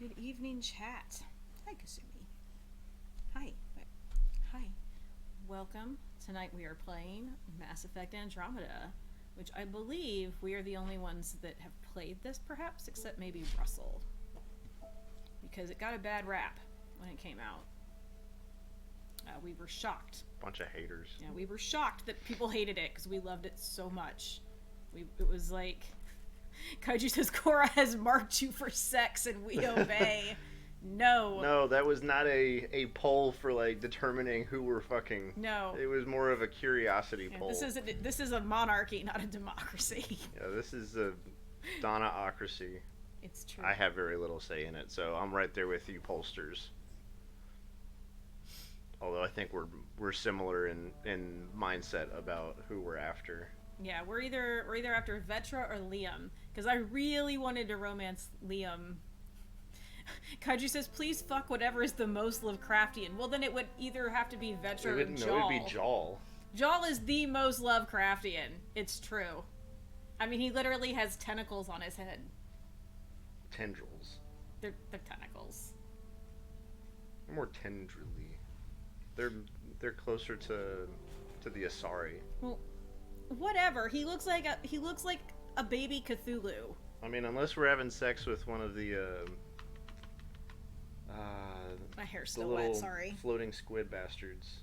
Good evening, chat. Hi, Kasumi. Hi. Hi. Welcome. Tonight we are playing Mass Effect Andromeda, which I believe we are the only ones that have played this, perhaps, except maybe Russell. Because it got a bad rap when it came out. We were shocked. Bunch of haters. Yeah, we were shocked that people hated it because we loved it so much. It was like, Kaiju says Korra has marked you for sex and we obey. No. No, that was not a poll for like determining who we're fucking. No. It was more of a curiosity poll. This is a monarchy, not a democracy. Yeah, this is a Donna-ocracy. It's true. I have very little say in it, so I'm right there with you pollsters. Although I think we're similar in mindset about who we're after. Yeah, we're either after Vetra or Liam, because I really wanted to romance Liam. Kaiju says, please fuck whatever is the most Lovecraftian. Well, then it would either have to be Vetra or Jaal. No, it would be Jaal. Jaal is the most Lovecraftian. It's true. I mean, he literally has tentacles on his head. Tendrils. They're tentacles. They're more tendrily. They're closer to the Asari. Well, whatever. He looks like a baby Cthulhu. I mean, unless we're having sex with one of the my hair's the still little wet, sorry. floating squid bastards.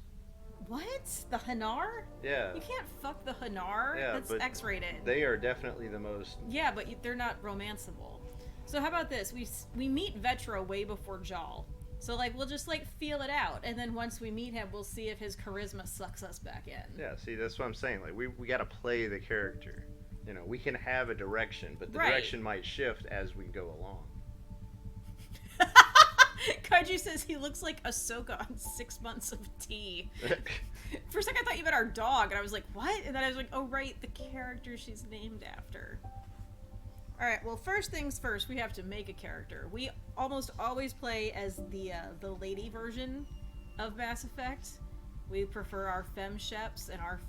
What? The Hanar? Yeah. You can't fuck the Hanar. Yeah, That's but X-rated. They are definitely the most. Yeah, but they're not romanceable. So how about this? We meet Vetra way before Jaal. So like we'll just like feel it out, and then once we meet him, we'll see if his charisma sucks us back in. Yeah, see, that's what I'm saying. Like we got to play the character. You know, we can have a direction, but the direction might shift as we go along. Kaiju says he looks like Ahsoka on 6 months of tea. For a second I thought you meant our dog, and I was like, what? And then I was like, oh right, the character she's named after. Alright, well first things first, we have to make a character. We almost always play as the lady version of Mass Effect. We prefer our femme sheps and our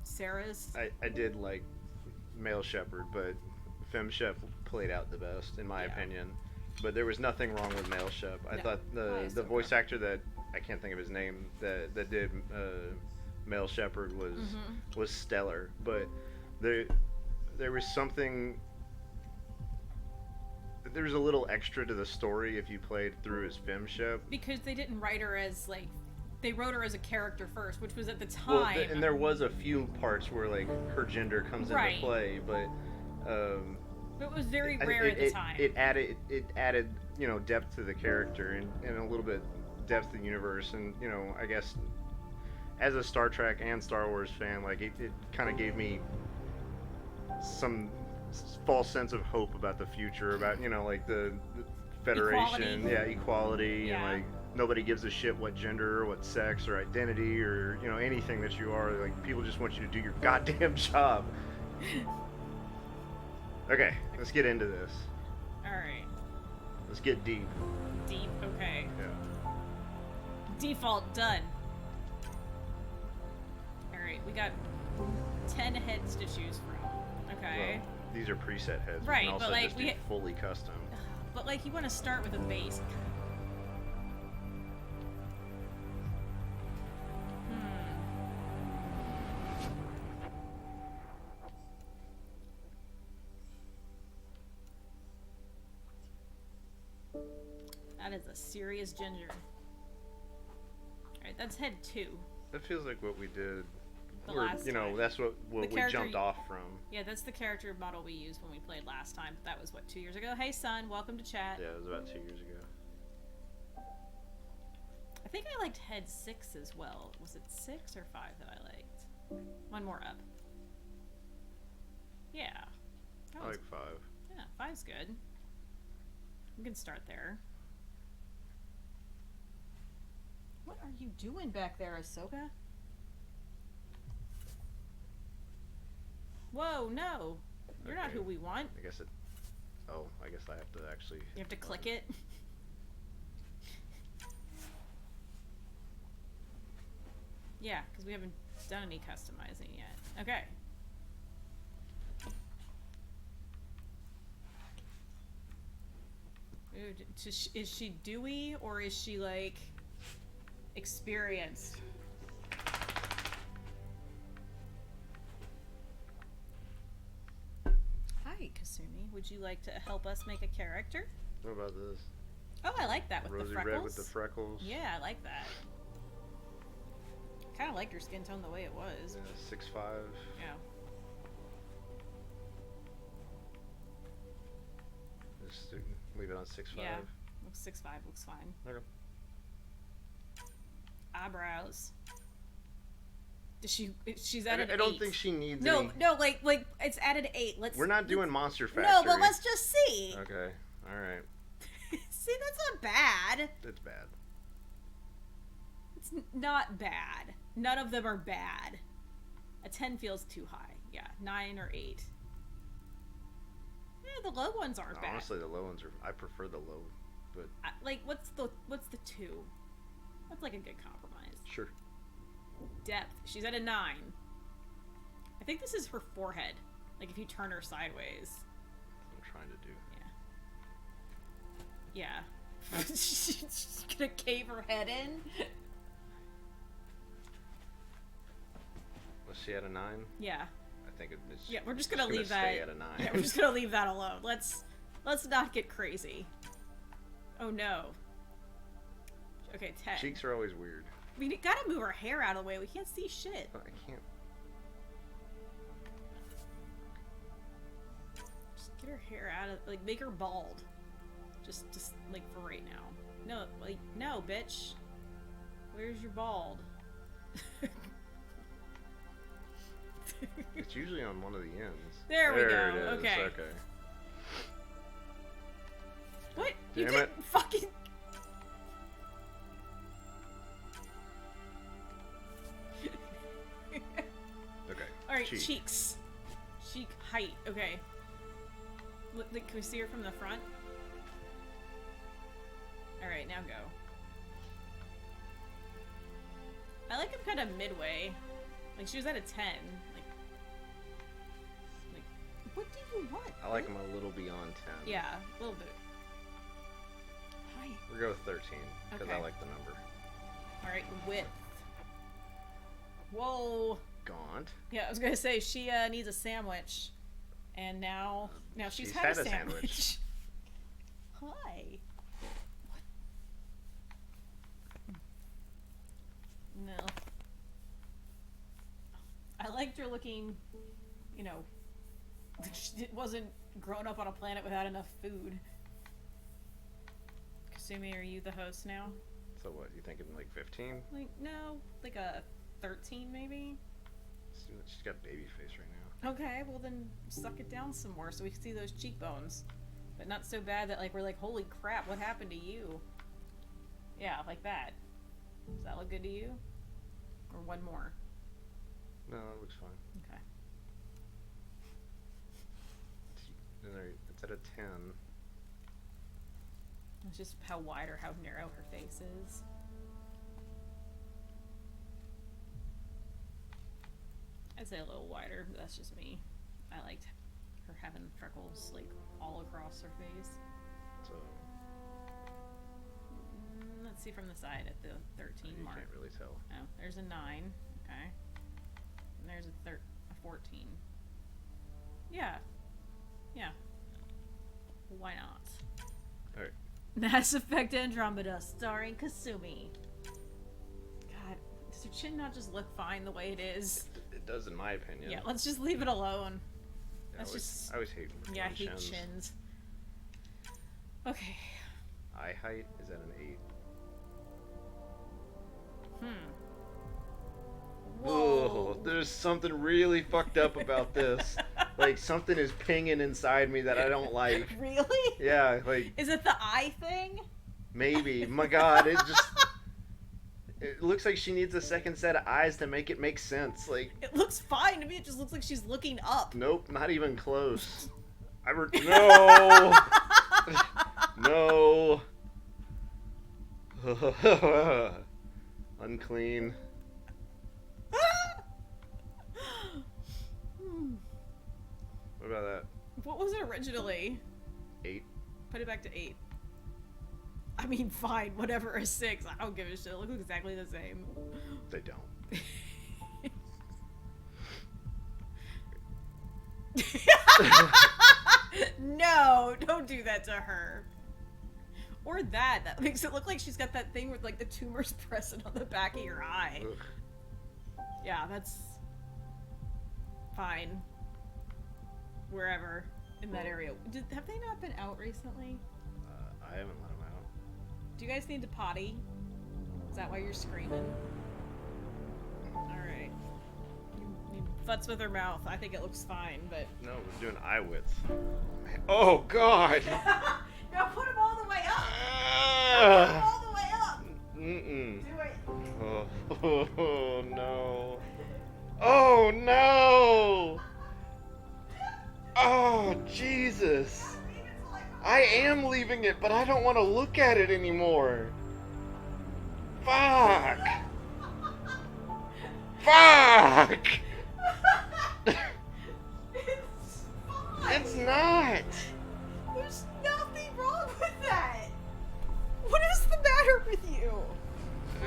Sarahs. I did like male shepherd, but femme shep played out the best in my opinion. But there was nothing wrong with male shep. I thought the voice actor that I can't think of his name that did male shepherd was stellar. But there was something. There's a little extra to the story if you played through as femme shep. Because they didn't write her as like. They wrote her as a character first, which was at the time. Well, and there was a few parts where like her gender comes into play, but. It was very rare at the time. It added depth to the character and a little bit depth to the universe, and I guess as a Star Trek and Star Wars fan, like it kind of gave me some false sense of hope about the future, about like the Federation, equality, and like nobody gives a shit what gender or what sex or identity or anything that you are. Like people just want you to do your goddamn job. Okay, let's get into this. Alright. Let's get deep. Deep, okay. Yeah. Default, done. Alright, we got 10 heads to choose from. Okay. Well, these are preset heads. Right, we can also but like just do fully custom. But like you want to start with a base. That is a serious ginger. Alright, that's head 2. That feels like what we did. Last time. That's what we jumped off from. Yeah, that's the character model we used when we played last time. That was, what, 2 years ago? Hey, son, welcome to chat. Yeah, it was about 2 years ago. I think I liked head 6 as well. Was it 6 or 5 that I liked? One more up. Yeah. I like 5. Yeah, 5's good. We can start there. What are you doing back there, Ahsoka? Whoa, no. You're not who we want. I guess I guess I have to actually... You have to click it? Yeah, because we haven't done any customizing yet. Okay. Is she dewy or is she like experienced? Hi, Kasumi. Would you like to help us make a character? What about this? Oh, I like that with Rosy the freckles. red with the freckles. Yeah, I like that. Kind of liked her skin tone the way it was. Yeah, 6'5". Yeah. Just leave it on 6'5". Yeah. Looks 6'5", looks fine. Okay. Eyebrows. Does she's at an 8. I don't think she needs No, any... no, like it's at an 8. We're not doing Monster Factory. No, but let's just see. Okay. All right. See, that's not bad. It's bad. It's not bad. None of them are bad. A 10 feels too high. Yeah, 9 or 8. Yeah, the low ones aren't bad. Honestly, the low ones are... I prefer the low, but... Like, what's the 2? That's like a good compromise. Sure. Depth. She's at a 9. I think this is her forehead. Like, if you turn her sideways. That's what I'm trying to do. Yeah. She's gonna cave her head in. Was she at a 9? Yeah. I think it's... Yeah, we're just gonna leave that. Stay at a 9. Yeah, we're just gonna leave that alone. Let's not get crazy. Oh no. Okay, 10. Cheeks are always weird. We gotta move her hair out of the way. We can't see shit. Oh, I can't. Just get her hair out of, like, make her bald. Just like for right now. No, like, no, bitch. Where's your bald? It's usually on one of the ends. There we go. It is. Okay. Okay. What? You Damn didn't it. fucking. Okay. Alright, Cheek. cheeks. Cheek height. Okay. Look, can we see her from the front? Alright, now go. I like him kind of midway. Like, she was at a 10. Like, what do you want? I like them a little beyond 10. Yeah, a little bit. Hi. We'll go with 13, because I Okay. like the number. Alright, width. Whoa. Gaunt. Yeah, I was gonna say, she needs a sandwich. And now she's had a sandwich. Hi. No. I liked her looking, you know, she wasn't grown up on a planet without enough food. Kasumi, are you the host now? So what, you thinking like 15? Like, no, like a 13 maybe? She's got baby face right now. Okay, well then suck it down some more so we can see those cheekbones. But not so bad that like we're like, holy crap, what happened to you? Yeah, like that. Does that look good to you? Or one more? No, it looks fine. Okay. It's at a 10. It's just how wide or how narrow her face is. I'd say a little wider, but that's just me. I liked her having freckles like all across her face. So Let's see from the side at the 13 you mark. can't really tell. Oh, there's a 9. Okay. And there's a 14. Yeah. Yeah. Why not? Alright. Mass Effect Andromeda, starring Kasumi. God, does her chin not just look fine the way it is? It does in my opinion. Yeah, let's just leave it alone. Yeah, That's just... I always hate Yeah, I hate chins. chins. Okay. Eye height is at an 8. Whoa. Oh, there's something really fucked up about this. Like, something is pinging inside me that I don't like. Really? Yeah, like, Is it the eye thing? maybe. My god, it just... It looks like she needs a second set of eyes to make it make sense. Like, It looks fine to me. It just looks like she's looking up. nope, not even close. No! No! Unclean. What about that? What was it originally? 8. Put it back to 8. I mean, fine, whatever, a 6. I don't give a shit. It looks exactly the same. They don't. No, don't do that to her. Or that. That makes it look like she's got that thing with like the tumors present on the back of your eye. Ugh. Yeah, that's fine. Wherever in that area. Have they not been out recently? I haven't let them out. Do you guys need to potty? Is that why you're screaming? Alright. You futz with her mouth. I think it looks fine, but... No, we're doing eye width. Oh, God! No, put him all the way up! Put him all the way up! Mm-mm. Do it! Oh, no. Oh, no! Oh, Jesus! I am leaving it, but I don't want to look at it anymore. Fuck! Fuck! It's fine! It's not! There's nothing wrong with that! What is the matter with you?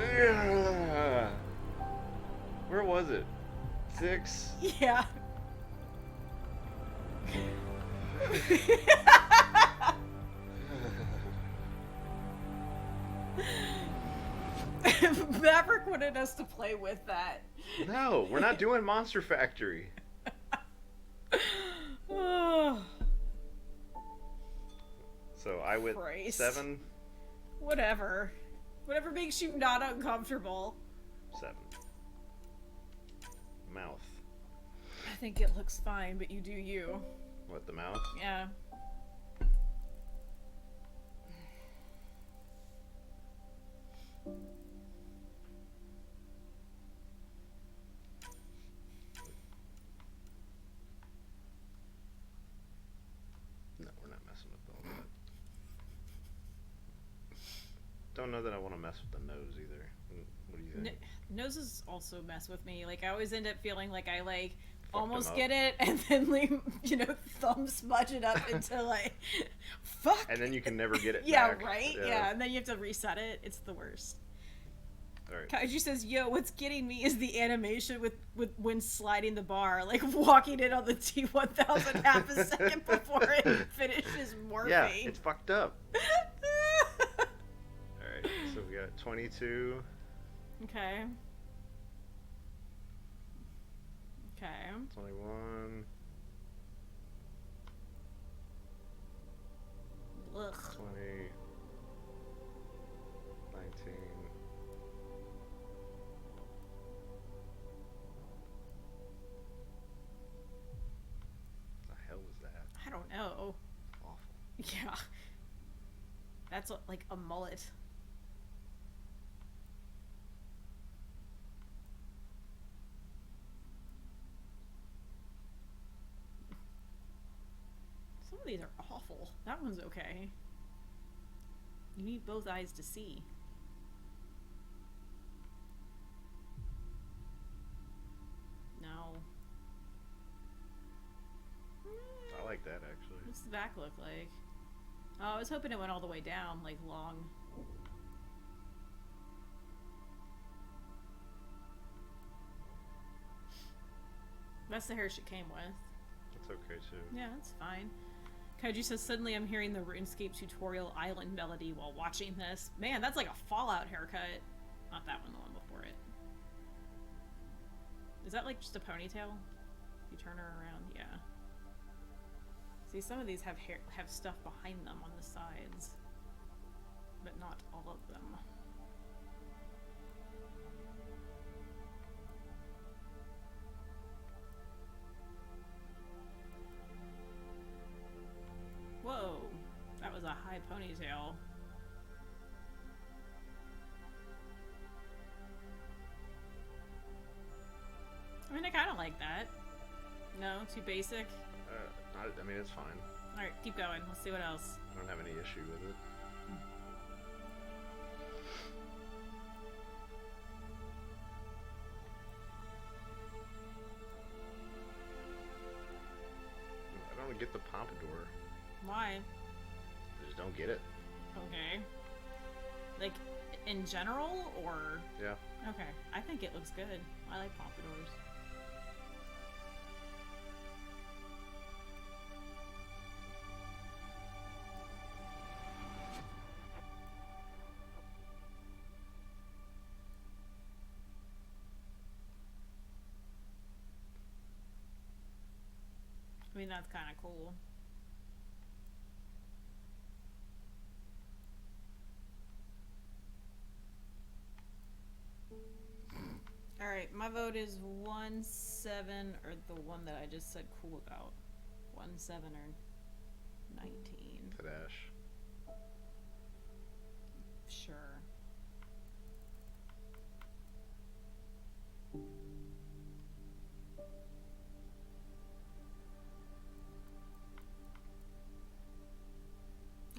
Ugh. Where was it? 6? Yeah. Maverick wanted us to play with that. No, we're not doing Monster Factory. Oh, So I went Christ. 7. whatever. Whatever makes you not uncomfortable. 7. Mouth. I think it looks fine, but you do you. What, the mouth? Yeah. No, we're not messing with all that. Don't know that I want to mess with the nose either. What do you think? Noses also mess with me. Like, I always end up feeling like I, like, Fucked 'em almost up. get it, and then, like, you know, thumb smudge it up into, like, fuck! And then you can never get it Yeah, back. right? Yeah, and then you have to reset it. It's the worst. Alright. Kaiju says, yo, what's getting me is the animation with when sliding the bar, like walking in on the T-1000 half a second before it finishes morphing. Yeah, it's fucked up. Alright, so we got 22. Okay. Okay. 21. Ugh. 20. 19. The hell was that? I don't know. Awful. Yeah. That's like a mullet. Some of these are awful. That one's okay. You need both eyes to see. No. I like that actually. What's the back look like? Oh, I was hoping it went all the way down, like long. That's the hair she came with. That's okay too. Yeah, that's fine. Kaiju says, suddenly I'm hearing the RuneScape tutorial island melody while watching this. Man, that's like a Fallout haircut. Not that one, the one before it. Is that like just a ponytail? You turn her around, yeah. See, some of these have hair, have stuff behind them on the sides, but not all of them. Whoa, that was a high ponytail. I mean, I kind of like that. No, too basic. I mean, it's fine. Alright, keep going. Let's see what else. I don't have any issue with it. I don't get the pompadour. Why? I just don't get it. Okay. Like, in general, or? Yeah. Okay. I think it looks good. I like pompadours. I mean, that's kind of cool. Alright, my vote is 1-7, or the one that I just said cool about. 1-7 or 19. Tadash. Sure.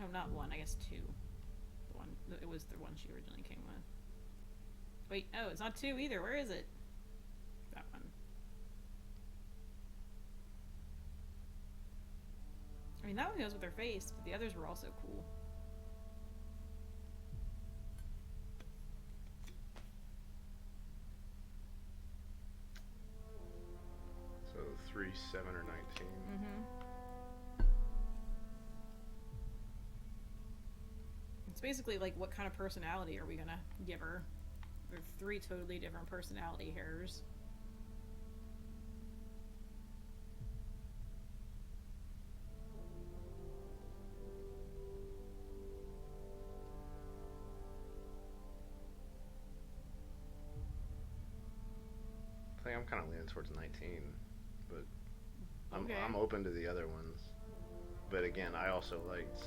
Oh, not one, I guess 2. The one, it was the one she originally came with. Wait, oh, it's not 2 either. Where is it? That one. I mean, that one goes with her face, but the others were also cool. So 3, 7, or 19. Mm-hmm. It's basically like, what kind of personality are we gonna give her? They're 3 totally different personality hairs. I think I'm kind of leaning towards 19, but Okay. I'm open to the other ones. But again, I also liked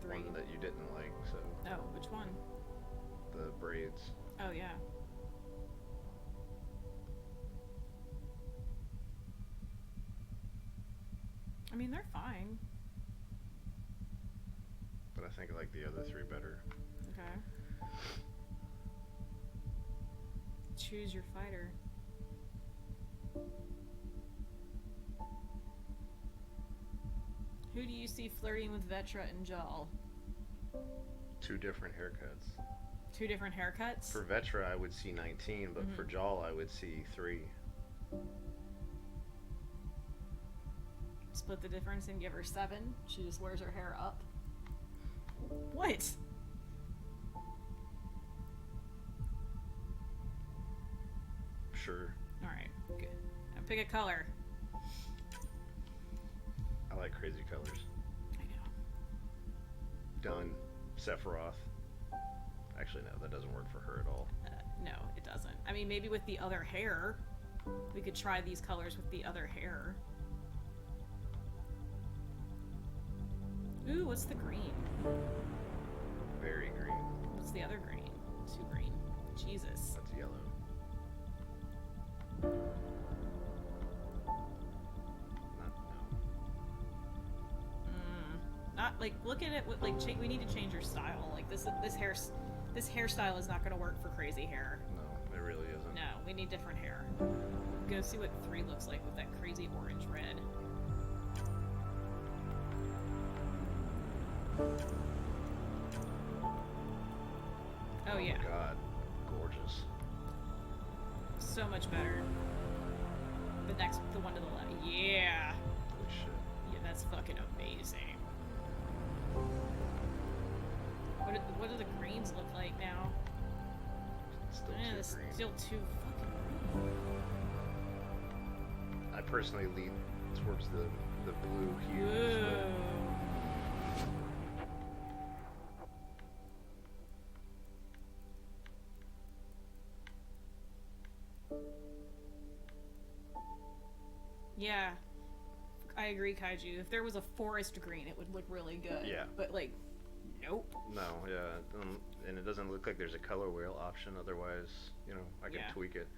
3. one that you didn't like, so Oh, which one? the braids. Oh, yeah. I mean, they're fine. But I think I like the other 3 better. Okay. Choose your fighter. Who do you see flirting with Vetra and Jal? 2 different haircuts. 2 different haircuts? For Vetra, I would see 19, but for Jal, I would see 3. Split the difference and give her 7. She just wears her hair up. What? Sure. Alright, good. Now pick a color. I like crazy colors. I know. Done. Sephiroth. Actually, no, that doesn't work for her at all. No, it doesn't. I mean, maybe with the other hair. We could try these colors with the other hair. Ooh, what's the green? Very green. What's the other green? Too green. Jesus. That's yellow. Not like, look at it. Like, we need to change her style. Like this hairstyle is not going to work for crazy hair. No, it really isn't. No, we need different hair. Go see what 3 looks like with that crazy orange red. Oh yeah. Oh my god, gorgeous. So much better. The one to the left. Yeah. Holy shit. Yeah, that's fucking amazing. What do the greens look like now? Still Yeah, too it's green. still too fucking green. I personally lean towards the blue hues. Whoa. Yeah, I agree, Kaiju. If there was a forest green, it would look really good. Yeah. But, like, nope. No, yeah, and it doesn't look like there's a color wheel option. Otherwise, you know, I can Yeah. tweak it.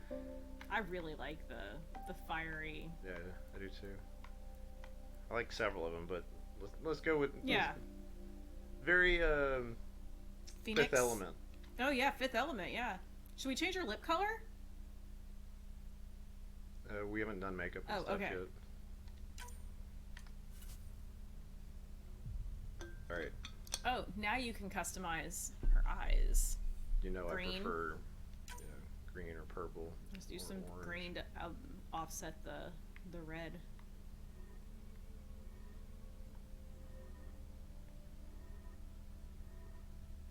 I really like the fiery. Yeah, I do too. I like several of them, but let's go with Yeah. Very Phoenix. Fifth Element. Oh yeah, Fifth Element. Yeah. Should we change her lip color? We haven't done makeup and Oh, stuff okay. yet. All right. Oh, now you can customize her eyes. eyes. You know, Green. I prefer green or purple. Let's do or some orange. green to offset the red.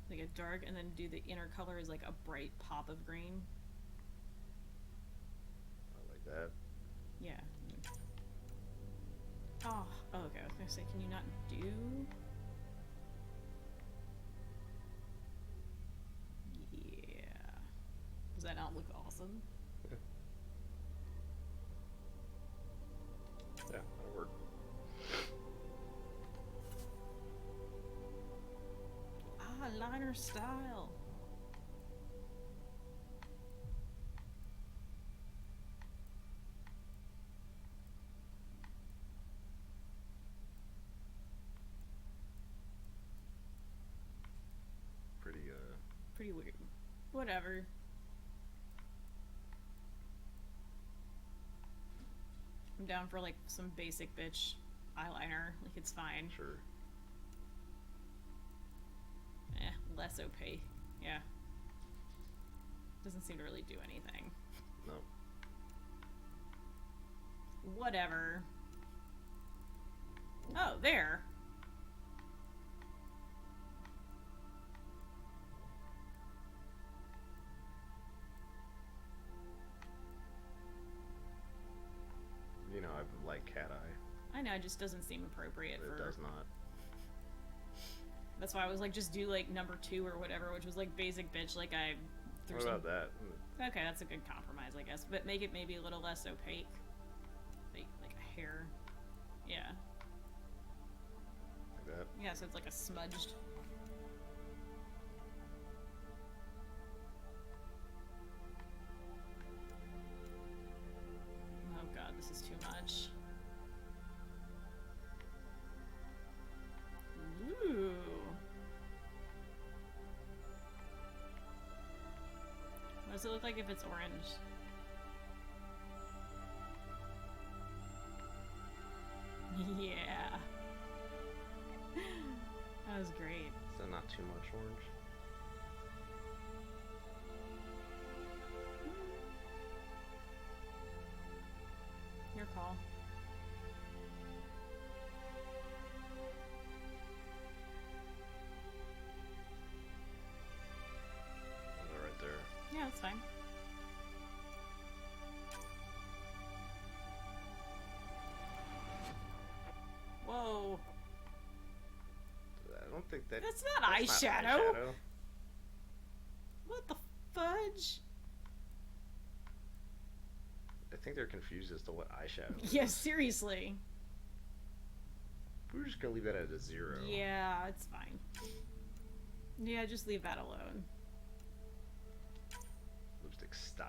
Like a dark, and then do the inner color as like a bright pop of green. I like that. Yeah. Oh, okay. I was gonna say, can you not do? Yeah. Does that not look awesome? Yeah, that'll work. Ah, liner style. Pretty weird. Whatever. I'm down for like some basic bitch eyeliner. Like it's fine. Sure. Less opaque. Yeah. Doesn't seem to really do anything. No. Whatever. Oh, there. You know, I like cat eye. I know, it just doesn't seem appropriate It for... does not. That's why I was like, just do like number 2 or whatever, which was like basic bitch, like I threw What some... about that? Okay, that's a good compromise, I guess. But make it maybe a little less opaque. Like a hair. Yeah. Like that? Yeah, so it's like a smudged... Oh god, this is too much. Ooh. What does it look like if it's orange? Yeah. That was great. Is that not too much orange? Your call. Right there. Yeah, that's fine. Whoa. I don't think that... That's not eyeshadow. What the fudge? I think they're confused as to what eyeshadow is. Yeah, seriously. We're just gonna leave that at a 0. Yeah, it's fine. Yeah, just leave that alone. Lipstick style.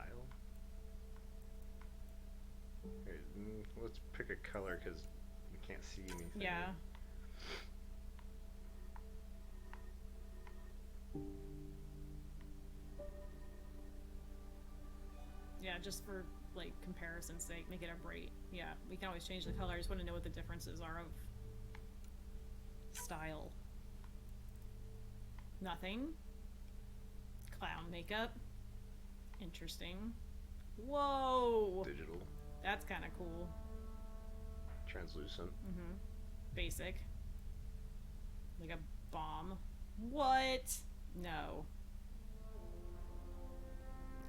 Here, let's pick a color because we can't see anything. Yeah. Yeah, just for like comparison's sake, make it a bright. Yeah, we can always change the color. I just want to know what the differences are of style. Nothing. Clown makeup. Interesting. Whoa! Digital. That's kind of cool. Translucent. Mm-hmm. Basic. Like a bomb. What? No.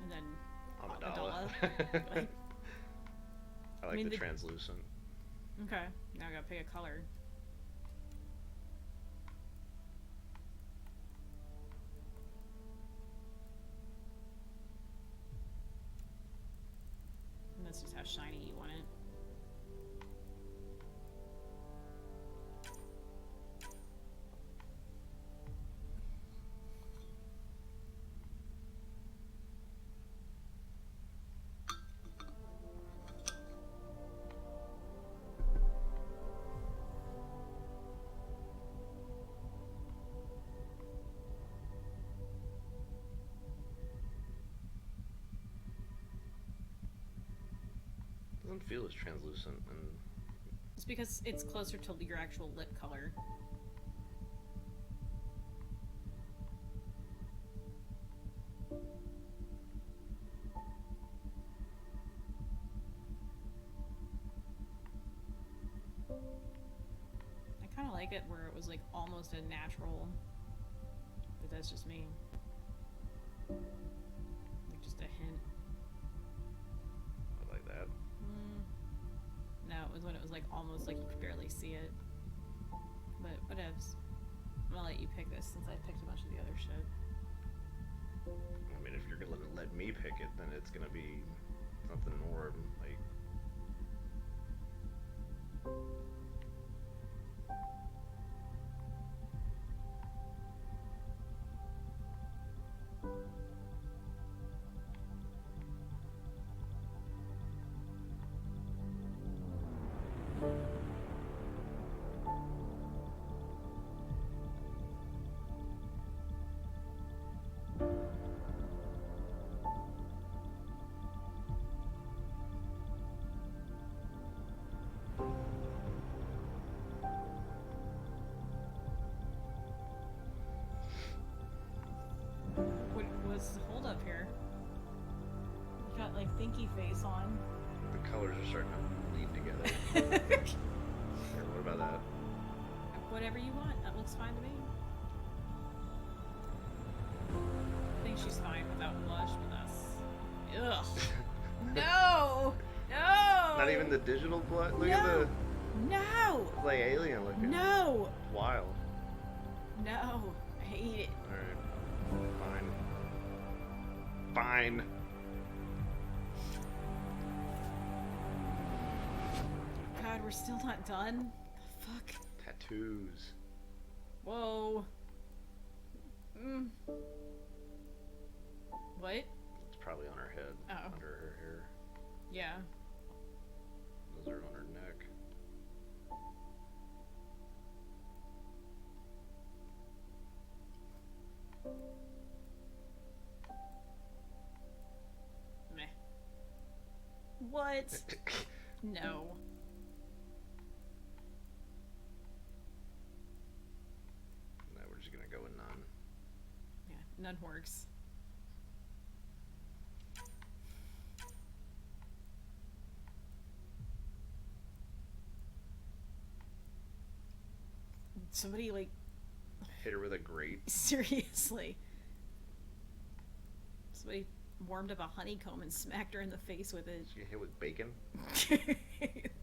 And then Amidala. Like, I like mean, the the- translucent. okay, now I gotta pick a color. And that's just how shiny you want it. Doesn't feel as translucent, and It's because it's closer to your actual lip color. like it where it was like almost a natural. But that's just me. Like just a hint. I like that. No, it was when it was like almost like you could barely see it. But whatevs. I'm gonna let you pick this since I picked a bunch of the other shit. I mean, if you're gonna let me pick it, then it's gonna be something more like. What's the hold up here? You got like thinky face on. The colors are starting to bleed together. Here, what about that? Whatever you want. That looks fine to me. I think she's fine without blush, but that's... Ugh. No! No! Not even the digital blood? Look No! at the... No! It's like alien looking. No! It's wild. No. I hate it. Alright. Fine. Fine. God, we're still not done? The fuck? Tattoos. Whoa. What? It's probably on her head. Oh. Under her hair. Yeah. Those are on her neck. Meh. What? No. No, we're just gonna go with none. Yeah, none works. Somebody, like, Hit her with a grate. seriously. Somebody warmed up a honeycomb and smacked her in the face with it. She get hit with bacon.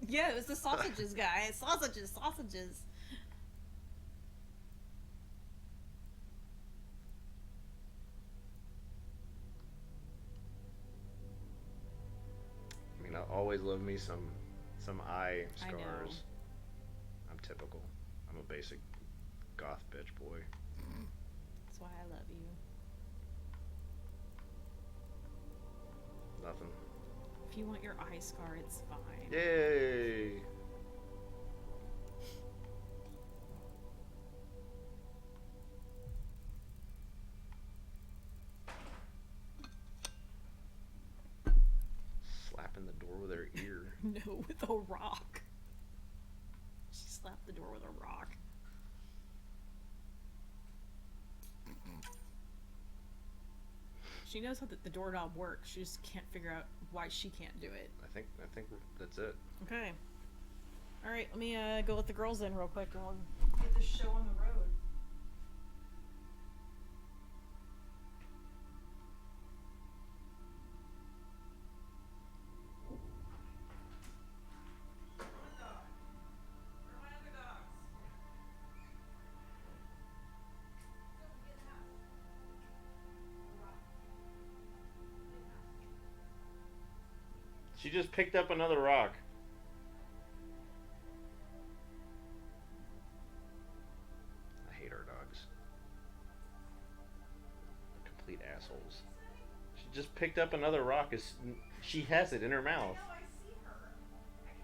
Yeah, it was the sausages guy. Sausages, sausages. I mean, I always love me some eye I know. scars. I'm typical. I'm a basic goth bitch boy. That's why I love you. Nothing. If you want your eye scar, it's fine. Yay! Slapping the door with her ear. No, with a rock. She slapped the door with a rock. She knows how the doorknob works. She just can't figure out why she can't do it. I think that's it. Okay. All right, let me go let the girls in real quick and we'll get this show on the road. She just picked up another rock. I hate our dogs. They're complete assholes. She just picked up another rock. She has it in her mouth. I see her.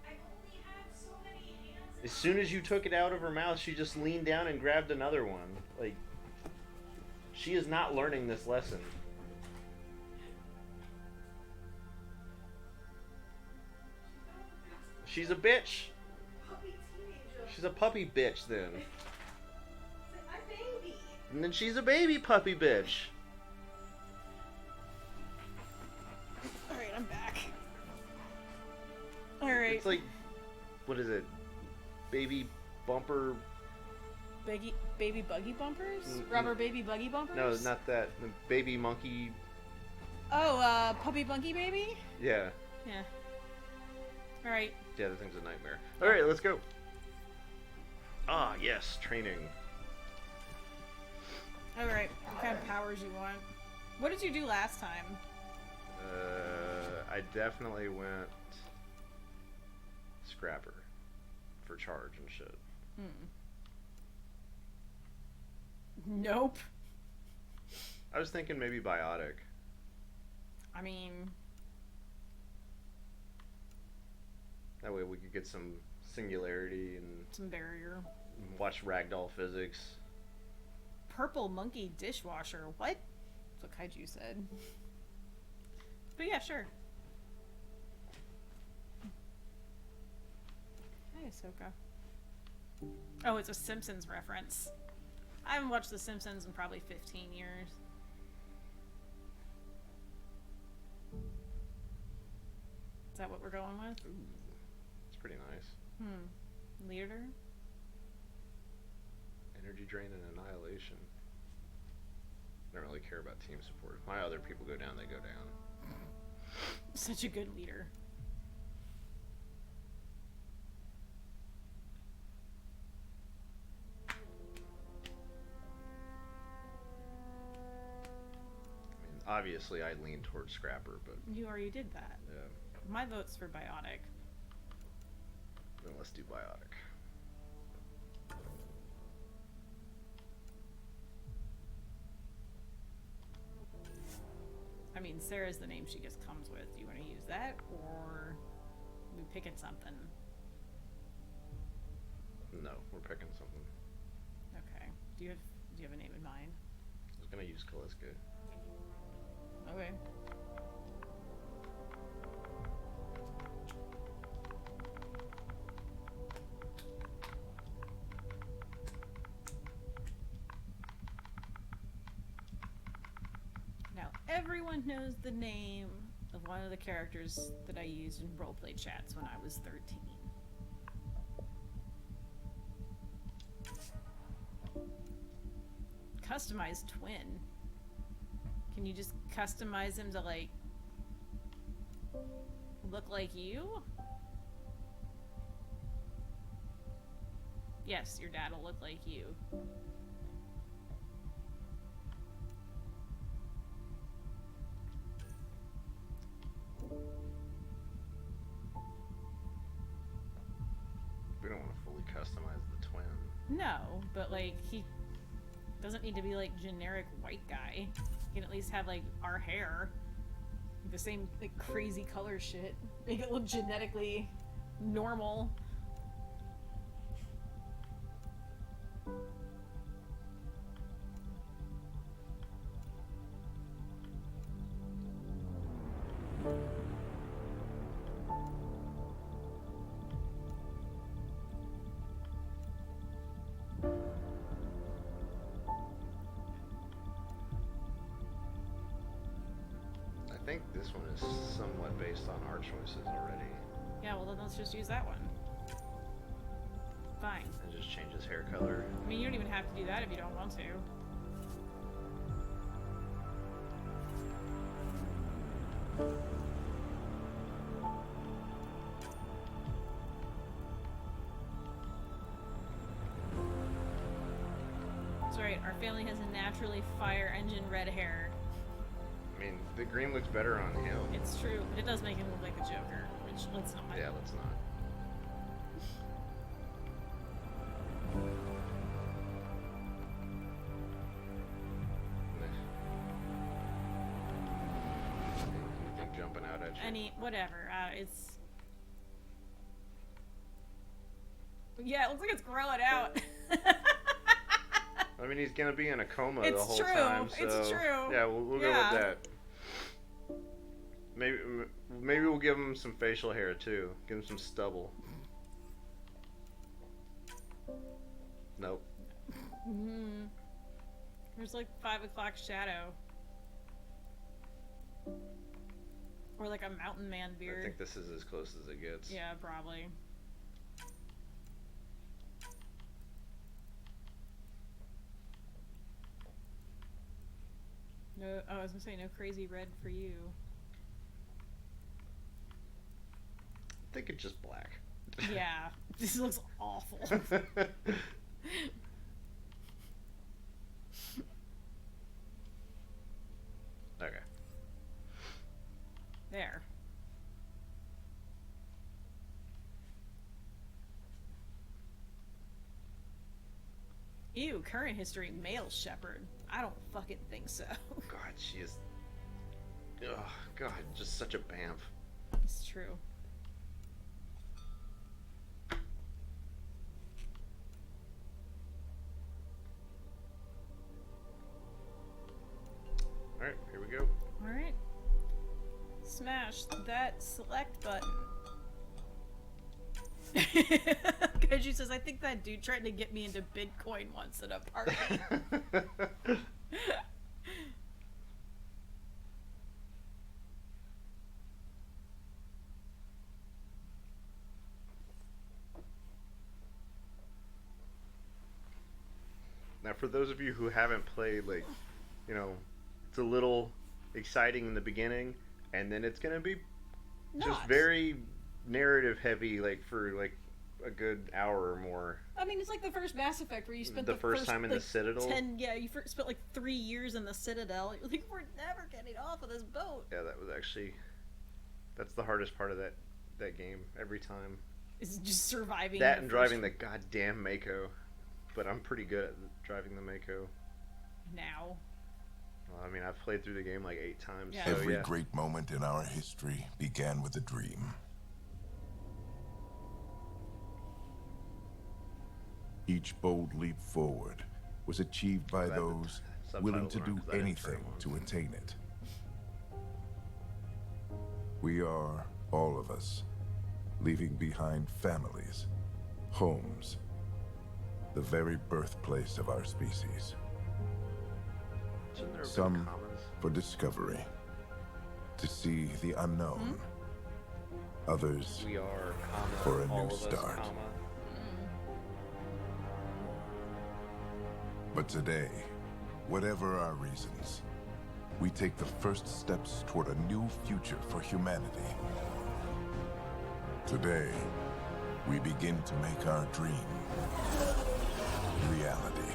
I only have so many hands. As soon as you took it out of her mouth, she just leaned down and grabbed another one. Like, she is not learning this lesson. She's a bitch. Puppy teenager. She's a puppy bitch then. My baby. And then she's a baby puppy bitch. All right, I'm back. All right. It's like, what is it? Baby bumper Baby buggy bumpers? Mm, Rubber baby buggy bumpers? No, not that. The baby monkey. Oh, puppy bunky baby? Yeah. Yeah. Alright. Yeah, the thing's a nightmare. Alright, let's go. Ah, yes, training. Alright, what kind of powers you want? What did you do last time? I definitely went Scrapper for charge and shit. Nope. I was thinking maybe Biotic. I mean... That way we could get some singularity and some barrier. Watch Ragdoll Physics. Purple monkey dishwasher. What? That's what Kaiju said. But yeah, sure. Hi, Ahsoka. Oh, it's a Simpsons reference. I haven't watched The Simpsons in probably 15 years. Is that what we're going with? Ooh, it's pretty nice. Leader? Energy drain and annihilation. I don't really care about team support. If my other people go down, they go down. Such a good leader. I mean, obviously I lean towards Scrapper, but... You already did that. Yeah. My vote's for Biotic. Then let's do Biotic. I mean, Sarah's the name she just comes with. Do you want to use that, or are we picking something? No, we're picking something. Okay. Do you have a name in mind? I was gonna use Kaliska. Okay. Now everyone knows the name of one of the characters that I used in roleplay chats when I was 13. Customized twin. Can you just customize him to, like, look like you? Yes, your dad will look like you. We don't want to fully customize the twin. No, but, like, he doesn't need to be, like, generic white guy. He can at least have, like, our hair. The same, like, crazy color shit. Make it look genetically normal. I think this one is somewhat based on our choices already. Yeah, well then let's just use that one. Fine. And just change his hair color. I mean, you don't even have to do that if you don't want to. That's right, our family has a naturally fire engine red hair. I mean, the green looks better on him. It's true, but it does make him look like the Joker, which let's not. Yeah, let's not. You think jumping out at you? Whatever, it's... Yeah, it looks like it's growing out. I mean, he's gonna be in a coma It's the whole true. time, so... It's true. Yeah, we'll go Yeah. with that. Maybe we'll give him some facial hair, too. Give him some stubble. Nope. There's like 5 o'clock shadow. Or like a mountain man beard. I think this is as close as it gets. Yeah, probably. No, oh, I was gonna say no crazy red for you. I think it's just black. Yeah, this looks awful. Okay. There. Ew, current history, male shepherd. I don't fucking think so. God, she is. Oh, God, just such a bamf. It's true. Alright, here we go. Alright. Smash that select button. Kaiju says, I think that dude tried to get me into Bitcoin once at a party. Now, for those of you who haven't played, like, you know, it's a little exciting in the beginning, and then it's gonna be just Not. very narrative heavy, like for like a good hour or more. I mean, it's like the first Mass Effect where you spent The first time in the like, Citadel? you spent like 3 years in the Citadel. You're like, we're never getting off of this boat. Yeah, that was actually that's the hardest part of that game every time. It's just surviving. That and driving the goddamn Mako, but I'm pretty good at driving the Mako. Now. Well, I mean, I've played through the game like 8 times. Yeah. So, Every yeah. great moment in our history began with a dream. Each bold leap forward was achieved by Glad that those the willing to subtitles do aren't, 'cause I didn't turn anything them on. to attain it. We are, all of us, leaving behind families, homes, the very birthplace of our species. Shouldn't there have been Some commas? for discovery, to see the unknown. Others We are, comma, For a all new of us, start. comma. But today, whatever our reasons, we take the first steps toward a new future for humanity. Today, we begin to make our dream reality.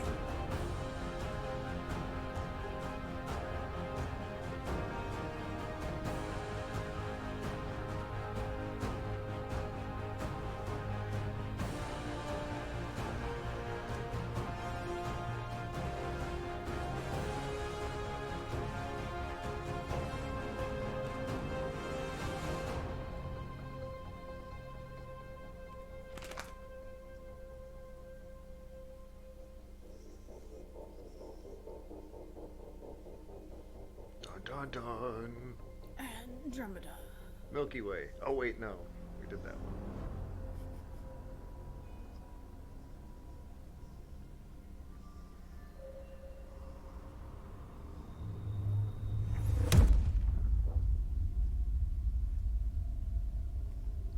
Dun dun dun. Andromeda. Milky Way. Oh wait, no, we did that one.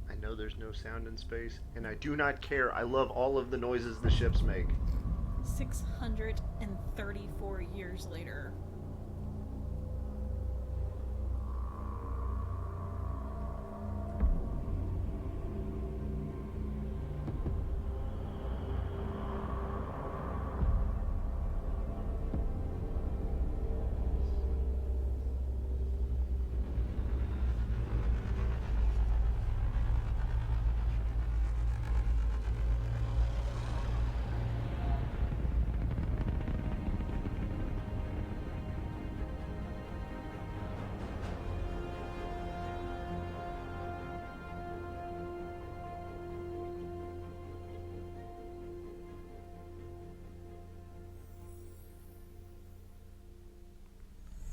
I know there's no sound in space, and I do not care. I love all of the noises the ships make. 634 years later.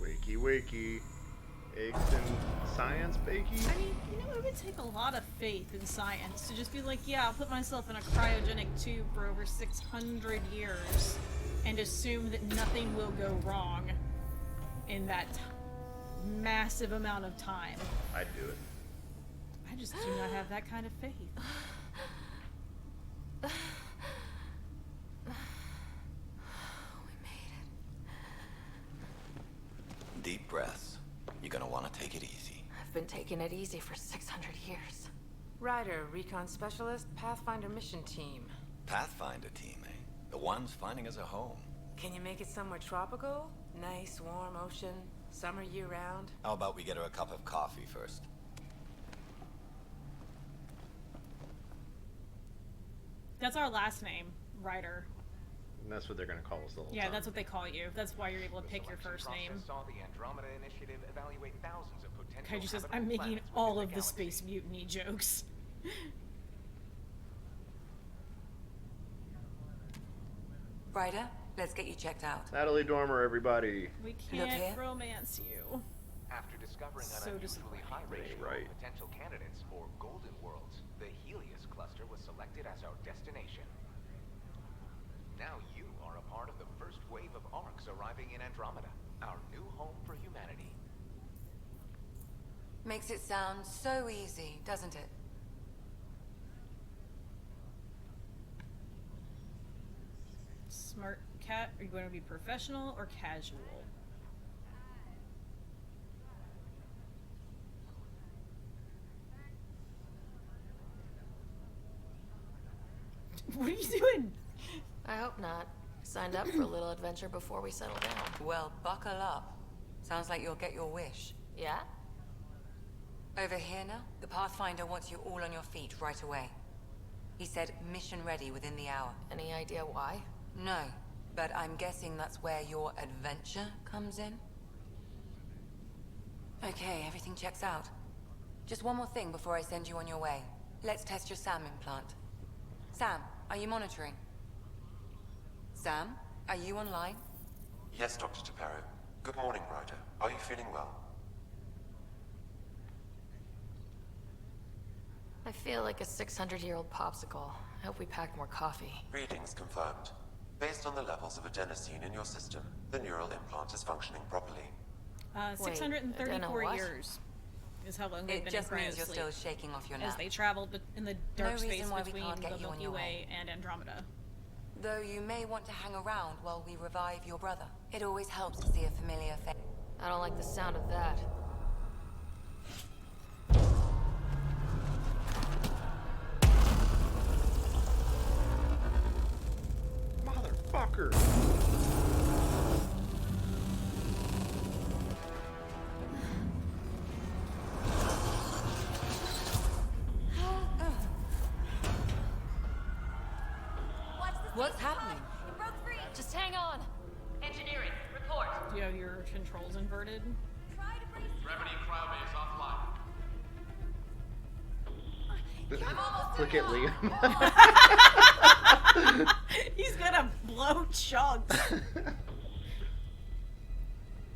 Wakey wakey. Eggs and science bakey. I mean, you know, it would take a lot of faith in science to just be like, yeah, I'll put myself in a cryogenic tube for over 600 years and assume that nothing will go wrong in that massive amount of time. I'd do it. I just do not have that kind of faith. taken it easy for 600 years. Ryder, recon specialist, Pathfinder mission team. Pathfinder team, eh? The ones finding us a home. Can you make it somewhere tropical? Nice, warm ocean, summer year-round? How about we get her a cup of coffee first? That's our last name, Ryder. And that's what they're gonna call us the whole Yeah, time. that's what they call you. That's why you're able to The pick your selection first name. process saw the Andromeda Initiative evaluate thousands of potential Kaiju says, habitable I'm making planets all within of the galaxy. Space Mutiny jokes. Ryder, let's get you checked out. Natalie Dormer, everybody. We here. can't romance you. After discovering So an unusually high ratio Right. of potential candidates for golden worlds, the Helios cluster was selected as our destination. Now you are a part of the first wave of arcs arriving in Andromeda, our new home for humanity. Makes it sound so easy, doesn't it? Smart cat, are you going to be professional or casual? What are you doing? I hope not. Signed up for a little adventure before we settle down. Well, buckle up. Sounds like you'll get your wish. Yeah? Over here now, the Pathfinder wants you all on your feet right away. He said mission ready within the hour. Any idea why? No, but I'm guessing that's where your adventure comes in. Okay, everything checks out. Just one more thing before I send you on your way. Let's test your SAM implant. Sam, are you monitoring? Sam, are you online? Yes, Dr. Taparo. Good morning, Ryder. Are you feeling well? I feel like a 600-year-old popsicle. I hope we packed more coffee. Readings confirmed. Based on the levels of adenosine in your system, the neural implant is functioning properly. 634 what? years is how long they've It been just in means you're cryosleep, still shaking off your as nap. they traveled in the dark No space reason why we between can't get the you on Milky your Way way. and Andromeda. Though you may want to hang around while we revive your brother. It always helps to see a familiar face. I don't like the sound of that. Motherfucker! What's happening? Just hang on! Engineering, report. Do you have your controls inverted? Gravity cryobase offline. Look at Liam. He's gonna blow chunks.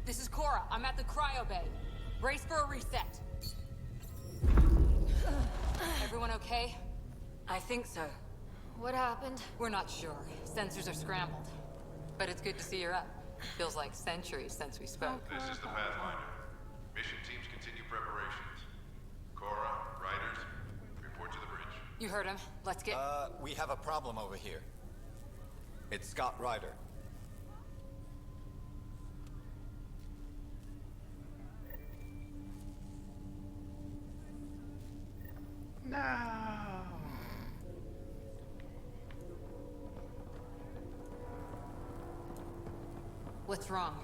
This is Cora. I'm at the cryo bay. Brace for a reset. Everyone okay? I think so. What happened? We're not sure. Sensors are scrambled. But it's good to see you're up. Feels like centuries since we spoke. This is the Pathfinder. Mission teams continue preparations. Cora, Riders, report to the bridge. You heard him. Let's get... We have a problem over here. It's Scott Ryder. No. What's wrong?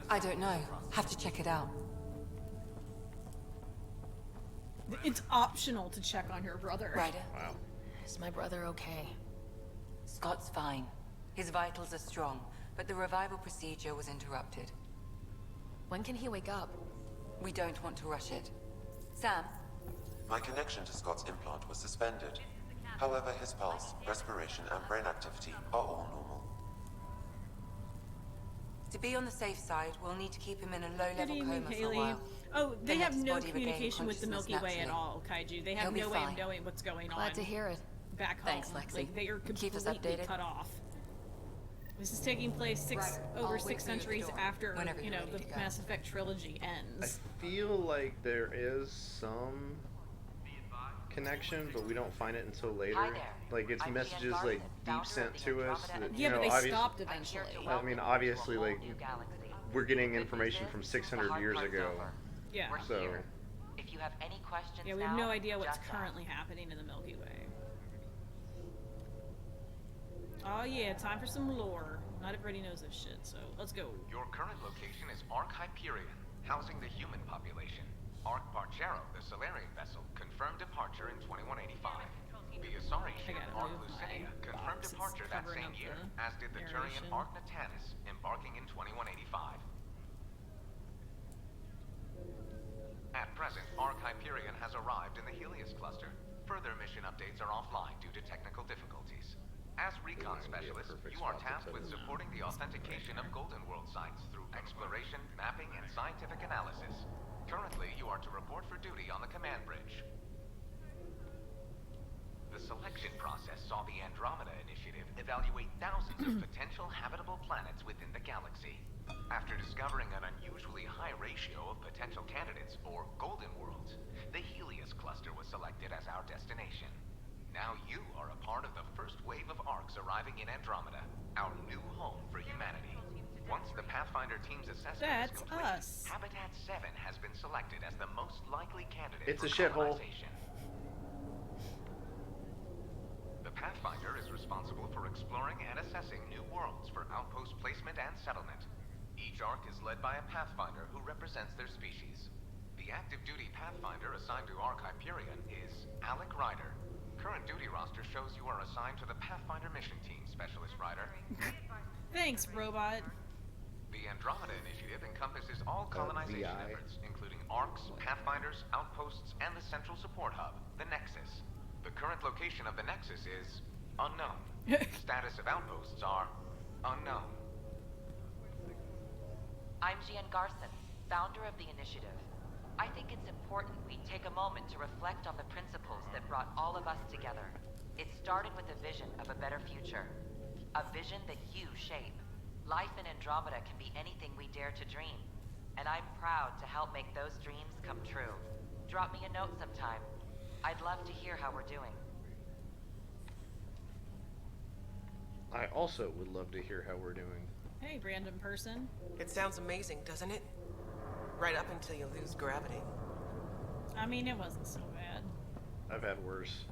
I don't know. Have to check it out. It's optional to check on your brother. Ryder, Wow. Is my brother okay? Scott's fine. His vitals are strong, but the revival procedure was interrupted. When can he wake up? We don't want to rush it. Sam, My connection to Scott's implant was suspended. However, his pulse, respiration, and brain activity are all normal. to be on the safe side, we'll need to keep him in a Good low-level evening, coma for a Haley. while. Oh, they Then have let his no body regain communication with the Milky consciousness Way at naturally. all, Kaiju. They have He'll be no way of fine. knowing what's going on. Glad to hear it. Back home. Thanks, Lexi. Like, they are Keep us completely updated. cut off. This is taking place Right. I'll over wait 6 for you at the centuries door, after, whenever you you're know, ready the to go. Mass Effect trilogy I ends. feel like there is some connection, but we don't find it until later. Hi there. Like it's I'm messages Jen like Garson, deep founder sent of the to us. Andromeda That, Yeah, you but know, they obviously, stopped I'm here eventually. to I welcome mean, you obviously, to a whole like new galaxy. we're getting Good information news from is, the 600 hard years part's ago. over. Yeah. We're So- here. If you have any questions Yeah, we have now, no idea what's just currently happening in the Milky Way. Oh yeah, time for some lore. Not everybody knows this shit, so let's go. Your current location is Ark Hyperion, housing the human population. Ark Barchero, the Solarian vessel, confirmed departure in 2185. The Asari ship Ark Lucinia confirmed departure that same year, as did the Turian Ark Natanus, embarking in 2185. At present, Ark Hyperion has arrived in the Helios cluster. Further mission updates are offline due to technical difficulties. As recon specialist, you are tasked with supporting the authentication of Golden World sites through exploration, mapping, and scientific analysis. Currently, you are to report for duty on the command bridge. The selection process saw the Andromeda Initiative evaluate thousands of potential habitable planets within the galaxy. After discovering an unusually high ratio of potential candidates, or Golden Worlds, the Helios cluster was selected as our destination. Now you are a part of the first wave of Arks arriving in Andromeda, our new home for humanity. Once the Pathfinder team's assessment is complete, Habitat 7 has been selected as the most likely candidate for colonization. The Pathfinder is responsible for exploring and assessing new worlds for outpost placement and settlement. Each Ark is led by a Pathfinder who represents their species. The active duty Pathfinder assigned to Ark Hyperion is Alec Ryder. Current duty roster shows you are assigned to the Pathfinder mission team, Specialist Ryder. Thanks, robot. The Andromeda Initiative encompasses all colonization efforts, including Arks, Pathfinders, outposts, and the central support hub, the Nexus. The current location of the Nexus is unknown. Status of outposts are unknown. I'm Jean Garson, founder of the initiative. I think it's important we take a moment to reflect on the principles that brought all of us together. It started with a vision of a better future. A vision that you shape. Life in Andromeda can be anything we dare to dream. And I'm proud to help make those dreams come true. Drop me a note sometime. I'd love to hear how we're doing. I also would love to hear how we're doing. Hey, random person. It sounds amazing, doesn't it? Right up until you lose gravity. I mean, it wasn't so bad. I've had worse.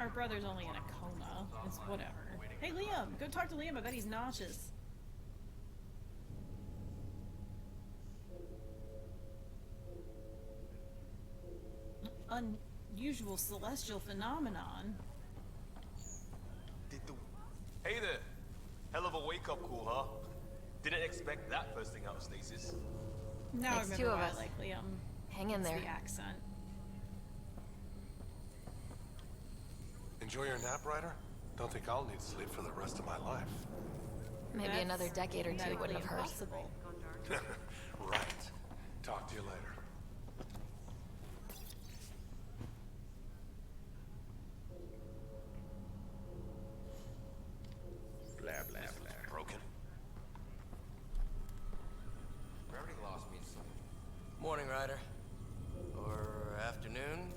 Our brother's only in a coma. It's whatever. Hey, Liam! Go talk to Liam. I bet he's nauseous. Unusual celestial phenomenon. Hey there! Hell of a wake-up call, huh? Didn't expect that first thing out of stasis. Now I Makes remember two of why us. I like Liam. Hang in It's there. the accent. Enjoy your nap, Ryder? Don't think I'll need sleep for the rest of my life. Maybe That's another decade or two medically wouldn't have hurt. impossible. Right. Talk to you later. Blah, blah, blah. Broken. Gravity loss means something. Morning, Ryder. Or afternoon.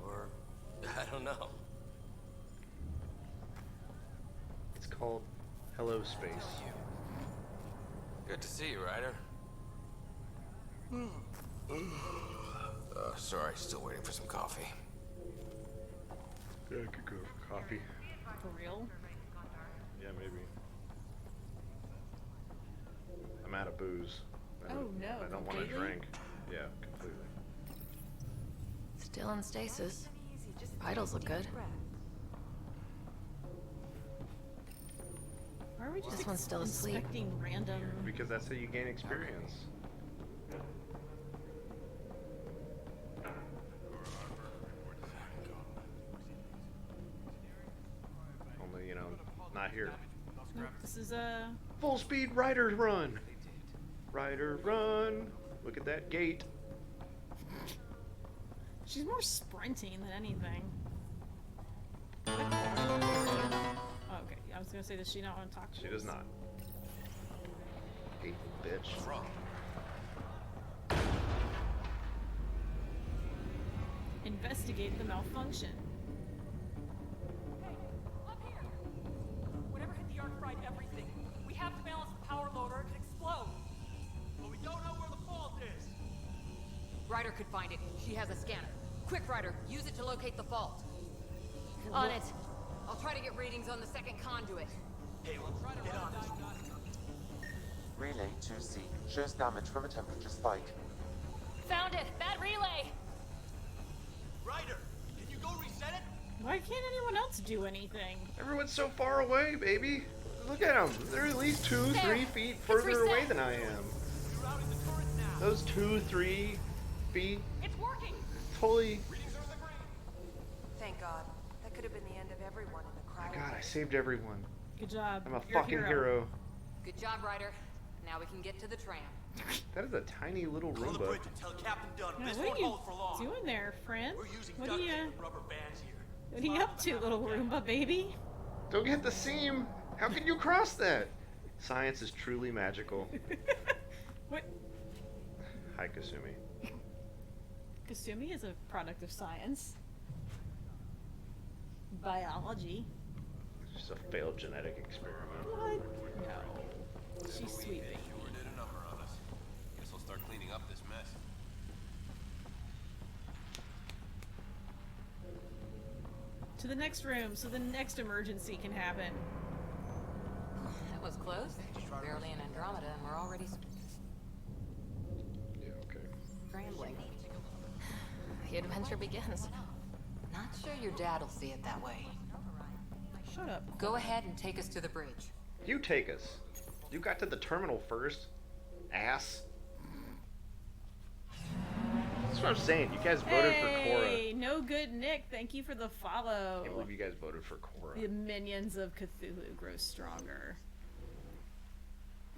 Or I don't know. It's called Hello Space. Good to see you, Ryder. Sorry, still waiting for some coffee. Yeah, I could go for coffee. For real? Yeah, maybe. I'm out of booze. Oh, no, I don't want to completely? drink. Yeah, completely. Still in stasis. Vitals look good. Why are we just This one's still asleep. inspecting random... Because that's how you gain experience. Only, you know, not here. Nope, this is a... Full speed Ryder run! Ryder run! Look at that gate. She's more sprinting than anything. Oh, okay, I was gonna say, does she not want to talk to She us? does not. Hateful bitch. What's wrong? Investigate the malfunction. Up here! Whatever hit the arc fried everything. We have to balance the power load or it could explode. But we don't know where the fault is. Ryder, could find it. She has a scanner. Quick, Ryder, use it to locate the fault. On it. I'll try to get readings on the second conduit. Hey, get on this. Relay 2C shows damage from a temperature spike. Found it! Bad relay! Ryder, can you go reset it? Why can't anyone else do anything? Everyone's so far away, baby. Look at them. They're at least 2-3 feet further away than I am. Those 2-3 feet. It's working. Totally. Thank God. That could have been the end of everyone in the crowd. God, I saved everyone. Good job. I'm a You're fucking hero. Good job, Ryder. Now we can get to the tram. That is a tiny little Call the Roomba. bridge and tell Captain Dunn Yeah, this what won't are hold for long. you doing there, friend? We're using What duct are you? tape and rubber bands here. What are you up to, little Roomba baby? Don't get the seam. How can you cross that? Science is truly magical. What? Hi, Kasumi. Kasumi is a product of science. Biology. It's just a failed genetic experiment. What? No. She's sweet baby. Sure did a number on us. Guess I'll start cleaning up this mess. To the next room so the next emergency can happen. That was close. Barely in Andromeda, and we're already Yeah, okay. scrambling. The adventure begins. Not sure your dad'll see it that way. Shut up. Go ahead and take us to the bridge. You take us. You got to the terminal first. Ass. That's what I'm saying. You guys voted for Korra. Hey, no good Nick. Thank you for the I follow. can't believe you guys voted for Korra. The minions of Cthulhu grow stronger.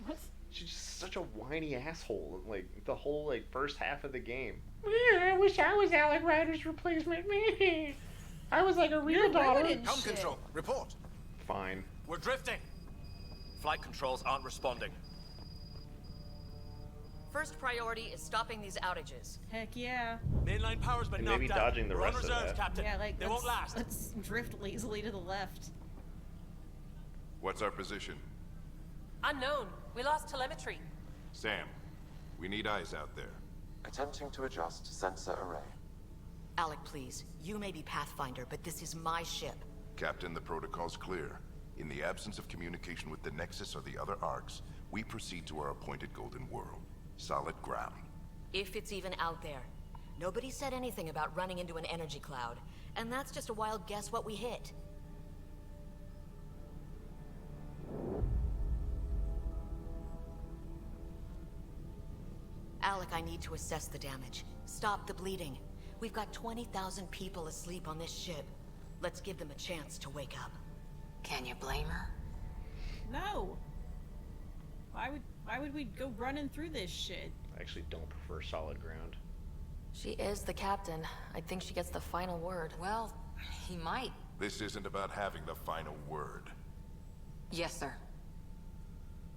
What? She's just such a whiny asshole. Like the whole first half of the game. I wish I was Alec Ryder's replacement. I was like a real daughter. Helm control, report. Fine. We're drifting. Flight controls aren't responding. First priority is stopping these outages. Heck yeah. Mainline power's been And knocked maybe out. dodging the We're rest on of reserves, that. Captain. Yeah, like they won't last. let's drift lazily to the left. What's our position? Unknown. We lost telemetry. Sam, we need eyes out there. Attempting to adjust sensor array. Alec, please. You may be Pathfinder, but this is my ship. Captain, the protocol's clear. In the absence of communication with the Nexus or the other arcs, we proceed to our appointed Golden World. Solid ground. If it's even out there. Nobody said anything about running into an energy cloud. And that's just a wild guess what we hit. Alec, I need to assess the damage. Stop the bleeding. We've got 20,000 people asleep on this ship. Let's give them a chance to wake up. Can you blame her? No. Why would we go running through this shit? I actually don't prefer solid ground. She is the captain. I think she gets the final word. Well, he might. This isn't about having the final word. Yes, sir.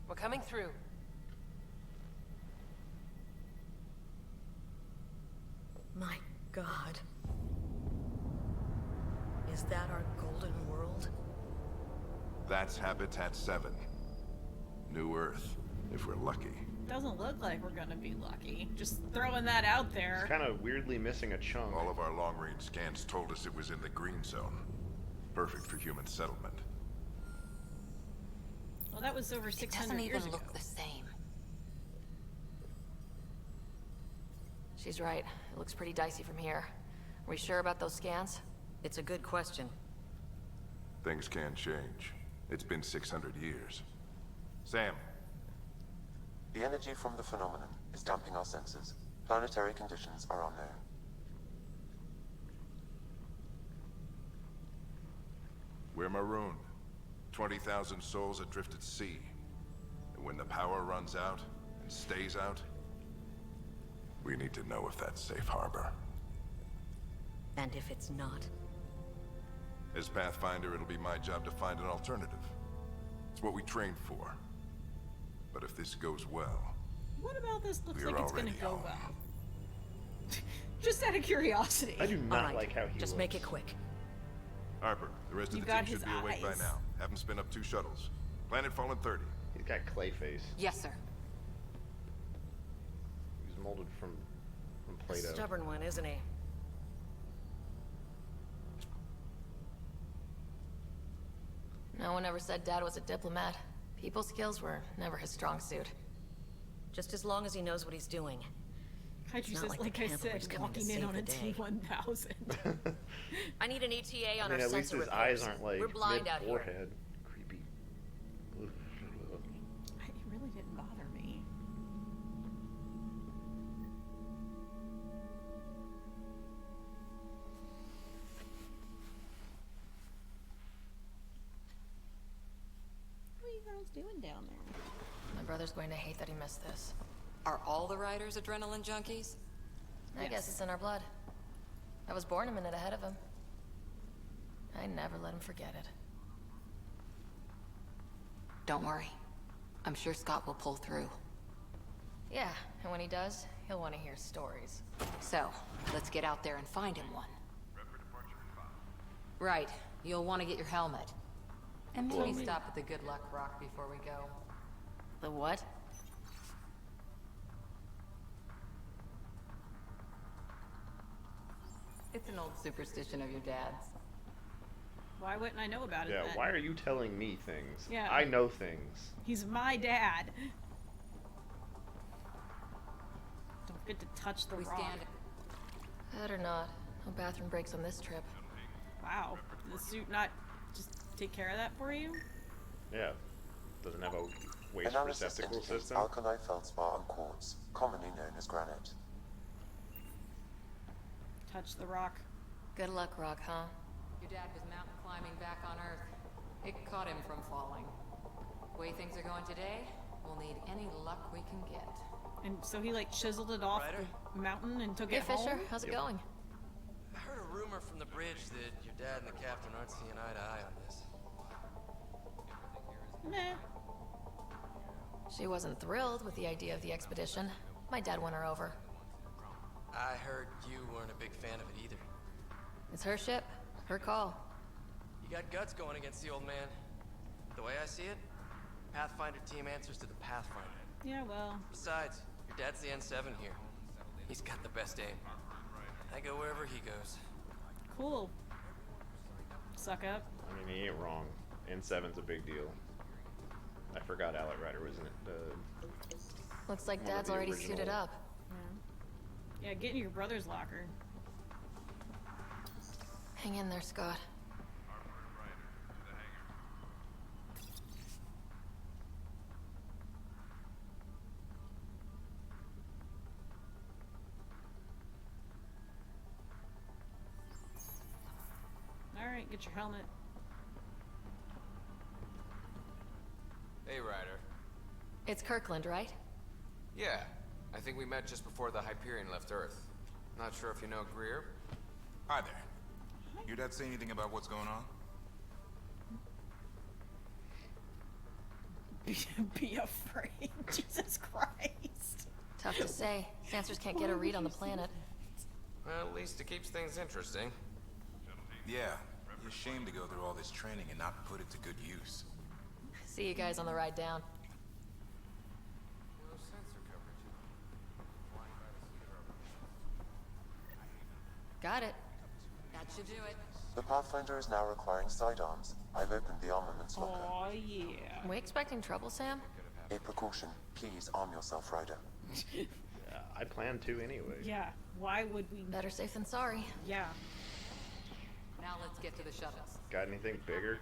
We're coming through. My God. Is that our golden world? That's Habitat 7. New Earth, if we're lucky. Doesn't look like we're gonna be lucky. Just throwing that out It's there. kind of weirdly missing a chunk. All of our long-range scans told us it was in the green zone. Perfect for human settlement. Well, that was over 600 Doesn't years even ago. look the same. She's right. It looks pretty dicey from here. Are we sure about those scans? It's a good question. Things can change. It's been 600 years. Sam. The energy from the phenomenon is damping our senses. Planetary conditions are unknown. We're marooned. 20,000 souls adrift at sea. And when the power runs out, and stays out, we need to know if that's safe harbor. And if it's not? As Pathfinder, it'll be my job to find an alternative. It's what we trained for. But if this goes well... What about this looks We're like it's gonna already go home. well? Just out of curiosity. I do not Alright, like how he just looks. make it quick. Harper, the rest of You the got team should his be awake by eyes. now. Have them spin up 2 shuttles. Planet Fallen 30. He's got clay face. Yes, sir. He's molded from A Play-Doh. stubborn one, isn't he? No one ever said Dad was a diplomat. People skills were never his strong suit. Just as long as he knows what he's doing. Kaiju It's not says, like the like I cavalry's said, coming to walking in save on the a day. T-1000. I need an ETA on I mean, our at least sensor his repairs. eyes aren't like We're blind out here. mid-forehead. Creepy. Ugh. It really didn't bother me. What are you girls doing down there? My brother's going to hate that he missed this. Are all the riders adrenaline junkies? I guess it's in our blood. I was born a minute ahead of him. I never let him forget it. Don't worry. I'm sure Scott will pull through. Yeah, and when he does, he'll want to hear stories. So, let's get out there and find him one. Right. You'll want to get your helmet. And maybe stop at the Good Luck Rock before we go. The what? It's an old superstition of your dad's. Why wouldn't I know about it Yeah, then? why are you telling me things? Yeah. I know things. He's my dad. Don't get to touch the rock. Better not. No bathroom breaks on this trip. Wow. Did the suit not just take care of that for you? Yeah. Doesn't have a waste Analysis receptacle indicates system. alkali feldspar and quartz, commonly known as granite. Touch the rock. Good luck, Rock, huh? Your dad was mountain climbing back on Earth. It caught him from falling. The way things are going today, we'll need any luck we can get. And so he like chiseled it off the mountain and took Hey, it home? Fisher, how's it going? I heard a rumor from the bridge that your dad and the captain aren't seeing eye to eye on this. Meh. She wasn't thrilled with the idea of the expedition. My dad won her over. I heard you weren't a big fan of it either. It's her ship, her call. You got guts going against the old man. The way I see it, Pathfinder team answers to the Pathfinder. Yeah, well. Besides, your dad's the N7 here. He's got the best aim. I go wherever he goes. Cool. Suck up. I mean, he ain't wrong. N7's a big deal. I forgot Alec Rider was in it. Looks like one of Dad's the already original- suited up. Yeah, get in your brother's locker. Hang in there, Scott. Alright, get your helmet. Hey, Ryder. It's Kirkland, right? Yeah, I think we met just before the Hyperion left Earth. Not sure if you know Greer. Hi there. Your dad say anything about what's going on? Be afraid. Jesus Christ. Tough to say. Sensors can't get a read on the planet. Well, at least it keeps things interesting. Yeah. Be ashamed to go through all this training and not put it to good use. See you guys on the ride down. Got it. That should do it. The Pathfinder is now requiring sidearms. I've opened the armaments locker. Oh yeah. Are we expecting trouble, Sam? A precaution. Please arm yourself, Ryder. Yeah, I plan to anyway. Yeah, why would we? Better safe than sorry. Yeah. Now let's get to the shuttles. Got anything bigger?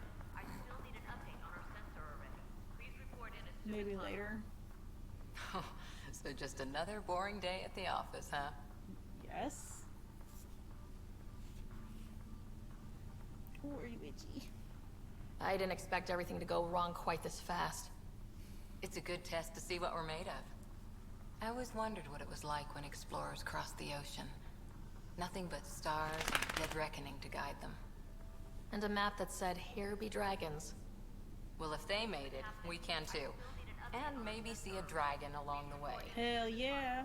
Maybe later. So just another boring day at the office, huh? Yes. Oh, are you itchy? I didn't expect everything to go wrong quite this fast. It's a good test to see what we're made of. I always wondered what it was like when explorers crossed the ocean. Nothing but stars and dead reckoning to guide them. And a map that said, "Here be dragons." Well, if they made it, we can too. And maybe see a dragon along the way. Hell yeah.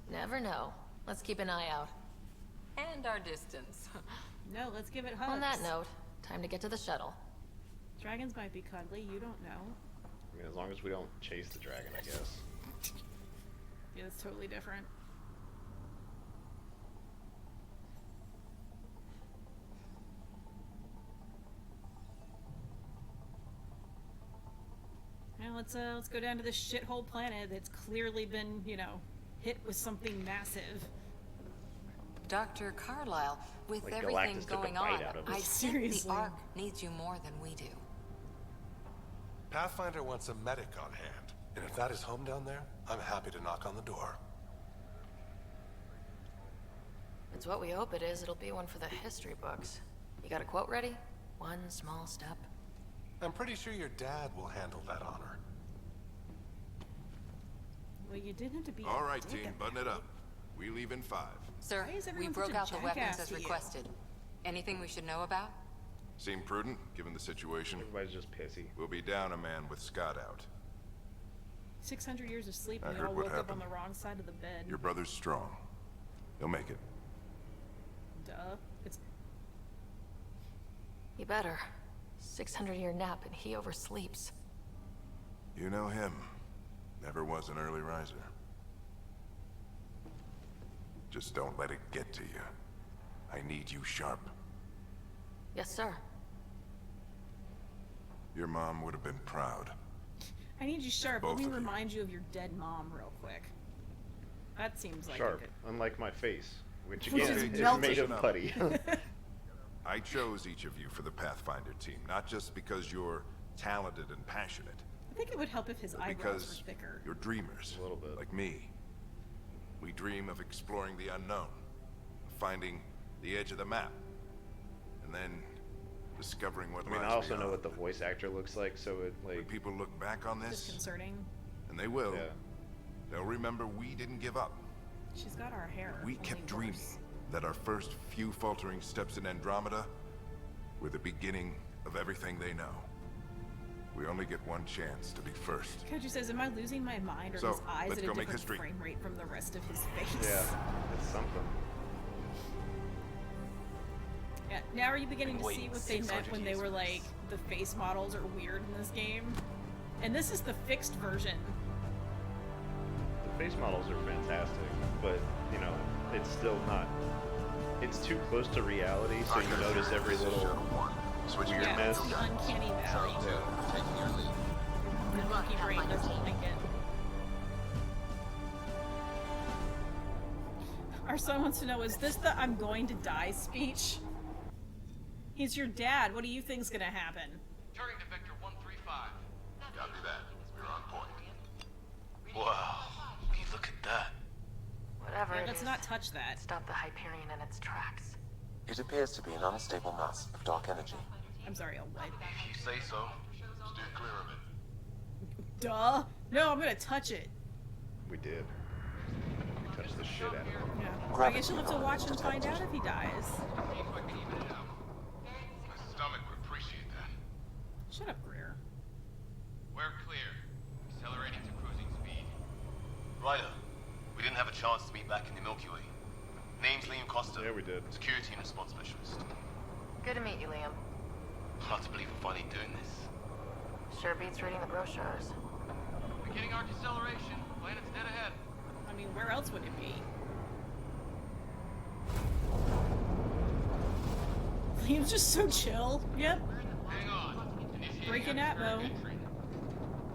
Never know. Let's keep an eye out. And our distance. No, let's give it hugs. On that note, time to get to the shuttle. Dragons might be cuddly, you don't know. I mean, as long as we don't chase the dragon, I guess. Yeah, that's totally different. let's go down to this shithole planet that's clearly been, you know, hit with something massive. Dr. Carlyle, with Like everything Galactus took a going bite on, out of it. I think the Seriously. Ark needs you more than we do. Pathfinder wants a medic on hand, and if that is home down there, I'm happy to knock on the door. It's what we hope it is. It'll be one for the history books. You got a quote ready? One small step. I'm pretty sure your dad will handle that honor. Well, you didn't have to be. All right, a dick team, about button it up. We leave in 5. Sir, Why is we everyone broke such a out the weapons jackass as to you? requested. Anything we should know about? Seem prudent, given the situation. Everybody's just pissy. We'll be down a man with Scott out. 600 years of sleep I and we heard all what woke up on happened. the wrong side of the bed. Your brother's strong. He'll make it. Duh. It's You better. 600-year nap and he oversleeps. You know him. Never was an early riser. Just don't let it get to you. I need you sharp. Yes, sir. Your mom would have been proud. I need you sharp. Both Let me of you. remind you of your dead mom real quick. That seems like Sharp, a good... unlike my face, which Which again is is melted. made of putty. I chose each of you for the Pathfinder team, not just because you're talented and passionate, I think it would help if his but eyebrows because were thicker. you're dreamers. A little bit. Like me. We dream of exploring the unknown, of finding the edge of the map, and then discovering what I mean, I lies also beyond. know what the voice actor looks like, so it When like people look back on this, Disconcerting. and they will, yeah. they'll remember we didn't give up. She's got our hair. We only kept dreaming worse. that our first few faltering steps in Andromeda were the beginning of everything they know. We only get one chance to be first. Kaiju says, am I losing my mind, or So, his eyes let's at a go make different history. frame rate from the rest of his face? Yeah, it's something. Yeah, now are you beginning to Wait, see what they meant 600 when they years were of like, the face models are weird in this game? And this is the fixed version. The face models are fantastic, but you know, it's still not. It's too close to reality, so you notice every little Yeah, weirdness. it's the uncanny valley. Taking your lead. The monkey brain doesn't like it. Our son wants to know, is this the I'm going to die speech? He's your dad. What do you think's gonna happen? Turning to Vector 135. Copy that. We're on point. Wow. Would you look at that? Whatever Yeah, it let's is, not touch that. stop the Hyperion in its tracks. It appears to be an unstable mass of dark energy. I'm sorry, I'll wipe. If you say so. Steer clear of it. Duh. No, I'm gonna touch it. We did. We touched the shit out of it. Yeah. I guess you'll have to watch and find out if he dies. My stomach would appreciate that. Shut up, Greer. We're clear. Accelerating to cruising speed. Ryder, we didn't have a chance to meet back in the Milky Way. Name's Liam Costa. Yeah, we did. Security and response specialist. Good to meet you, Liam. Hard to believe we're finally doing this. Sure beats reading the brochures. Beginning arc acceleration. Planet's dead ahead. I mean, where else would it be? Liam's just so chill. Yep. Hang on. Breaking Atmo.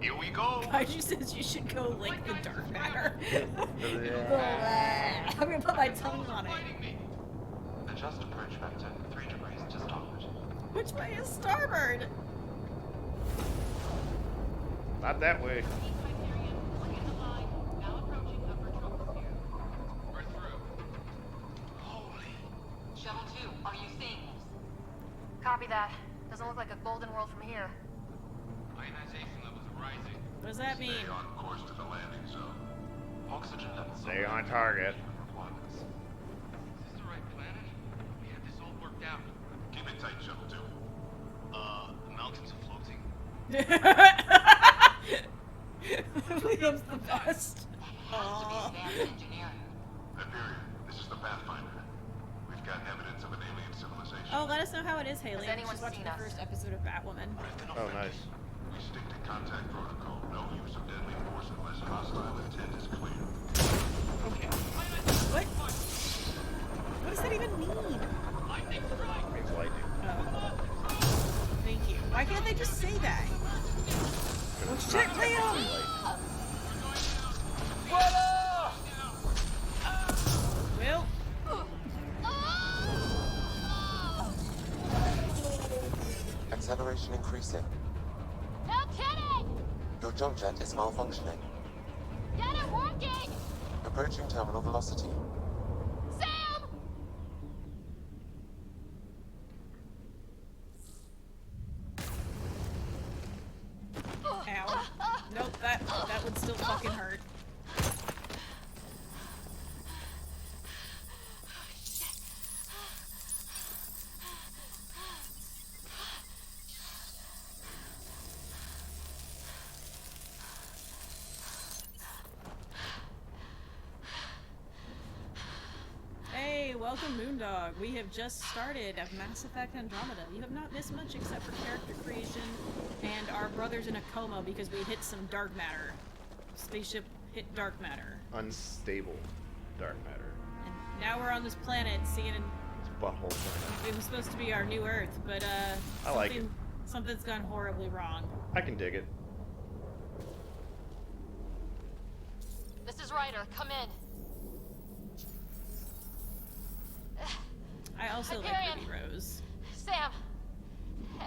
Here we go. Kaiju says you should go like the dark matter. Yeah. I'm gonna put my tongue on it. Adjust approach vector 3 degrees to starboard. Which way is starboard? Not that way. We're through. Shuttle 2, are you seeing this? Copy that. Doesn't look like a golden world from here. Ionization levels are rising. What does that mean? Stay on course to the landing zone. Oxygen levels Stay on target. requirements. Is this the right planet? We had this all worked out. Keep it tight, Shuttle 2. The mountains are floating. Liam's the best. Aww. Hyperion, this is the Pathfinder. We've got evidence of an alien civilization. Oh, let us know how it is, Haley. Has anyone She's watching seen the us? first episode of Batwoman. Oh, nice. We stick to contact protocol. No use of deadly force unless hostile intent is clear. Okay. What? What does that even mean? Means lightning. Thank you. Why can't they just say that? Don't Shit, Liam! Will? Acceleration increasing. No kidding! Your jump jet is malfunctioning. Get it working! Approaching terminal velocity. Sam! Ow. Nope, that would still fucking hurt. Hey, welcome Moondog. We have just started of Mass Effect Andromeda. You have not missed much except for character creation and our brothers in a coma because we hit some dark matter. Spaceship hit dark matter. Unstable dark matter. And now we're on this planet seeing It's butthole planet. it was supposed to be our new Earth, but I like it. Something's gone horribly wrong. I can dig it. This is Ryder. Come in. I also like Hyperion. Ruby Rose. Sam!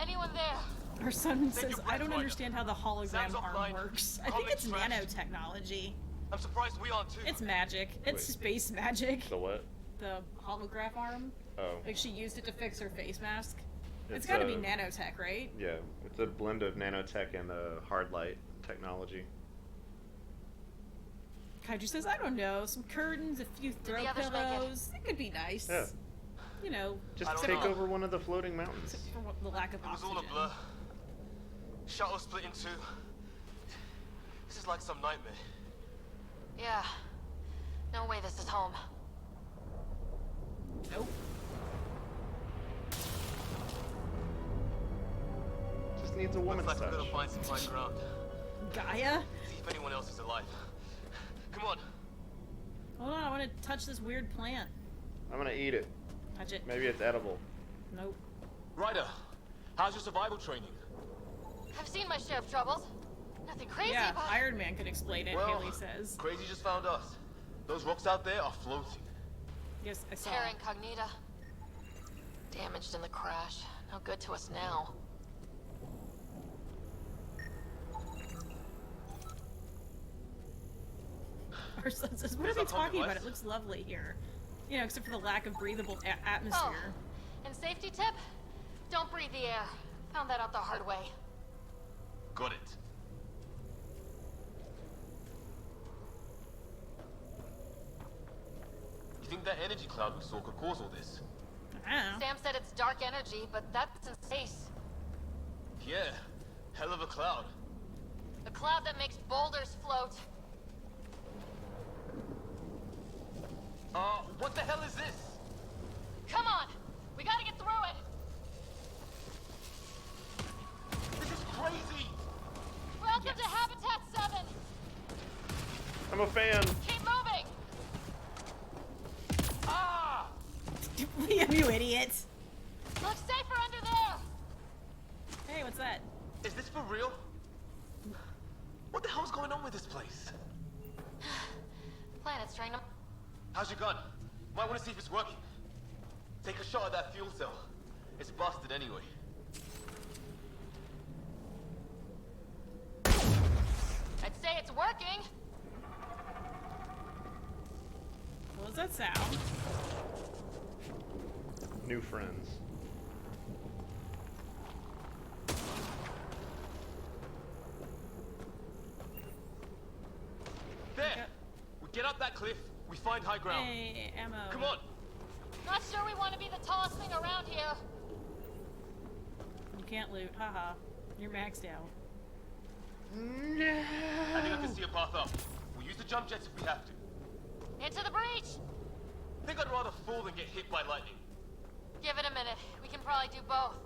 Anyone there? Our son Take says, your I don't breath, understand how the hologram Sam's arm offline. works. I I'll think make it's trash. nanotechnology. I'm surprised we aren't too. It's magic. It's space magic. The what? The holograph arm. Oh. Like she used it to fix her face mask. It's, It's gotta be nanotech, right? Yeah, it's a blend of nanotech and hard light technology. Kaiju says, I don't know, some curtains, a few throw the others make it? pillows. It could be nice. Yeah. You know, Just don't take know. over one of the floating mountains. except for the lack of It was oxygen. all a blur. Shuttle split in two. This is like some nightmare. Yeah. No way this is home. Nope. Just needs a woman's Looks like touch. we're gonna find some high ground. Gaia? See if anyone else is alive. Come on. Hold on, I want to touch this weird plant. I'm gonna eat it. Touch it. Maybe it's edible. Nope. Ryder, how's your survival training? I've seen my share of troubles. Nothing crazy, Yeah, but... Iron Man could explain it, Well, Haley says. Crazy just found us. Those rocks out there are floating. Yes, I saw. Terra Incognita. Damaged in the crash. No good to us now. Our son says, what are There's they our contact talking about? device. It looks lovely here. You know, except for the lack of breathable atmosphere. Oh, and safety tip? Don't breathe the air. Found that out the hard way. Got it. You think that energy cloud we saw could cause all this? Sam said it's dark energy, but that's in space. Yeah, hell of a cloud. A cloud that makes boulders float. What the hell is this? Come on! We gotta get through it! This is crazy! Welcome to Habitat 7! I'm a fan. Keep moving! Ah! Liam, you idiot. Looks safer under there! Hey, what's that? Is this for real? What the hell's going on with this place? Planet's trying to... How's your gun? Might want to see if it's working. Take a shot at that fuel cell. It's busted anyway. I'd say it's working! What was that sound? New friends. There! We get up that cliff, we find high ground. Hey, ammo. Come on! Not sure we want to be the tallest thing around here. You can't loot. Haha. You're maxed out. No! I think I can see a path up. We'll use the jump jets if we have to. Into the breach! I think I'd rather fall than get hit by lightning. Give it a minute. We can probably do both.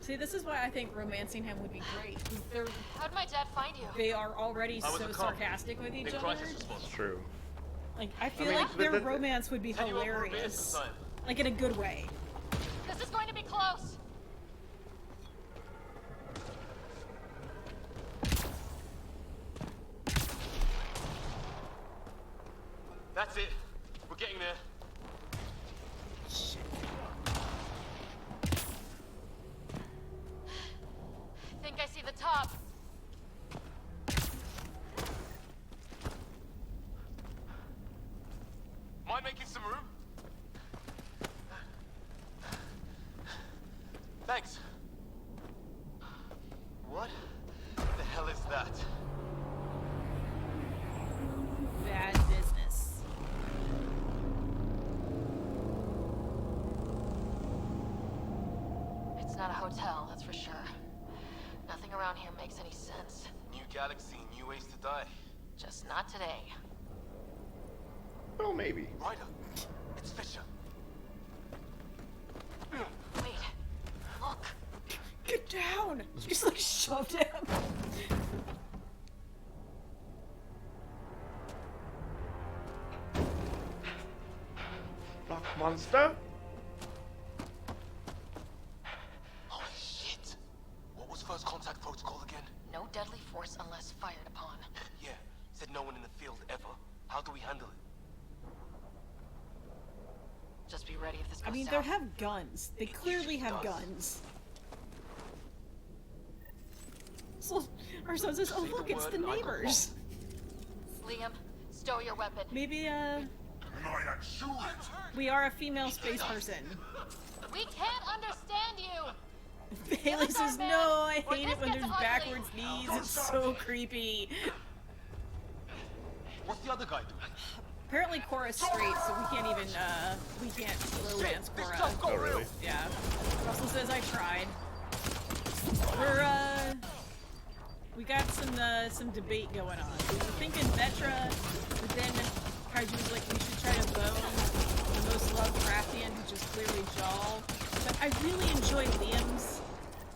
See, this is why I think romancing him would be great. How'd my dad find you? They are already I was so a cop. sarcastic with each In other. crisis response. True. Like, I feel mean, like but their the- romance would be Tell you what, we're hilarious. sometime. Like, in a good way. This is going to be close. It's not a hotel, that's for sure. Nothing around here makes any sense. New galaxy, new ways to die. Just not today. Well, maybe. Ryder, it's Fisher. Wait, look. Get down! She just like shoved him. Rock monster? Holy shit! What was first contact protocol again? No deadly force unless fired upon. Yeah, said no one in the field ever. How do we handle it? Just be ready if this goes I mean, they south. have guns. They clearly have guns. So our son says, "Oh look, it's the neighbors." Liam, stow your weapon. Maybe we are a female space person. We can't understand you. Haley says, "No, I hate it when there's backwards knees. It's so creepy." What's the other guy doing? Apparently Cora's straight, so we can't even, we can't romance Cora. Oh, really? Yeah. Russell says I tried. We got some debate going on. We were thinking Vetra, but then Kaiju was like, we should try to bone the most Lovecraftian, which is clearly Jaal. But I really enjoy Liam's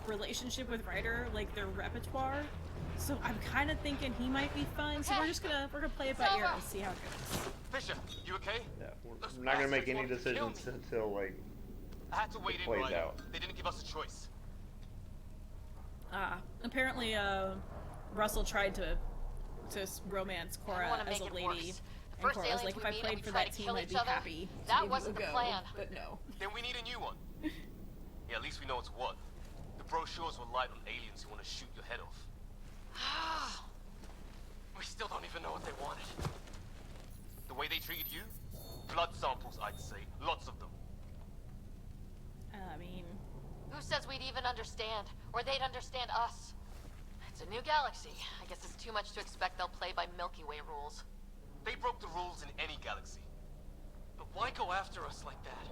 relationship with Ryder, like their repertoire. So I'm kind of thinking he might be fun. So we're gonna play it by ear and see how it goes. Fisher, you okay? Yeah, we're not gonna make any decisions until like I had to wait in, plays Ryder. out. They didn't give us a choice. Apparently, Russell tried to romance Cora as a lady. And Cora was like, if I played for that team, I'd be happy. That wasn't the plan. But no. Then we need a new one. Yeah, at least we know it's what. The brochures were light on aliens who want to shoot your head off. We still don't even know what they wanted. The way they treated you? Blood samples, I'd say. Lots of them. I mean... Who says we'd even understand? Or they'd understand us? It's a new galaxy. I guess it's too much to expect they'll play by Milky Way rules. They broke the rules in any galaxy. But why go after us like that?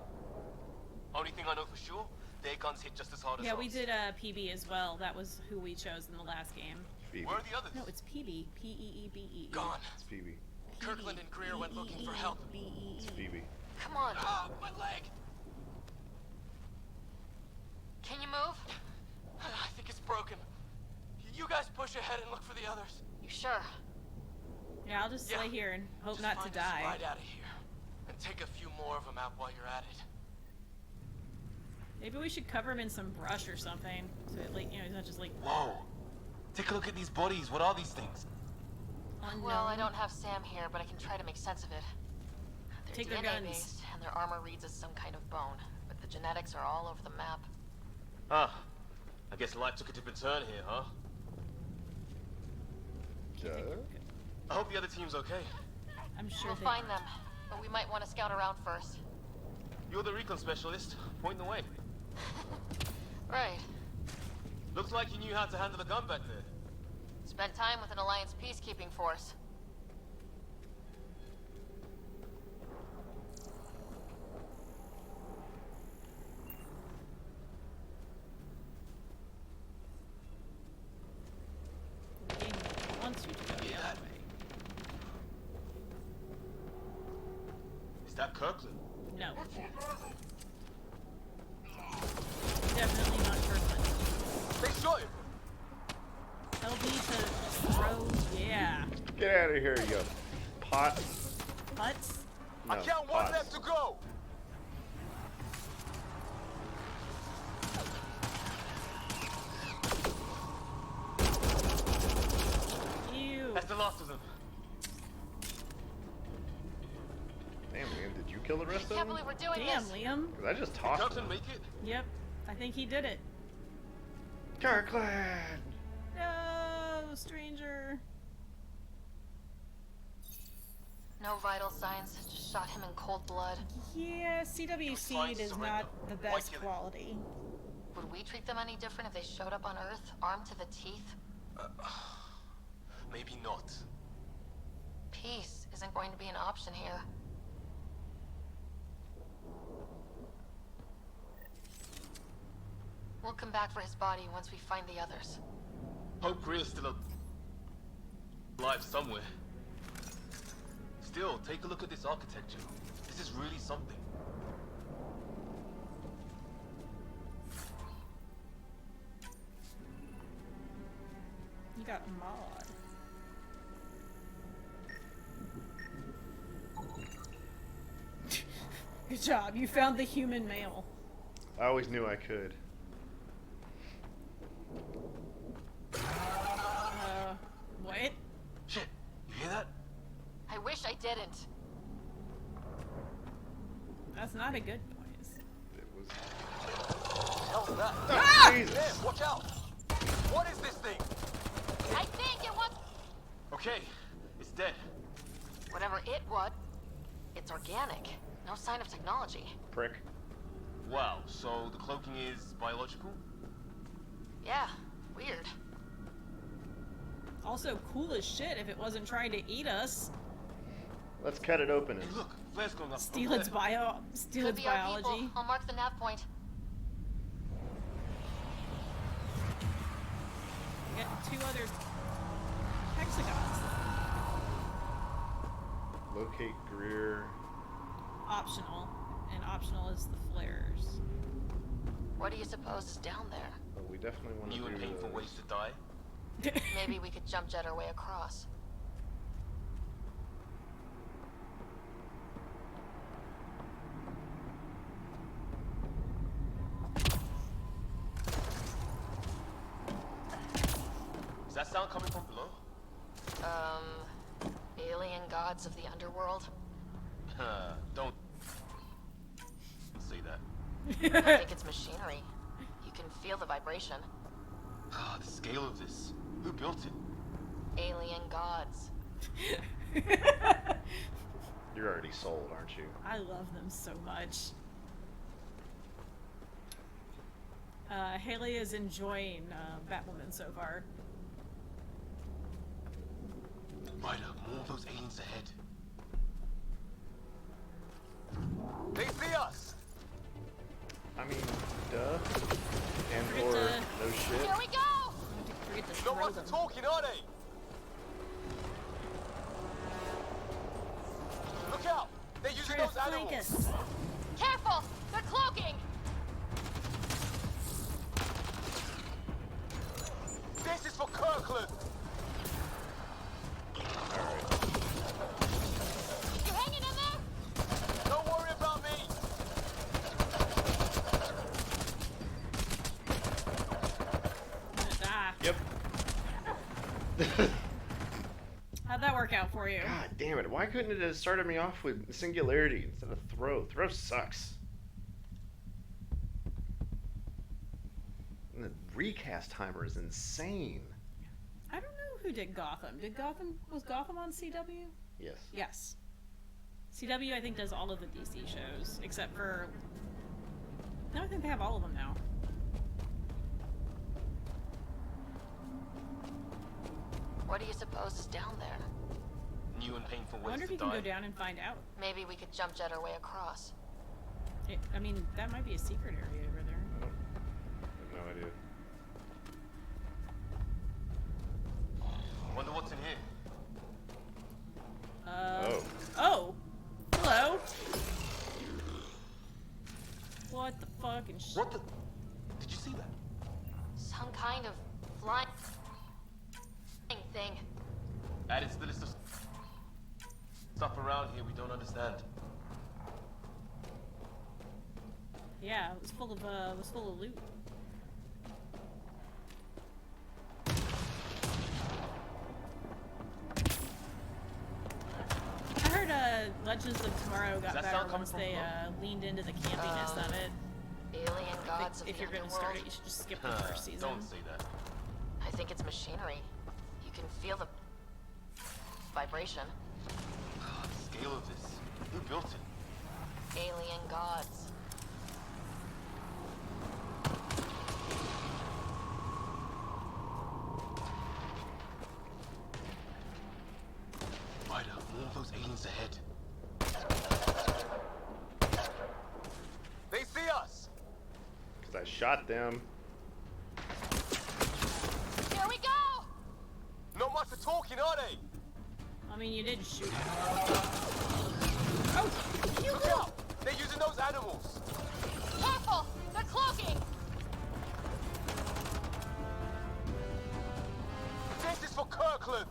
Only thing I know for sure, their guns hit just as hard as ours. Yeah, we did PB as well. That was who we chose in the last game. Phoebe. Where are the others? No, it's PB. P-E-E-B-E. Gone. It's Phoebe. Kirkland and Greer went looking for help. It's Phoebe. Come on. Ah, my leg! Can you move? I think it's broken. You guys push ahead and look for the others. You sure? Yeah, I'll just lay here and hope Just not to find us die. right out of here. And take a few more of them out while you're at it. Maybe we should cover him in some brush or something. So it, like, you know, he's not just like... Whoa! Take a look at these bodies. What are these things? Unknown. Well, I don't have Sam here, but I can try to make sense of it. They're Take their DNA guns. based, and their armor reads as some kind of bone. But the genetics are all over the map. Ah, I guess life took a different turn here, huh? I hope the other team's okay. I'm sure We'll find them, but we might want to scout around first. You're the recon specialist. Point the way. Right. Looks like you knew how to handle a gun back there. Spent time with an Alliance peacekeeping force. The game wants you to go the other way. Is that Kirkland? No. Definitely not Kirkland. They shot him! LB to throw, yeah. Get out of here, you pot. Butts? No, I count one left to go! Ew. That's the last of them. Damn, Liam, did you kill the rest of Can't them? believe we're doing Damn, this. Liam. Because I just Did tossed Kirkland them. make it? Yep. I think he did it. Kirkland! No, stranger. No vital signs. Just shot him in cold blood. Yeah, CWC is not the best quality. Would we treat them any different if they showed up on Earth, armed to the teeth? Maybe not. Peace isn't going to be an option here. We'll come back for his body once we find the others. Hope Greer's still alive somewhere. Still, take a look at this architecture. This is really something. You got a mod. Good job. You found the human male. I always knew I could. What? Shit, you hear that? I wish I didn't. That's not a good noise. It was. Hell's that? Ah! Jesus. Damn, watch out! What is this thing? I think it was... Okay, it's dead. Whatever it was, it's organic. No sign of technology. Prick. Wow, so the cloaking is biological? Yeah, weird. Also cool as shit if it wasn't trying to eat us. Let's cut it open. Hey, look, flare's going up. Steal its Could its be our biology. people. I'll mark the nav point. We got 2 other hexagons. Locate Greer. Optional. And optional is the flares. What do you suppose is down there? Oh, we definitely want to New do and painful ways to die? Maybe we could jump jet our way across. Is that sound coming from below? Alien gods of the underworld? Don't say that. I think it's machinery. You can feel the vibration. Ah, the scale of this. Who built it? Alien gods. You're already sold, aren't you? I love them so much. Haley is enjoying Batwoman so far. Ryder, more of those aliens ahead. They see us! I mean, duh. And Forget or to- no shit. Here we go! Forget to No throw one's them. talking, are they? Look out! They're using Trying to those flank animals! us. Careful! They're cloaking! This is for Kirkland! Alright. You hanging in there? Don't worry about me! I'm gonna die. Yep. How'd that work out for you? God damn it. Why couldn't it have started me off with Singularity instead of Throw? Throw sucks. And the recast timer is insane. I don't know who did Gotham. Was Gotham on CW? Yes. Yes. CW, I think, does all of the DC shows, except for... No, I think they have all of them now. What do you suppose is down there? New and painful I ways wonder if to you can die. go down and find out. Maybe we could jump jet our way across. I mean, that might be a secret area over there. I have no idea. Wonder what's in here. Oh. Oh! Hello! What the fucking shit? What the? Did you see that? Some kind of flying thing. Added to the list of stuff around here we don't understand. Yeah, it was full of loot. I heard Legends of Tomorrow got that better sound coming once from they below? leaned into the campiness of it. Alien gods If of you're the gonna start underworld. it, you should just skip the first season. Don't say that. I think it's machinery. You can feel the vibration. Ah, the scale of this. Who built it? Alien gods. Ryder, more of those aliens ahead. They see us! Because I shot them. talking, are they? I mean, you did shoot him. Oh, you Look out! They're using those animals. Careful! They're cloaking! This is for Kirkland.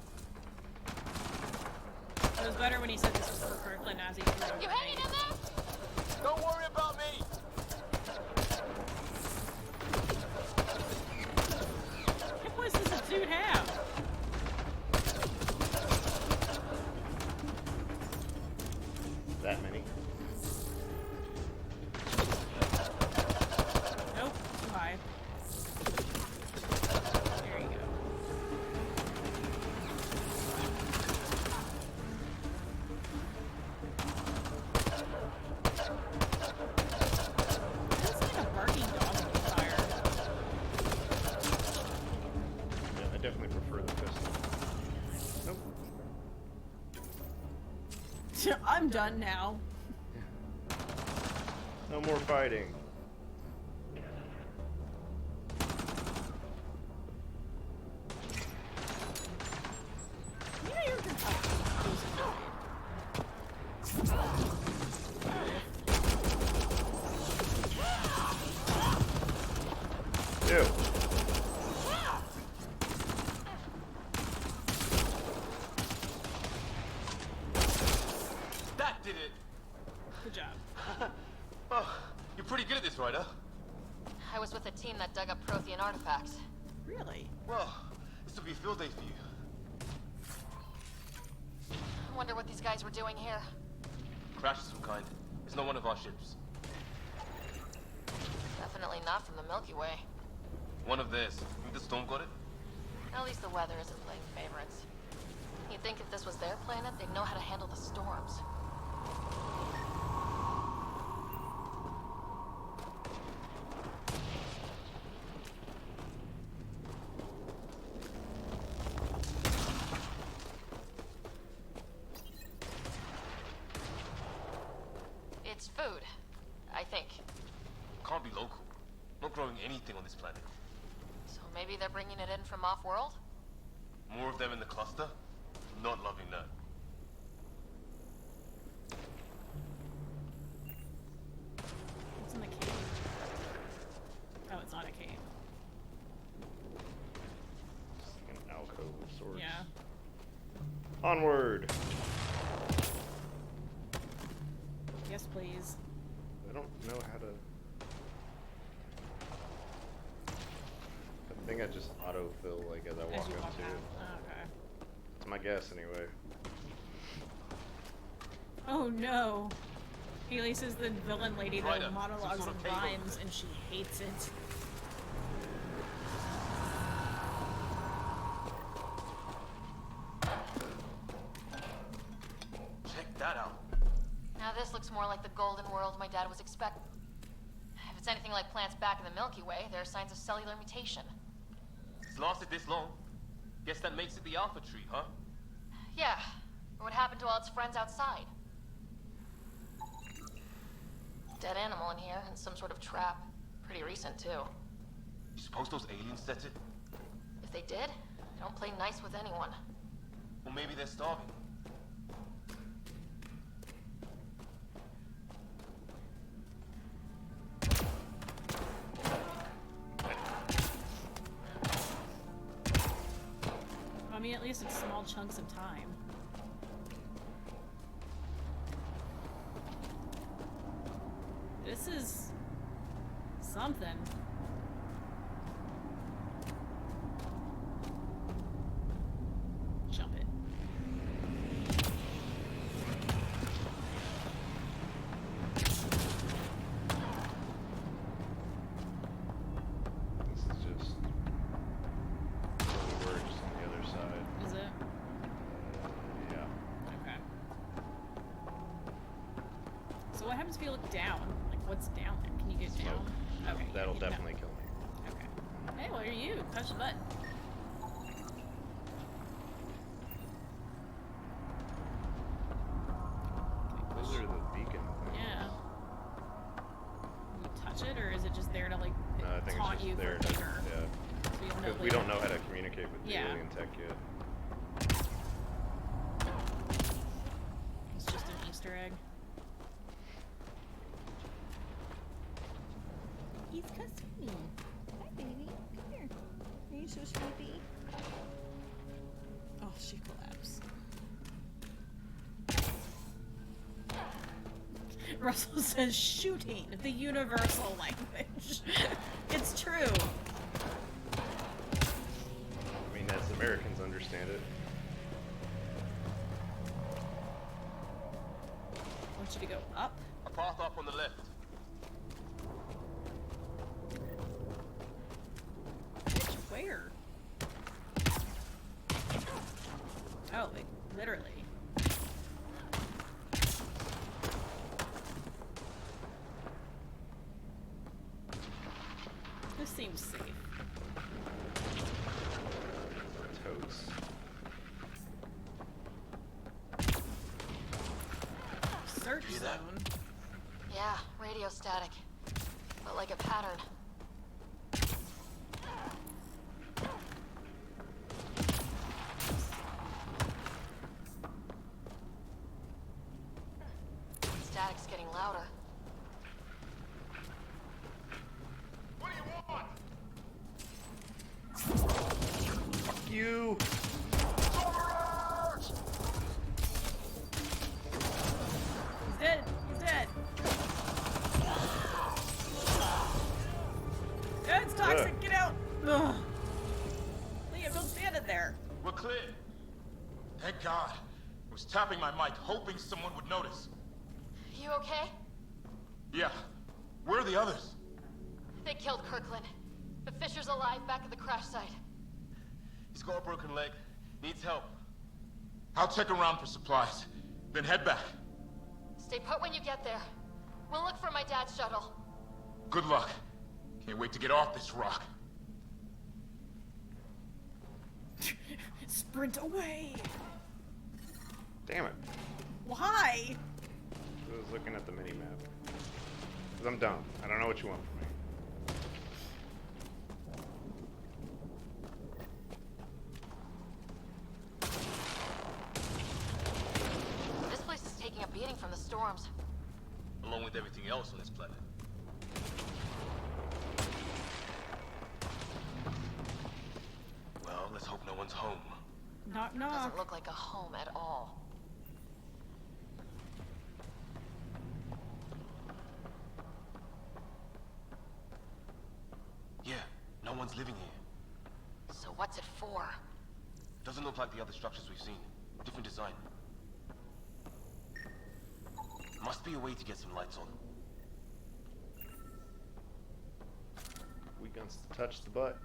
It was better when he said this was for Kirkland as he threw it. You hanging in there? Don't worry about me. What voice does this dude have? That many? Nope, too high. There you go. That's like a barking dog on fire. Yeah, I definitely prefer the pistol. Nope. I'm done now. No more fighting. Yeah, you're gonna Ew. That did it. Good job. Oh, you're pretty good at this, Ryder. I was with a team that dug up Prothean artifacts. Really? Well, this will be a field day for you. I wonder what these guys were doing here. Crash of some kind. It's not one of our ships. Definitely not from the Milky Way. One of theirs. Think the storm got it? At least the weather isn't playing favorites. You'd think if this was their planet, they'd know how to handle the storms. It's food, I think. Can't be local. Not growing anything on this planet. So maybe they're bringing it in from off-world? More of them in the cluster? Not loving that. What's in the cave? Oh, it's not a cave. Just like an alcove of sorts. Yeah. Onward! Yes, please. I don't know how to... I think I just autofill like as I walk As you up walk to out. it. Oh, okay. It's my guess anyway. Oh no. Haley says the villain lady Ryder, that monologues some sort and of cave over rhymes there. and she hates it. Check that out. Now this looks more like the golden world my dad was expecting. If it's anything like plants back in the Milky Way, there are signs of cellular mutation. It's lasted this long. Guess that makes it the Alpha Tree, huh? Yeah. What happened to all its friends outside? Dead animal in here, and some sort of trap. Pretty recent, too. You suppose those aliens set it? If they did, they don't play nice with anyone. Or maybe they're starving. I mean, at least it's small chunks of time. This is something. Jump it. This is just... we're just on the other side. Is it? Yeah. Okay. So what happens if you look down? Like, what's down there? Can you get down? Okay. That'll you can definitely kill me. Okay. Hey, what are you? Touch the button. Those are the beacon things. Yeah. You touch it, or is it just there to like No, I think taunt it's you just there for to, later? yeah. So you'll know Because we later. don't know how to communicate with the Yeah. alien tech yet. Easter egg. He's kissing me. Hi, baby. Come here. Are you so sleepy? Oh, she collapsed. Russell says shooting, the universal language. It's true. I mean, as Americans understand it. I want you to go up. A path up on the left. Bitch, where? Oh, like, literally. This seems safe. Toes. Search zone. Yeah, radio static. But like a pattern. Static's getting louder. What do you want? Fuck you! He's dead. He's dead. Yeah, it's toxic. Get out. Ugh. Liam, don't stand in there. We're clear. Thank God. I was tapping my mic, hoping someone would notice. You okay? Yeah. Where are the others? They killed Kirkland. But Fisher's alive back at the crash site. He's got a broken leg. Needs help. I'll check around for supplies, then head back. Stay put when you get there. We'll look for my dad's shuttle. Good luck. Can't wait to get off this rock. Sprint away. Damn it. Why? I was looking at the mini-map. Because I'm dumb. I don't know what you want from me. This place is taking a beating from the storms. Along with everything else on this planet. Well, let's hope no one's home. Knock, knock. Doesn't look like a home at all. Yeah, no one's living here. So what's it for? Doesn't look like the other structures we've seen. Different design. Must be a way to get some lights on. Weak guns to touch the butt.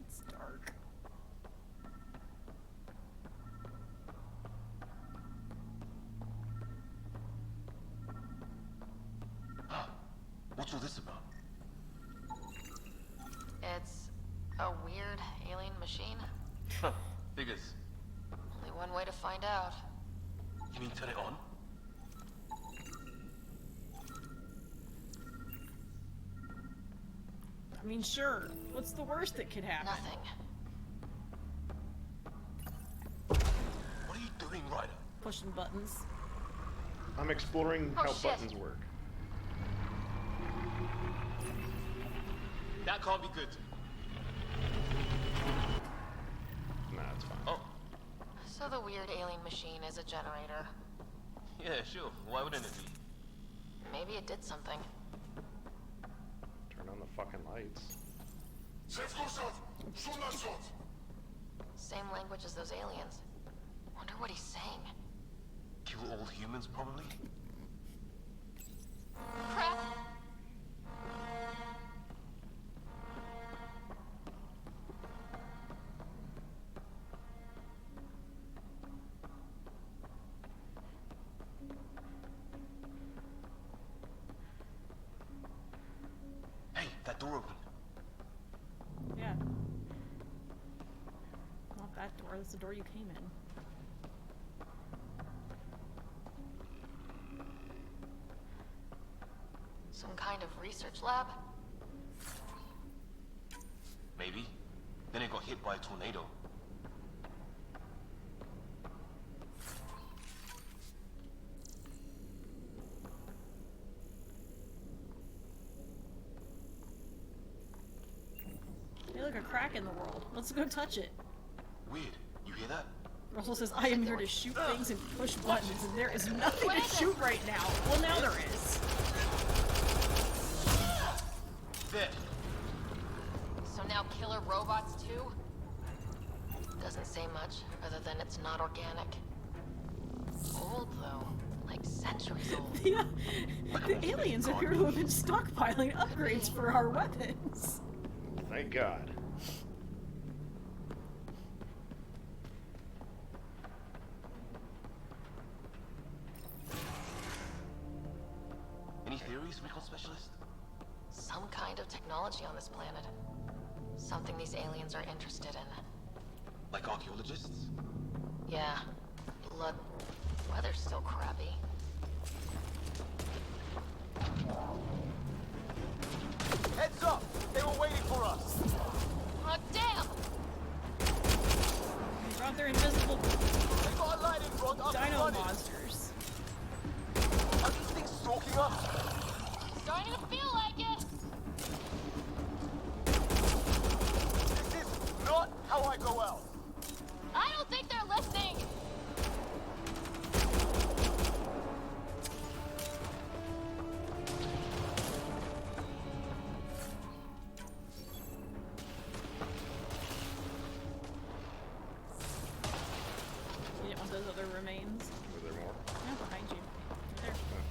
It's dark. What's all this about? It's a weird alien machine. Figures. Only one way to find out. You mean turn it on? I mean, sure. What's the worst that could happen? Nothing. What are you doing, Ryder? Pushing buttons. I'm exploring Oh, how shit. buttons work. That can't be good. Nah, it's fine. Oh, So the weird alien machine is a generator. yeah, sure. Why wouldn't it be? Maybe it did something. Turn on the fucking lights. Same language as those aliens. Wonder what he's saying. Kill all humans, probably? Crap! Hey, that door opened. Yeah. Not that door. That's the door you came in. Some kind of research lab? Maybe. Then it got hit by a tornado. Hey, look, a crack in the world. Let's go touch it. Weird. You hear that? Russell says, I am here to shoot things and push buttons, and there is nothing to shoot right now. Well, now there is. There. So now killer robots too? Doesn't say much, other than it's not organic. Old though, like centuries old. Yeah, the aliens appear to have been stockpiling upgrades for our weapons. Thank God. Any theories, recon specialist? Some kind of technology on this planet. Something these aliens are interested in. Like archaeologists? Yeah. Blood. Weather's still crappy. Heads up! They were waiting for us! Oh, damn! They brought their invisible They got a lightning rod up and dino running. monsters. Are these things stalking us? Starting to feel like it! This is not how I go out. I don't think they're listening! You didn't want those other remains? Were there more? Yeah, behind you. Right there.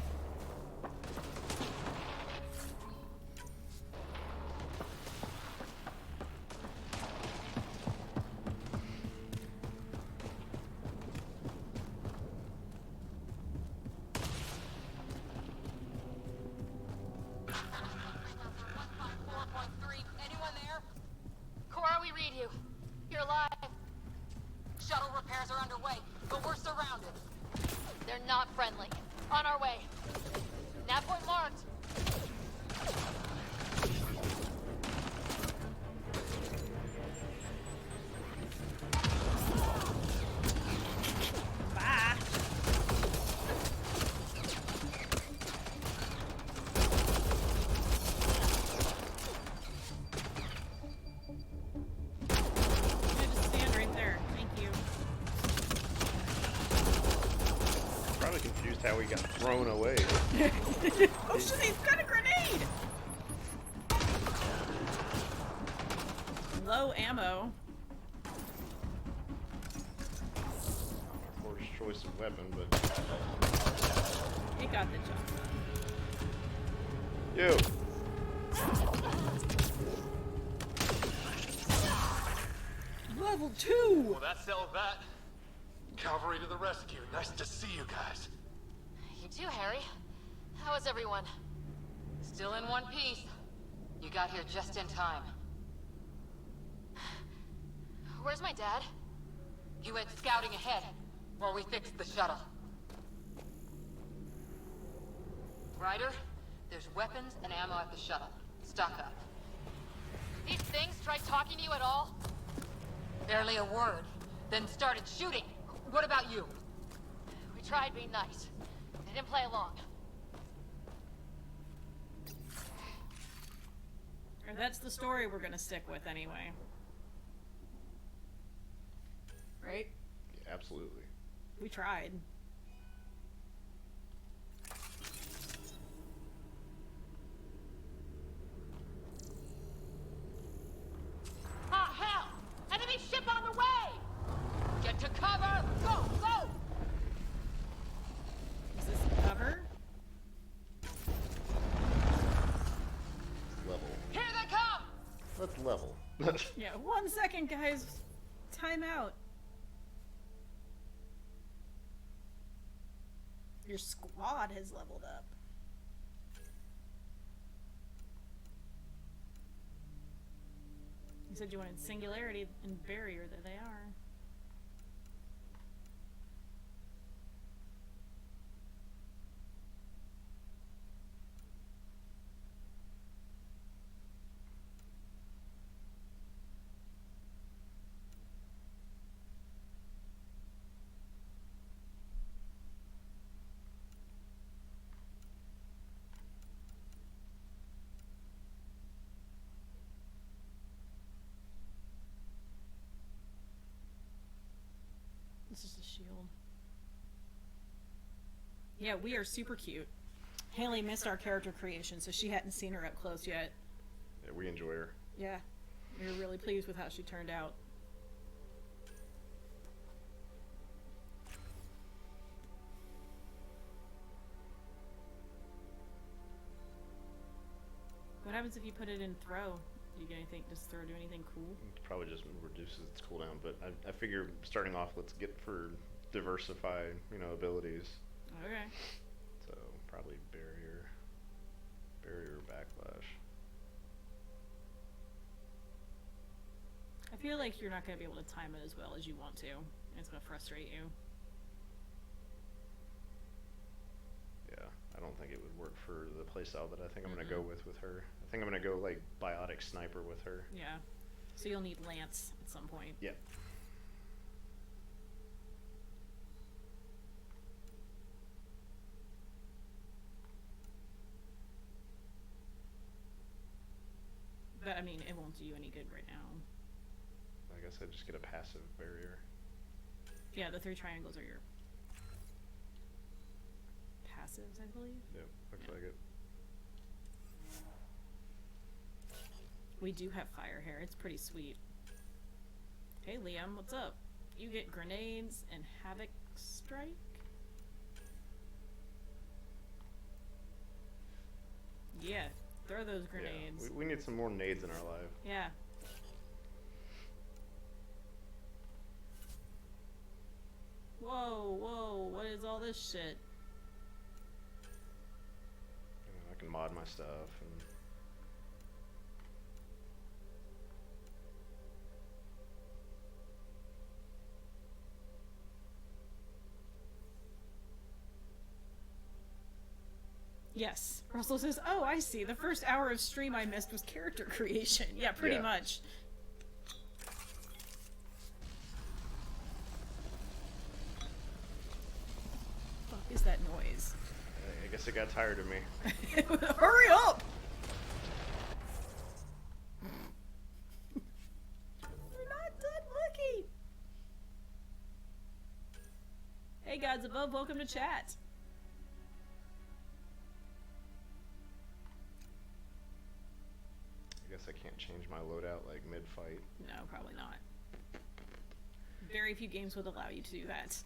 Anyone there? Cora, we read you. You're alive. Shuttle repairs are underway, but we're surrounded. They're not friendly. On our way. Nav point marked. Bye. Yeah, just stand right there. Thank you. Probably confused how he got thrown away. Oh shit, he's got a grenade! Low ammo. First choice of weapon, but It got the job done. you. Level 2! Well, that settled that. Cavalry to the rescue. Nice to see you guys. You too, Harry. How is everyone? Still in one piece. You got here just in time. Where's my dad? He went scouting ahead while we fixed the shuttle. Ryder, there's weapons and ammo at the shuttle. Stock up. These things tried talking to you at all? Barely a word. Then started shooting. What about you? We tried being nice. They didn't play along. Or that's the story we're gonna stick with anyway. Right? Yeah, absolutely. We tried. Ah, hell! Enemy ship on the way! Get to cover! Go, go! Is this cover? Level. Here they come! Let's level. Yeah, 1 second, guys. Time out. Your squad has leveled up. You said you wanted singularity and barrier. There they are. This is the shield. Yeah, we are super cute. Haley missed our character creation, so she hadn't seen her up close yet. Yeah, we enjoy her. Yeah, we were really pleased with how she turned out. What happens if you put it in throw? Do you get anything? Does throw do anything cool? It probably just reduces its cooldown, but I figure starting off, let's get for diversify, you know, abilities. Okay. So probably barrier, backlash. I feel like you're not going to be able to time it as well as you want to. And it's going to frustrate you. Yeah, I don't think it would work for the playstyle that I think I'm going to go with her. I think I'm going to go like biotic sniper with her. Yeah. So you'll need Lance at some point. Yeah. But I mean, it won't do you any good right now. I guess I just get a passive barrier. Yeah, the 3 triangles are your passives, I believe. Yep, looks like it. We do have fire hair. It's pretty sweet. Hey, Liam, what's up? You get grenades and Havoc Strike? Yeah, throw those grenades. Yeah, we need some more nades in our life. Yeah. Whoa, whoa, what is all this shit? You know, I can mod my stuff and Yes. Russell says, oh, I see. The first hour of stream I missed was character creation. Yeah, pretty much. Fuck is that noise? I guess it got tired of me. Hurry up! We're not done looking! Hey, gods above, welcome to chat. I guess I can't change my loadout like mid-fight. No, probably not. Very few games would allow you to do that.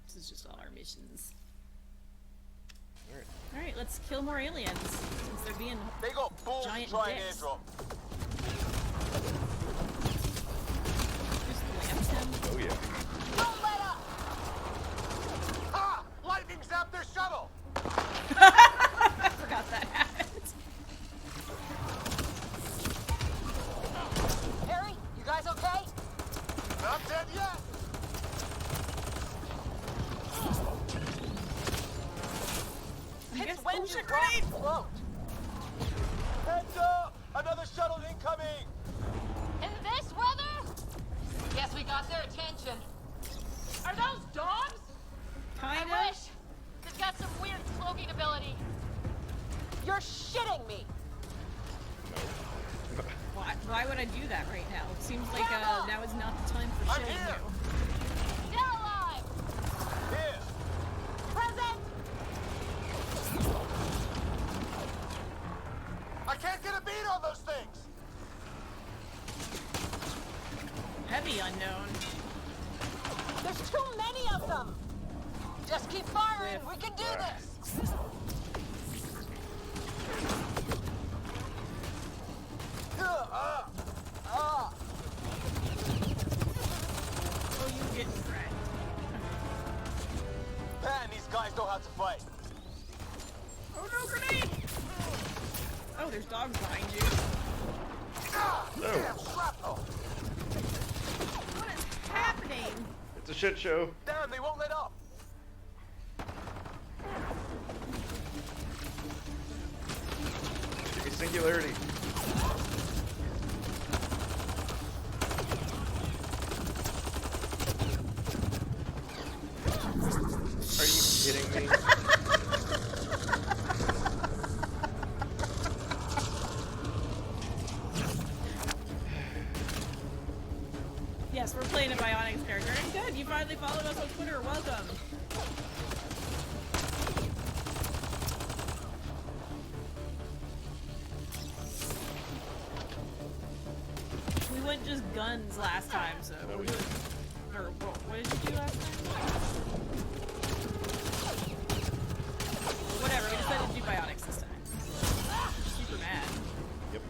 This is just all our missions. Alright. Alright, let's kill more aliens, since they're being They got balls to giant try an dicks. airdrop. Just lamps him. Oh yeah. Don't let up! Ha! Lightning zapped their shuttle! I forgot that happened. Harry, you guys okay? Not dead yet! It's when you float. Heads up! Another shuttle incoming! In this weather? Guess we got their attention. Are those dogs? Kinda. I wish. They've got some weird cloaking ability. You're shitting me. Why would I do that right now? It seems like now is not the time for I'm shitting here. you. They're alive. Here! Present. I can't get a beat on those things! Heavy unknown. There's too many of them. Just keep firing. We can do this. Oh, you getting wrecked. Man, these guys know how to fight. Oh no, grenade! Oh, there's dogs behind you. Damn shrapnel! What is happening? It's a shit show. Damn, they won't let up. Give me singularity. Are you kidding me? Yes, we're playing a Bionics character. And good, you finally followed us on Twitter. Welcome. We went just guns last time, so we're doing. Or what did you do last time? Whatever, we decided to do Bionics this time. Super mad. Yep.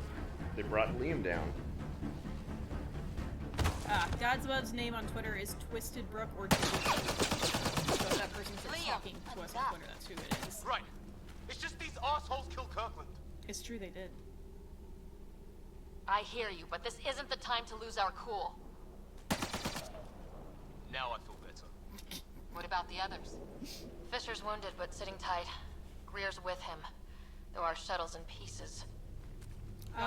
They brought Liam down. God's Love's name on Twitter is Twisted Brook or Twisted. So that person's talking to us on Twitter, that's who it is. Right. It's just these assholes killed Kirkland. It's true, they did. I hear you, but this isn't the time to lose our cool. Now I feel better. What about the others? Fisher's wounded, but sitting tight. Greer's with him, though our shuttle's in pieces.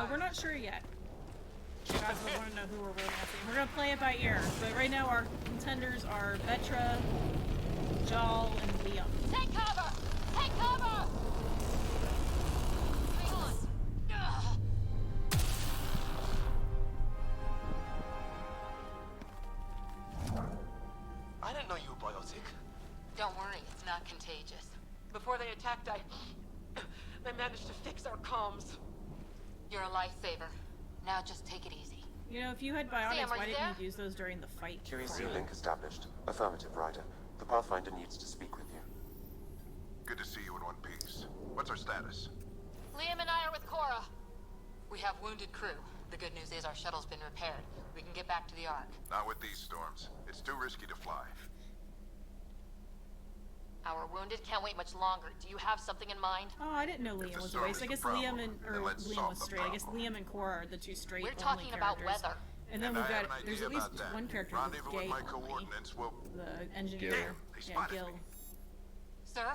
We're not sure yet. You guys will want to know who we're rolling up to. We're going to play it by ear, but right now our contenders are Vetra, Jal, and Liam. Take cover! Take cover! Hang on. I didn't know you were biotic. Don't worry, it's not contagious. Before they attacked, I managed to fix our comms. You're a lifesaver. Now just take it easy. You know, if you had Bionics, Sam, why didn't you use those during the fight? QEC link established. Affirmative, Ryder. The Pathfinder needs to speak with you. Good to see you in one piece. What's our status? Liam and I are with Cora. We have wounded crew. The good news is our shuttle's been repaired. We can get back to the Ark. Not with these storms. It's too risky to fly. Our wounded can't wait much longer. Do you have something in mind? Oh, I didn't know Liam was away. So I guess Liam and Liam was straight. I guess Liam and Cora are the two straight. We're talking about weather. And then we've got there's at least one character who's gay only. The engineer. Yeah, Gil. Sir?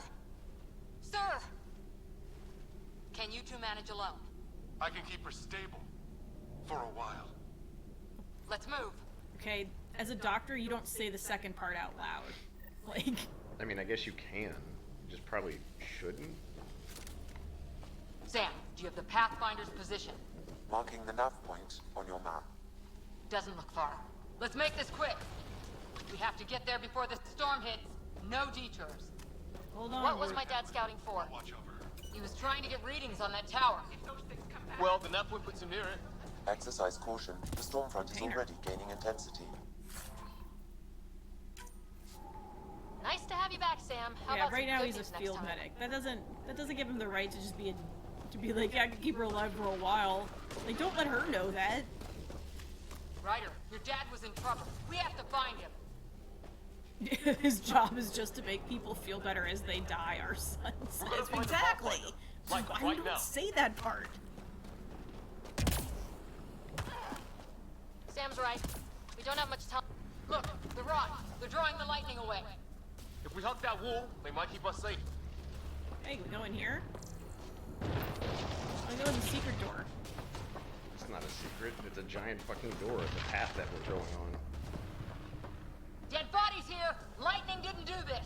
Sir! Can you two manage alone? I can keep her stable. For a while. Let's move. Okay, as a doctor, you don't say the second part out loud. Like... I mean, I guess you can. You just probably shouldn't. Sam, do you have the Pathfinder's position? Marking the nav point on your map. Doesn't look far. Let's make this quick. We have to get there before the storm hits. No detours. Hold on. What was my dad scouting for? Watch over her. He was trying to get readings on that tower. If those things come back... Well, the nav point puts him near it. Exercise caution. The storm front is already gaining intensity. Nice to have you back, Sam. How yeah, about right some now good he's a news next field time? medic. That doesn't give him the right to just be like, yeah, I can keep her alive for a while. Like, don't let her know that. Ryder, your dad was in trouble. We have to find him. His job is just to make people feel better as they die, our son says. Exactly! Why don't you say that part? Sam's right. We don't have much time. Look, the rock. They're drawing the lightning away. If we hug that wall, they might keep us safe. Hey, we go in here? I go in the secret door. It's not a secret. It's a giant fucking door. It's a path that we're going on. Dead bodies here! Lightning didn't do this!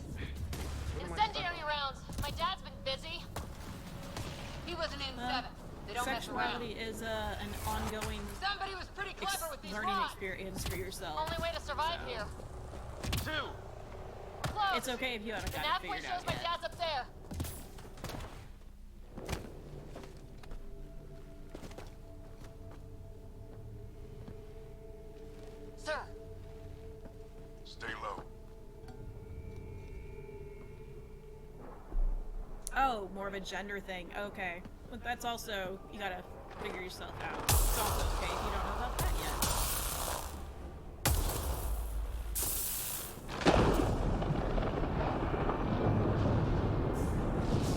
Incendiary rounds! My dad's been busy. He wasn't in 7. They don't mess around. Sexuality is an ongoing Somebody was pretty clever with these learning rocks. experience for yourself. Only way to survive here. 2. Close. It's okay if you haven't The got nav it point figured shows out my yet. dad's up there. Sir. Stay low. Oh, more of a gender thing. Okay. But that's also, you gotta figure yourself out. It's also okay if you don't know about that yet.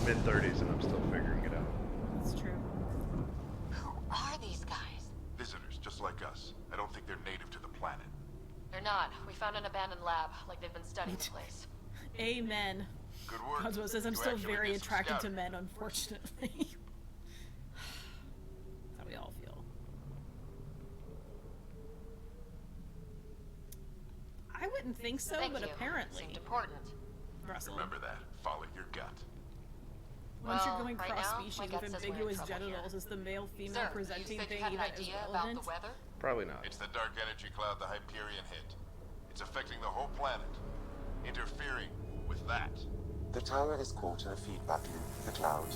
Mid-30s and I'm still figuring it out. That's true. Who are these guys? Visitors, just like us. I don't think they're native to the planet. They're not. We found an abandoned lab, like they've been studying the place. Amen. Good work. Cosmo says I'm You still actually very did some attracted to scouting. men, unfortunately. That's how we all feel. I wouldn't think so, Thank but you. apparently. Seemed important. Russell. Remember that. Follow your gut. Once Well, you're going right cross now, species my gut with says we're in ambiguous trouble genitals, here. is the male-female Sir, presenting you said thing you had even an as idea about relevant? the weather? Probably not. It's the dark energy cloud the Hyperion hit. It's affecting the whole planet, interfering with that. The tower is caught in a feedback loop with the cloud.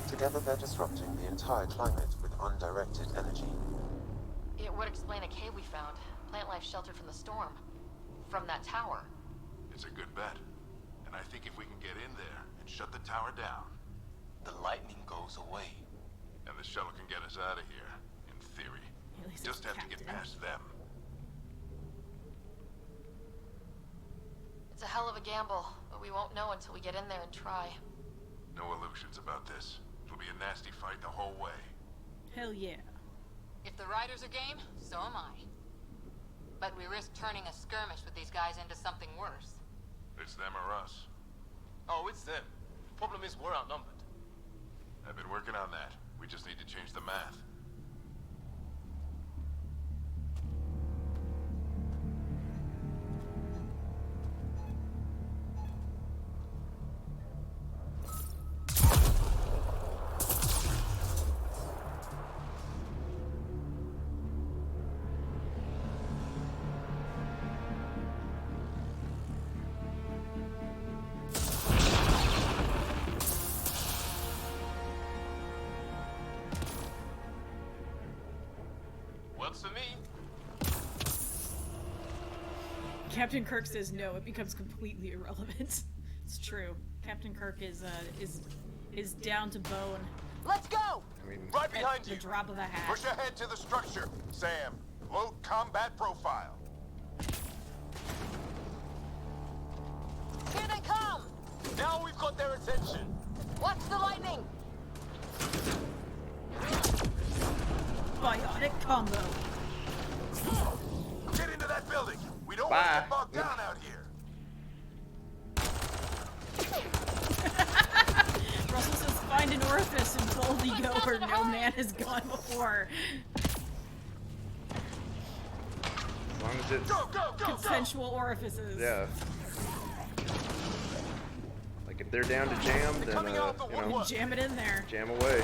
Together they're disrupting the entire climate with undirected energy. It would explain a cave we found. Plant life sheltered from the storm. From that tower. It's a good bet. And I think if we can get in there and shut the tower down, The lightning goes away. and the shuttle can get us out of here, in theory. At least Just it's have to get Captain. past them. It's a hell of a gamble, but we won't know until we get in there and try. No illusions about this. It'll be a nasty fight the whole way. Hell yeah. If the riders are game, so am I. But we risk turning a skirmish with these guys into something worse. It's them or us. Oh, it's them. Problem is, we're outnumbered. I've been working on that. We just need to change the math. Works for me. Captain Kirk says no, it becomes completely irrelevant. It's true. Captain Kirk is down to bone. Let's go! I mean, Right behind At you. the drop of a hat. Push ahead to the structure. Sam, load combat profile. Here they come! Now we've got their attention. Watch the lightning! Biotic combo. Get into that building. We don't Bye. want to get bogged down out here. Russell says find an orifice and boldly go where no man has gone before. As long as it's Consensual orifices. yeah. Like if they're down to jam, then you know, Jam it in there. jam away.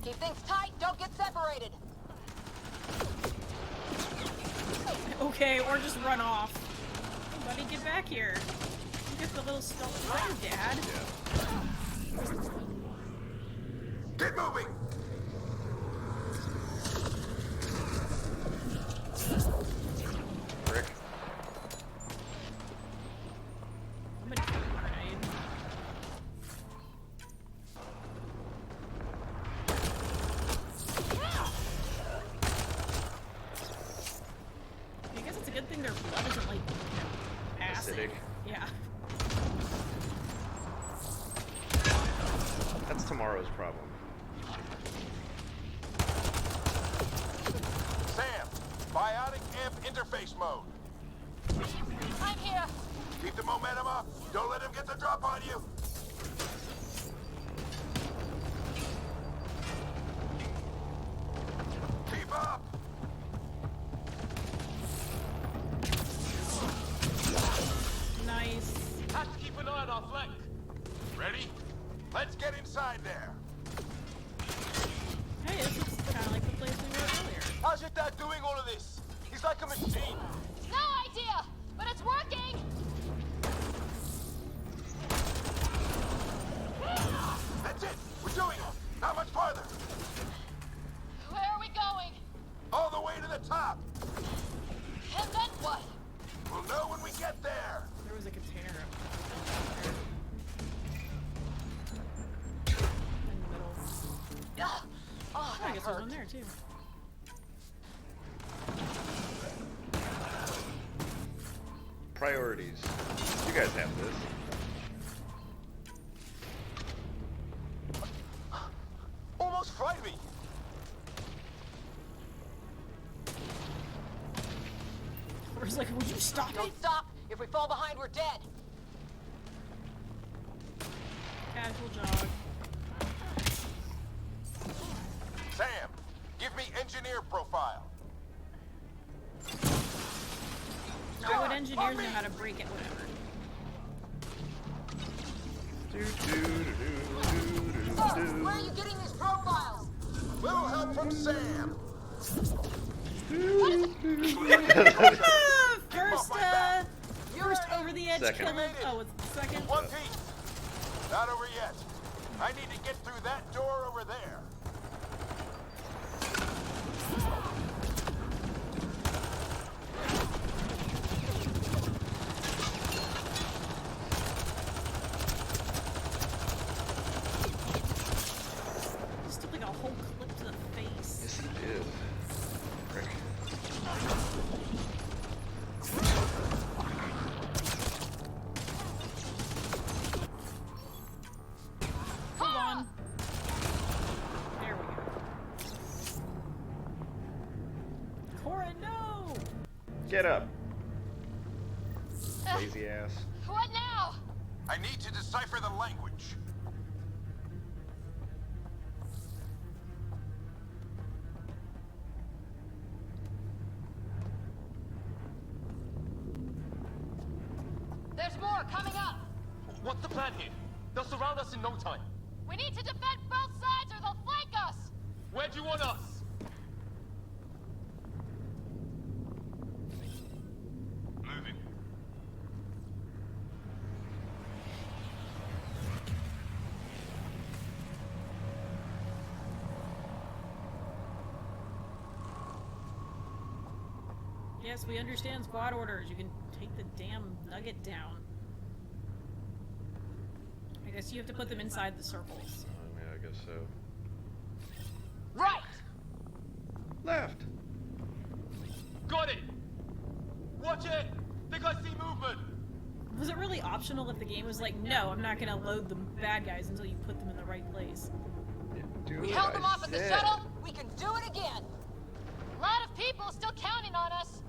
Keep things tight, don't get separated! Okay, or just run off. Hey, buddy, get back here. You get the little stealth fire, Dad. Get moving. Frick. I'm gonna kill a grenade. I guess it's a good thing their blood isn't like, acid. Acidic. Yeah. That's tomorrow's problem. Sam, biotic amp interface mode. I'm here! Keep the momentum up. Don't let him get the drop on you. Keep up. Nice. Have to keep an eye on our flank. Ready? Let's get inside there. Hey, this looks kind of like the place we were earlier. How's your dad doing all of this? He's like a machine. No idea! But it's working! That's it. We're doing it. Not much farther. Where are we going? All the way to the top. And then what? We'll know when we get there. There was a container up in the middle. Ugh. Oh, I that guess there's hurt. one there too. Priorities. You guys have this. Almost fried me. Or it's like, would you stop Don't it? stop! If we fall behind, we're dead! Casual jog. Sam, give me engineer profile. How would engineers know how to break it? Whatever. Where are you getting these profiles? from Sam. First over the edge Second. kill. Oh, it's the second. One piece. Not over yet. I need to get through that door over there. Just took like a whole clip to the face. Yes, he did. Frick. Hold on. There we go. Cora, no! Get up. Lazy ass. What now? I need to decipher the language. There's more coming up. What's the plan here? They'll surround us in no time. We need to defend both sides or they'll flank us. Where do you want us? Moving. Yes, we understand squad orders. You can take the damn nugget down. I guess you have to put them inside the circles. Yeah, I guess so. Right. Left. Got it. Watch it. Think I see movement. Was it really optional if the game was like, no, I'm not gonna load the bad guys until you put them in the right place? We held them off at the shuttle. We can do it again. A lot of people still counting on us.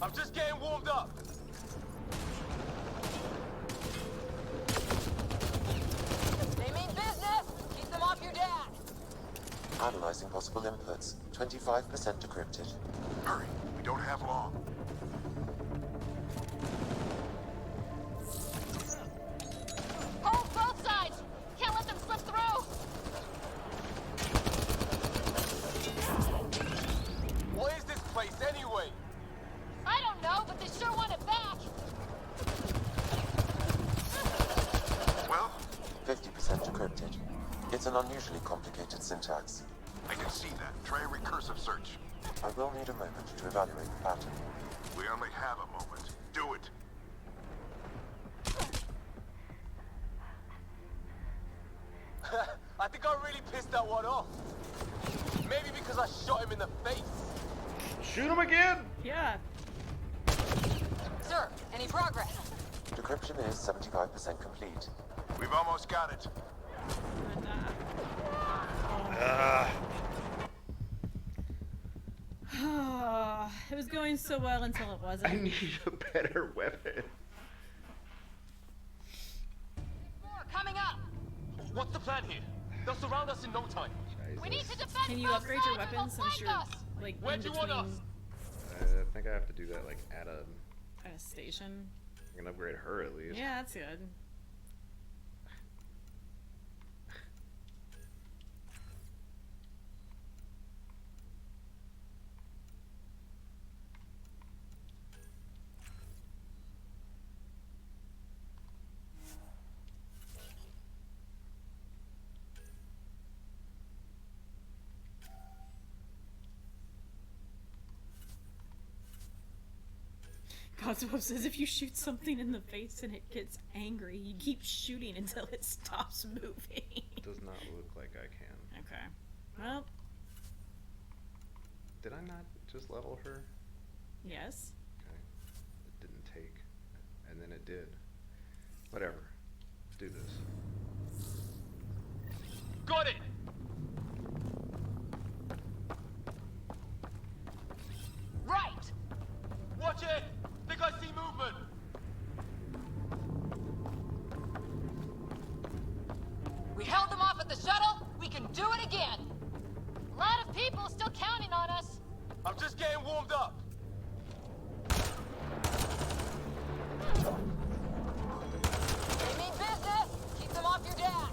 I'm just getting warmed up. They mean business. Keep them off your dad. Analyzing possible inputs. 25% decrypted. Hurry, we don't have long. Hold both sides. Can't let them slip through. What is this place anyway? I don't know, but they sure want it back. Well? 50% decrypted. It's an unusually complicated syntax. I can see that. Try a recursive search. I will need a moment to evaluate the pattern. We only have a moment. Do it. I think I really pissed that one off. Maybe because I shot him in the face. Shoot him again? Yeah. Sir, any progress? Decryption is 75% complete. We've almost got it. It was going so well until it wasn't. I need a better weapon. More coming up. What's the plan here? They'll surround us in no time. We need to defend Can you both upgrade your sides or weapons they'll since flank you're us. like Where'd in you between want us? I think I have to do that like at a station? I can upgrade her at least. Yeah, that's good. Godswap says if you shoot something in the face and it gets angry, you keep shooting until it stops moving. It does not look like I can. Okay. Well. Did I not just level her? Yes. Okay. It didn't take. And then it did. Whatever. Let's do this. Got it! Right! Watch it! Think I see movement! We held them off at the shuttle. We can do it again. A lot of people still counting on us. I'm just getting warmed up. They mean business. Keep them off your dad.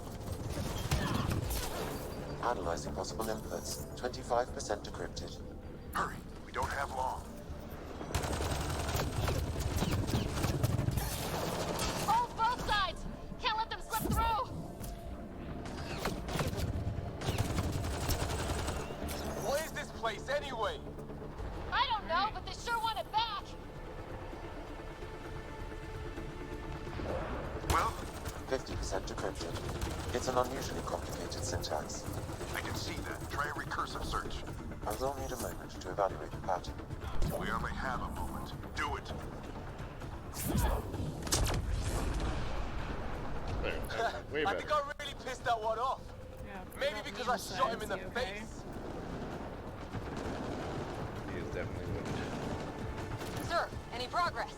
Analyzing possible inputs. 25% decrypted. Hurry, we don't have long. Hold both sides! Can't let them slip through! What is this place anyway? I don't know, but they sure want it back! Well, 50% decrypted. It's an unusually complicated syntax. I can see that. Try a recursive search. I will need a moment to evaluate the pattern. We only have a moment. Do it. Way I better. think I really pissed that one off. Yeah, Maybe because I shot him in the face. He is definitely wounded. Sir, any progress?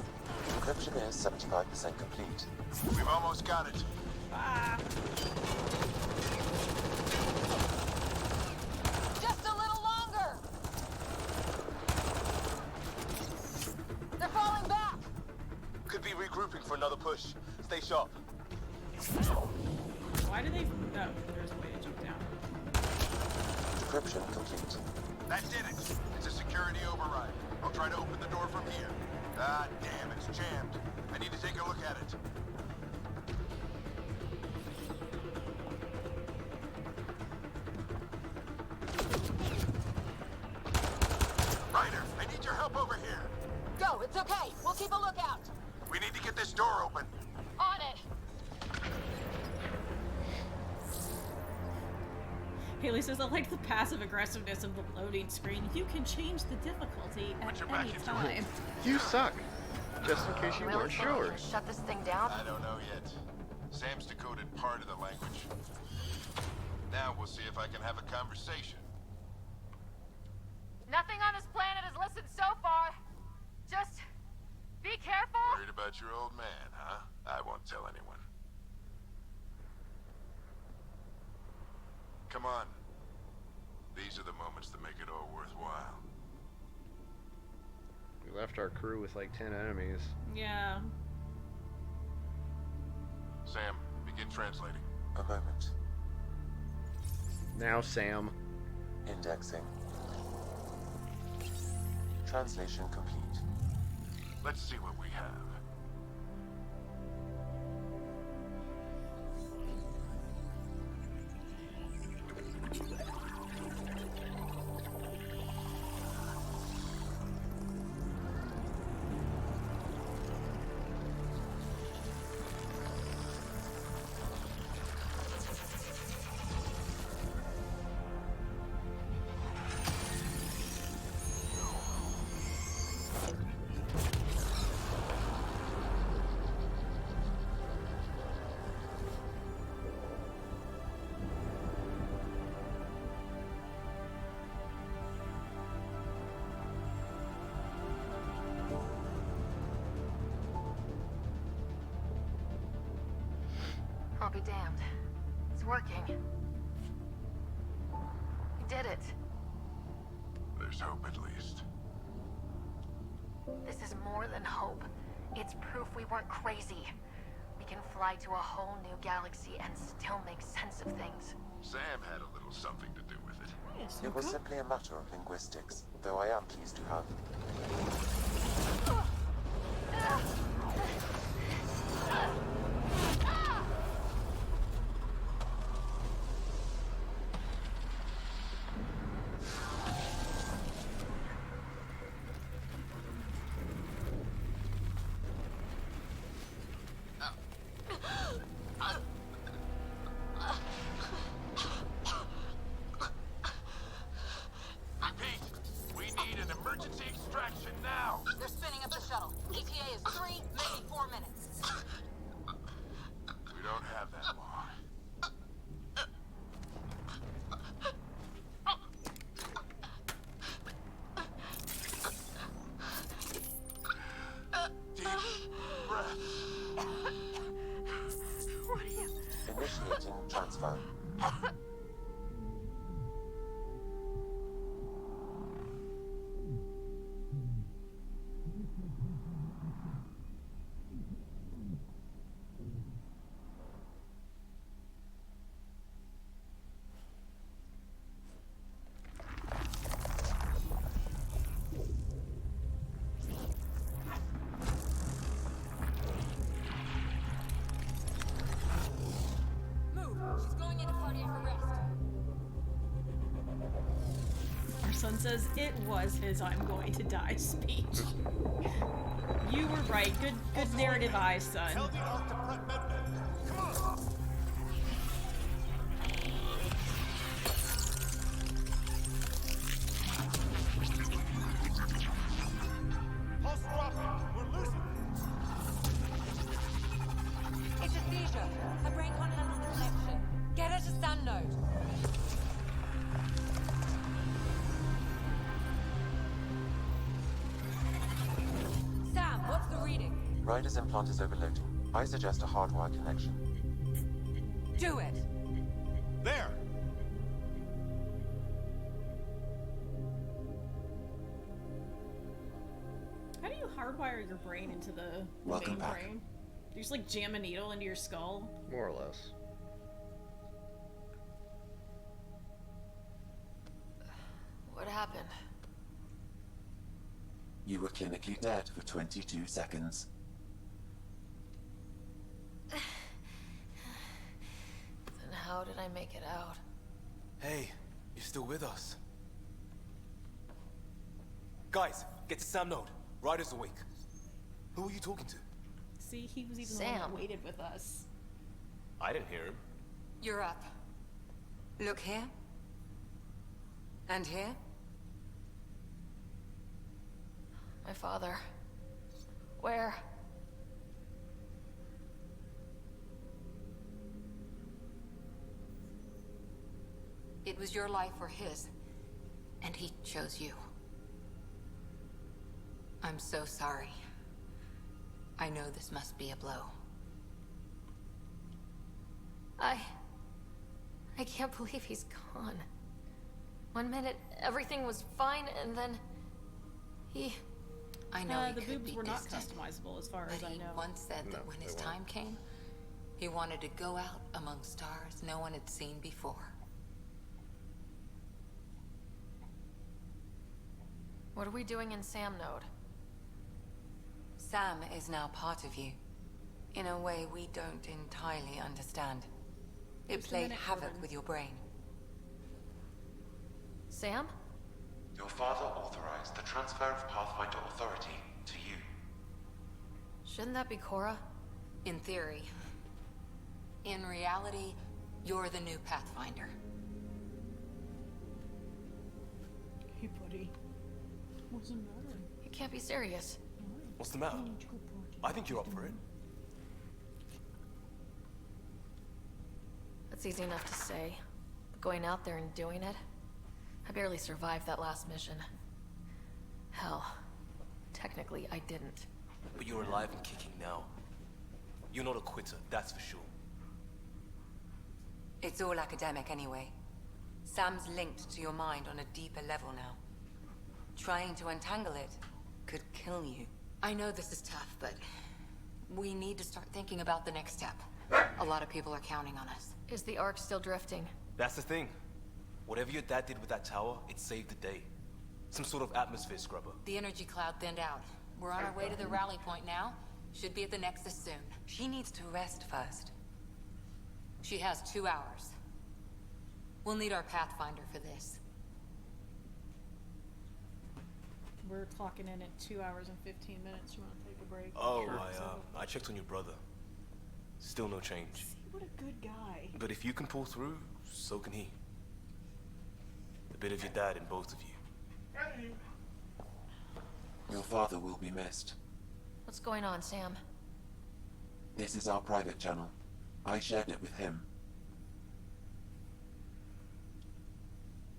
Decryption is 75% complete. We've almost got it. Ah. Just a little longer! They're falling back! Could be regrouping for another push. Stay sharp. Why do they... Oh, there's a way to jump down. Decryption complete. That did it. It's a security override. I'll try to open the door from here. Ah, damn, it's jammed. I need to take a look at it. Ryder, I need your help over here. Go, it's okay. We'll keep a lookout. We need to get this door open. On it. Haley says, I like the passive aggressiveness of the loading screen. You can change the difficulty at any time. You suck. Just in case you weren't sure. Shut this thing down? I don't know yet. Sam's decoded part of the language. Now we'll see if I can have a conversation. Nothing on this planet has listened so far. Just be careful. Worried about your old man, huh? I won't tell anyone. Come on. These are the moments that make it all worthwhile. We left our crew with like 10 enemies. Yeah. Sam, begin translating. A moment. Now, Sam. Indexing. Translation complete. Let's see what we have. I'll be damned. It's working. We did it. There's hope at least. This is more than hope. It's proof we weren't crazy. We can fly to a whole new galaxy and still make sense of things. Sam had a little something to do with it. Yes, It was simply a matter of linguistics, though I am pleased to have. Repeat, we need an emergency extraction now. They're spinning up the shuttle. ETA is 3, maybe 4 minutes. We don't have that long. Deep breath. What are you... Initiating transfer. going into cardiac arrest. Our son says it was his "I'm going to die" speech. You were right. Good narrative eyes, son. Tell the Ark to prep medbay. Come on! Pulse dropping. We're losing. It's a seizure. Her brain can't handle the connection. Get her to Sun Node. Sam, what's the reading? Ryder's implant is overloaded. I suggest a hardwire connection. Do it. There! How do you hardwire your brain into the Welcome main back. brain? You just like jam a needle into your skull? More or less. What happened? You were clinically dead for 22 seconds. Then how did I make it out? Hey, you're still with us. Guys, get to Sam Node. Ryder's awake. Who are you talking to? See, he was even the one Sam. that waited with us. I didn't hear him. You're up. Look here. And here. My father. Where? It was your life or his, and he chose you. I'm so sorry. I know this must be a blow. I can't believe he's gone. 1 minute, everything was fine, and then he... I know he the could boobs be were not distant, customizable as far as but I he know. once said that No, when they his weren't. time came, he wanted to go out among stars no one had seen before. What are we doing in Sam Node? Sam is now part of you, in a way we don't entirely understand. It Just a played minute, havoc Corbin. with your brain. Sam? Your father authorized the transfer of Pathfinder authority to you. Shouldn't that be Cora? In theory. In reality, you're the new Pathfinder. Hey, buddy. What's the matter? You can't be serious. What's the matter? I think you're up for it. That's easy enough to say. But going out there and doing it? I barely survived that last mission. Hell, technically I didn't. But you're alive and kicking now. You're not a quitter, that's for sure. It's all academic anyway. Sam's linked to your mind on a deeper level now. Trying to untangle it could kill you. I know this is tough, but we need to start thinking about the next step. A lot of people are counting on us. Is the Ark still drifting? That's the thing. Whatever your dad did with that tower, it saved the day. Some sort of atmosphere scrubber. The energy cloud thinned out. We're on our way to the rally point now. Should be at the Nexus soon. She needs to rest first. She has 2 hours. We'll need our Pathfinder for this. We're clocking in at 2 hours and 15 minutes. You want to take a break? Oh, Sure. I checked on your brother. Still no change. See, what a good guy. But if you can pull through, so can he. A bit of your dad in both of you. Your father will be missed. What's going on, Sam? This is our private channel. I shared it with him.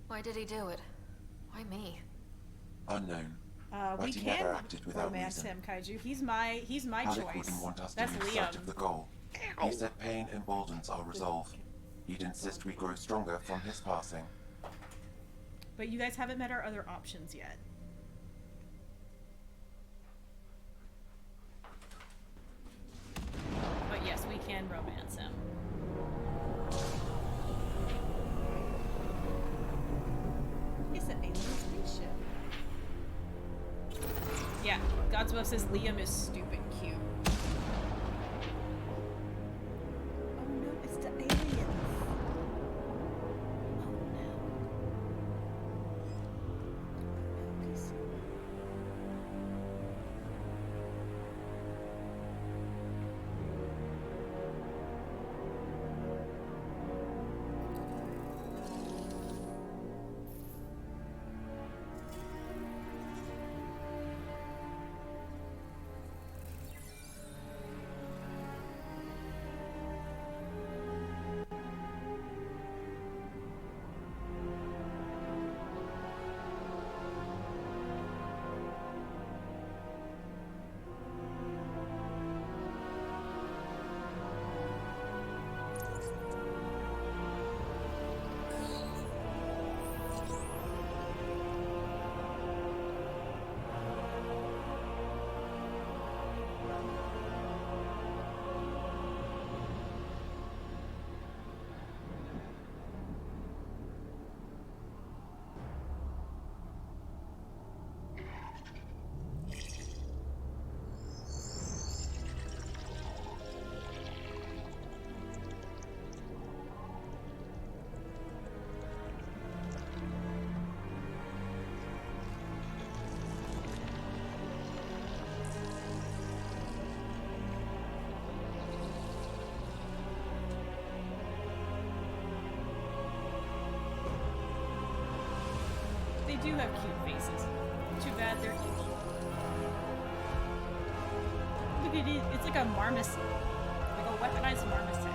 Why did he do it? Why me? Unknown. We But he never can acted without romance reason. him, Kaiju. He's my Alec choice. wouldn't want us to That's lose sight of Liam. the goal. He said pain emboldens our resolve. He'd insist we grow stronger from his passing. But you guys haven't met our other options yet. But yes, we can romance him. It's an alien spaceship. Yeah, Godswell says Liam is stupid cute. Oh no, it's the aliens. do have cute faces. Too bad they're evil. Look at it. It's like a marmoset. Like a weaponized marmoset.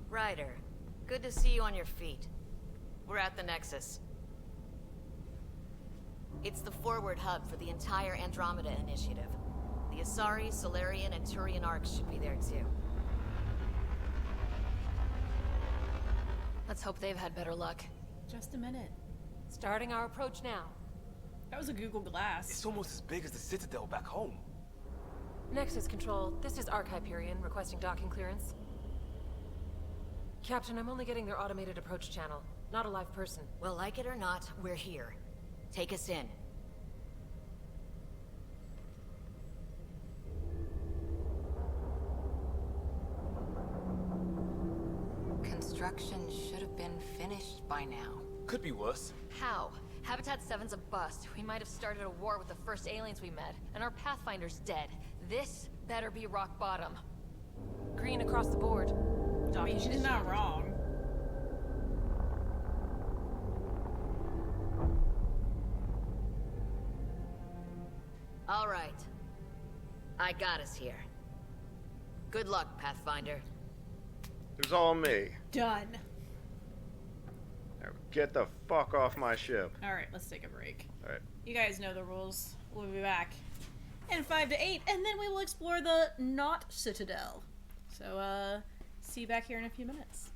Ryder, good to see you on your feet. We're at the Nexus. It's the forward hub for the entire Andromeda initiative. The Asari, Solarian, and Turian arcs should be there too. Let's hope they've had better luck. Just a minute. Starting our approach now. That was a Google Glass. It's almost as big as the Citadel back home. Nexus Control, this is Arc Hyperion requesting docking clearance. Captain, I'm only getting their automated approach channel, not a live person. Well, like it or not, we're here. Take us in. Construction should have been finished by now. Could be worse. How? Habitat 7's a bust. We might have started a war with the first aliens we met, and our Pathfinder's dead. This better be rock bottom. Green across the board. I mean, she's not wrong. All right. I got us here. Good luck, Pathfinder. It was all me. Done. Now get the fuck off my ship. Alright, let's take a break. Alright. You guys know the rules. We'll be back in 5 to 8, and then we will explore the not Citadel. So, see you back here in a few minutes.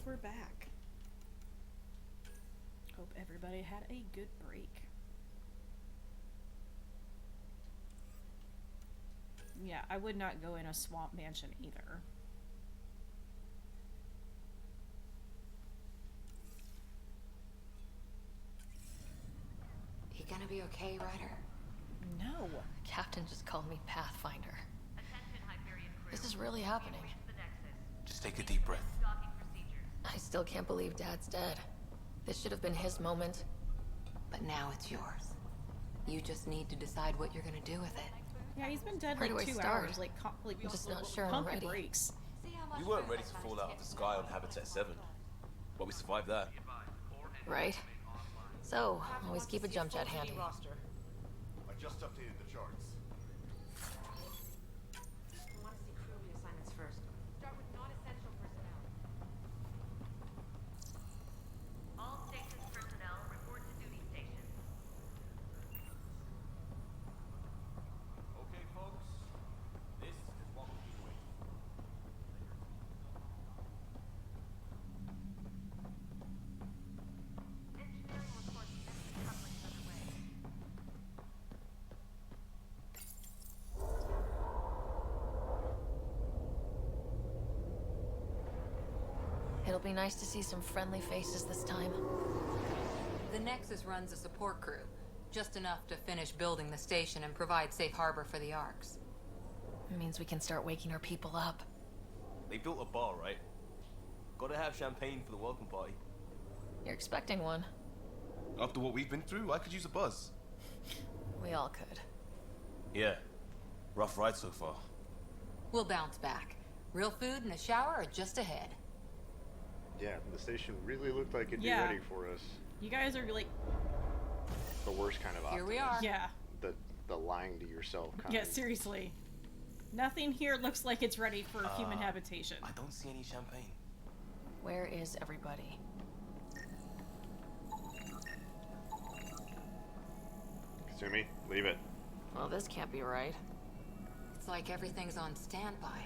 we're back. Hope everybody had a good break. Yeah, I would not go in a swamp mansion either. You gonna be okay, Ryder? No. Captain just called me Pathfinder. This is really happening. Just take a deep breath. I still can't believe Dad's dead. This should have been his moment. But now it's yours. You just need to decide what you're gonna do with it. Yeah, he's been dead Where like do I 2 start? hours. Like, I'm just not sure I'm pump ready. breaks. We weren't ready to fall out of the sky on Habitat 7, but we survived that. Right? So, always keep a jump jet handy. I just updated the charts. I want to see crew reassignments first. Start with non-essential personnel. All stations personnel report to duty stations. Okay, folks. This is what we've been waiting for. Engineering reports missing couplings underway. It'll be nice to see some friendly faces this time. The Nexus runs a support crew. Just enough to finish building the station and provide safe harbor for the Arks. It means we can start waking our people up. They built a bar, right? Gotta have champagne for the welcome party. You're expecting one. After what we've been through, I could use a buzz. We all could. Yeah. Rough ride so far. We'll bounce back. Real food and a shower are just ahead. Yeah, the station really looked like it'd be Yeah. ready for us. You guys are like, The worst kind of Here we optimism. are. yeah. The lying to yourself kind Yeah, of. seriously. Nothing here looks like it's ready for human habitation. I don't see any champagne. Where is everybody? Kasumi, leave it. Well, this can't be right. It's like everything's on standby.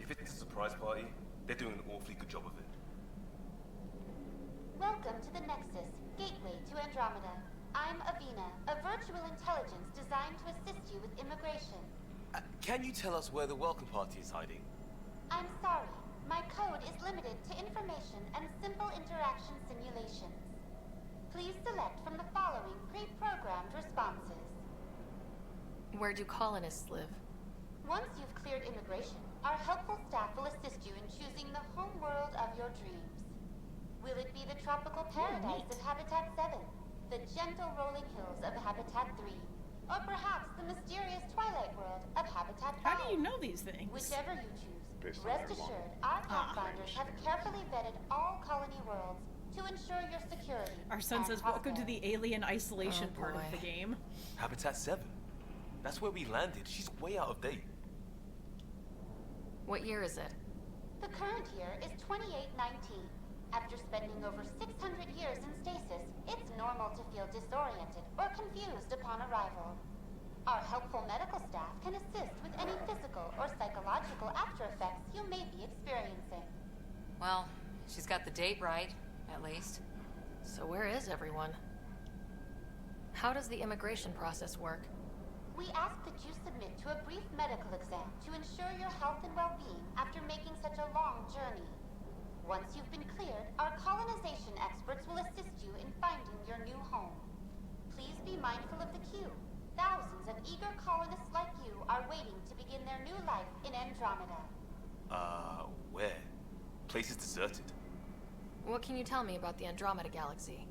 If it's a surprise party, they're doing an awfully good job of it. Welcome to the Nexus, gateway to Andromeda. I'm Avina, a virtual intelligence designed to assist you with immigration. Can you tell us where the welcome party is hiding? I'm sorry, my code is limited to information and simple interaction simulations. Please select from the following pre-programmed responses. Where do colonists live? Once you've cleared immigration, our helpful staff will assist you in choosing the home world of your dreams. Will it be the tropical paradise of Habitat 7, the gentle rolling hills of Habitat 3, or perhaps the mysterious twilight world of Habitat 5? How do you know these things? Whichever you choose, Based on rest their assured, model. our Pathfinders have carefully vetted all colony worlds to ensure your security. Our son and says, welcome to prosperity. the alien isolation Oh, part of boy. the game. Habitat 7. That's where we landed. She's way out of date. What year is it? The current year is 2819. After spending over 600 years in stasis, it's normal to feel disoriented or confused upon arrival. Our helpful medical staff can assist with any physical or psychological after effects you may be experiencing. Well, she's got the date right, at least. So where is everyone? How does the immigration process work? We ask that you submit to a brief medical exam to ensure your health and well-being after making such a long journey. Once you've been cleared, our colonization experts will assist you in finding your new home. Please be mindful of the queue. Thousands of eager colonists like you are waiting to begin their new life in Andromeda. Where? Place is deserted. What can you tell me about the Andromeda galaxy?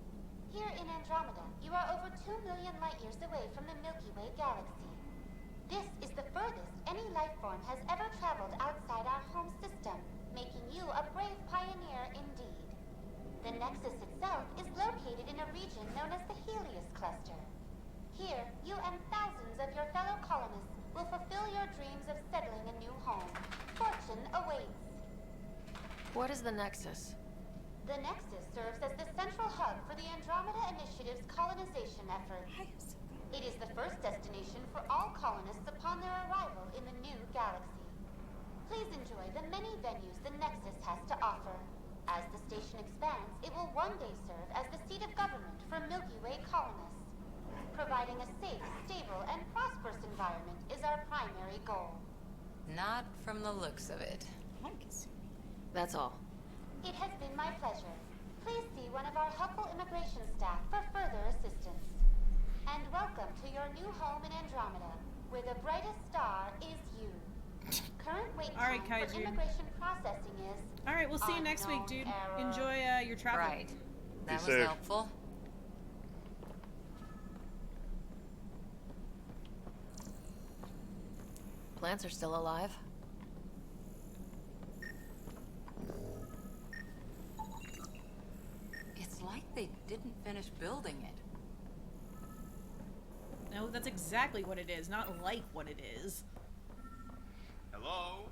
Here in Andromeda, you are over 2 million light years away from the Milky Way galaxy. This is the furthest any life form has ever traveled outside our home system, making you a brave pioneer indeed. The Nexus itself is located in a region known as the Helios Cluster. Here, you and thousands of your fellow colonists will fulfill your dreams of settling a new home. Fortune awaits. What is the Nexus? The Nexus serves as the central hub for the Andromeda Initiative's colonization efforts. It is the first destination for all colonists upon their arrival in the new galaxy. Please enjoy the many venues the Nexus has to offer. As the station expands, it will one day serve as the seat of government for Milky Way colonists. Providing a safe, stable, and prosperous environment is our primary goal. Not from the looks of it. That's all. It has been my pleasure. Please see one of our helpful immigration staff for further assistance. And welcome to your new home in Andromeda, where the brightest star is you. Current wait time for immigration processing is... Alright, we'll see you next week, dude. Enjoy your travel. Right. That was helpful. Plants are still alive. It's like they didn't finish building it. No, that's exactly what it is, not like what it is. Hello?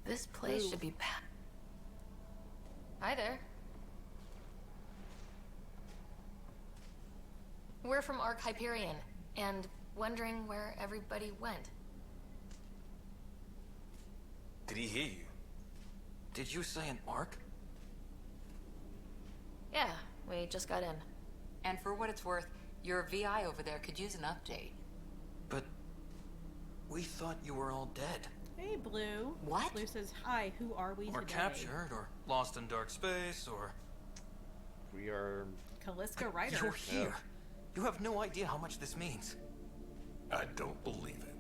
This place should be packed. Hi there. We're from Ark Hyperion, and wondering where everybody went. Did he hear you? Did you say an arc? Yeah, we just got in. And for what it's worth, your VI over there could use an update. But we thought you were all dead. Hey, Blue. What? Blue says, hi, who are we Or today? captured, or lost in dark space, or... We are... Callisto Rider. You're here. You have no idea how much this means. I don't believe it.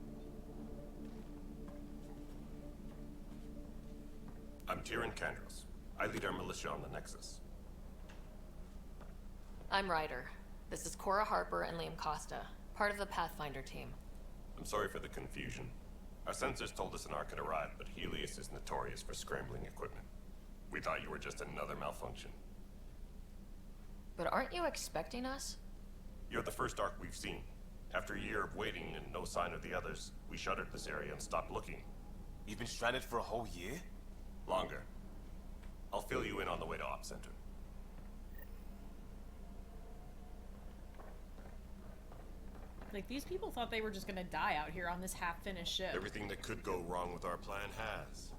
I'm Tyrion Kandros. I lead our militia on the Nexus. I'm Ryder. This is Cora Harper and Liam Costa, part of the Pathfinder team. I'm sorry for the confusion. Our sensors told us an arc had arrived, but Helios is notorious for scrambling equipment. We thought you were just another malfunction. But aren't you expecting us? You're the first arc we've seen. After a year of waiting and no sign of the others, we shuttered this area and stopped looking. You've been stranded for a whole year? Longer. I'll fill you in on the way to Op Center. Like, these people thought they were just gonna die out here on this half-finished ship. Everything that could go wrong with our plan has.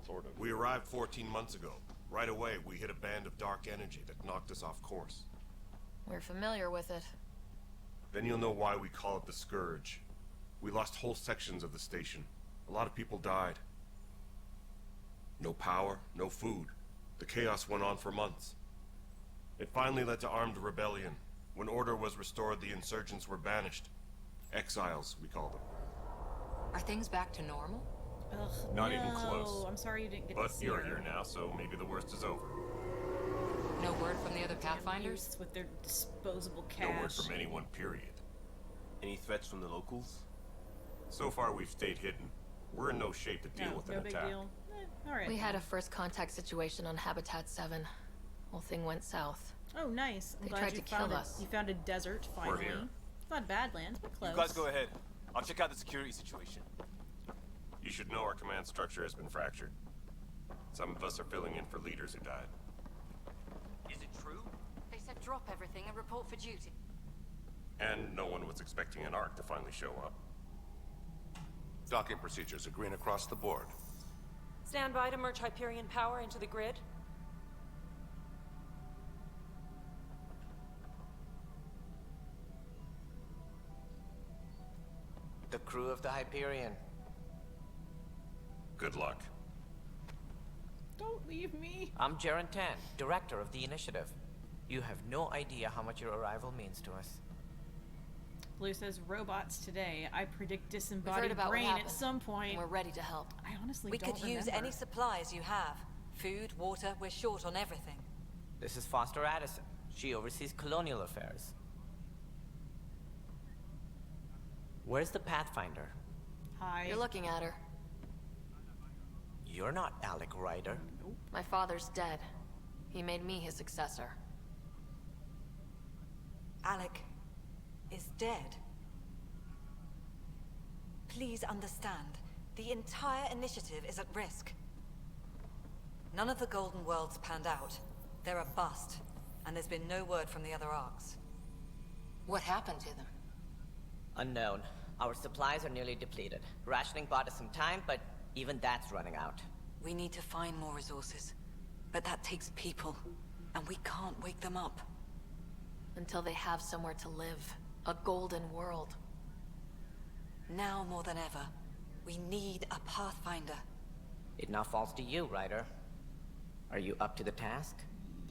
Sort of. We arrived 14 months ago. Right away, we hit a band of dark energy that knocked us off course. We're familiar with it. Then you'll know why we call it the Scourge. We lost whole sections of the station. A lot of people died. No power, no food. The chaos went on for months. It finally led to armed rebellion. When order was restored, the insurgents were banished. Exiles, we call them. Are things back to normal? Ugh, Not no. even close. I'm sorry you didn't get But to see you're her. here now, so maybe the worst is over. No word from the other Pathfinders? Youths with their disposable cash. No word from anyone, period. Any threats from the locals? So far, we've stayed hidden. We're in no shape to deal with no an big attack. deal. Alright. We had a first contact situation on Habitat 7. Whole thing went south. Oh, nice. I'm They glad tried you to found kill it. us. You found a desert, finally. here. It's not Badlands, but close. You guys go ahead. I'll check out the security situation. You should know our command structure has been fractured. Some of us are filling in for leaders who died. Is it true? They said drop everything and report for duty. And no one was expecting an arc to finally show up. Docking procedures are green across the board. Stand by to merge Hyperion power into the grid. The crew of the Hyperion. Good luck. Don't leave me. I'm Jaren Tan, director of the initiative. You have no idea how much your arrival means to us. Blue says robots today. I predict We've heard disembodied about brain what at happened, some point. and we're ready to help. I honestly We don't could use remember. any supplies you have. Food, water, we're short on everything. This is Foster Addison. She oversees colonial affairs. Where's the Pathfinder? Hi. You're looking at her. You're not Alec Ryder. My father's dead. He made me his successor. Alec is dead. Please understand, the entire initiative is at risk. None of the Golden Worlds panned out. They're a bust, and there's been no word from the other arcs. What happened to them? Unknown. Our supplies are nearly depleted. Rationing bought us some time, but even that's running out. We need to find more resources. But that takes people, and we can't wake them up. Until they have somewhere to live. A golden world. Now more than ever, we need a Pathfinder. It now falls to you, Ryder. Are you up to the task?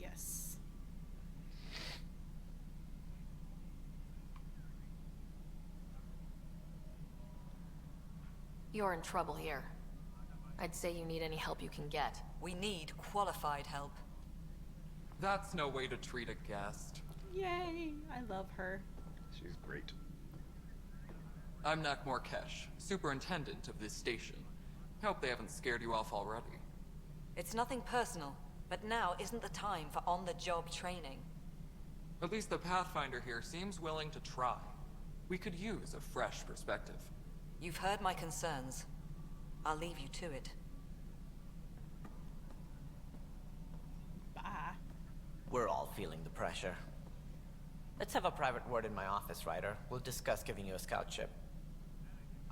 Yes. You're in trouble here. I'd say you need any help you can get. We need qualified help. That's no way to treat a guest. Yay! I love her. She's great. I'm Nak Morkesh, superintendent of this station. Hope they haven't scared you off already. It's nothing personal, but now isn't the time for on-the-job training. At least the Pathfinder here seems willing to try. We could use a fresh perspective. You've heard my concerns. I'll leave you to it. Bye. We're all feeling the pressure. Let's have a private word in my office, Ryder. We'll discuss giving you a scout ship.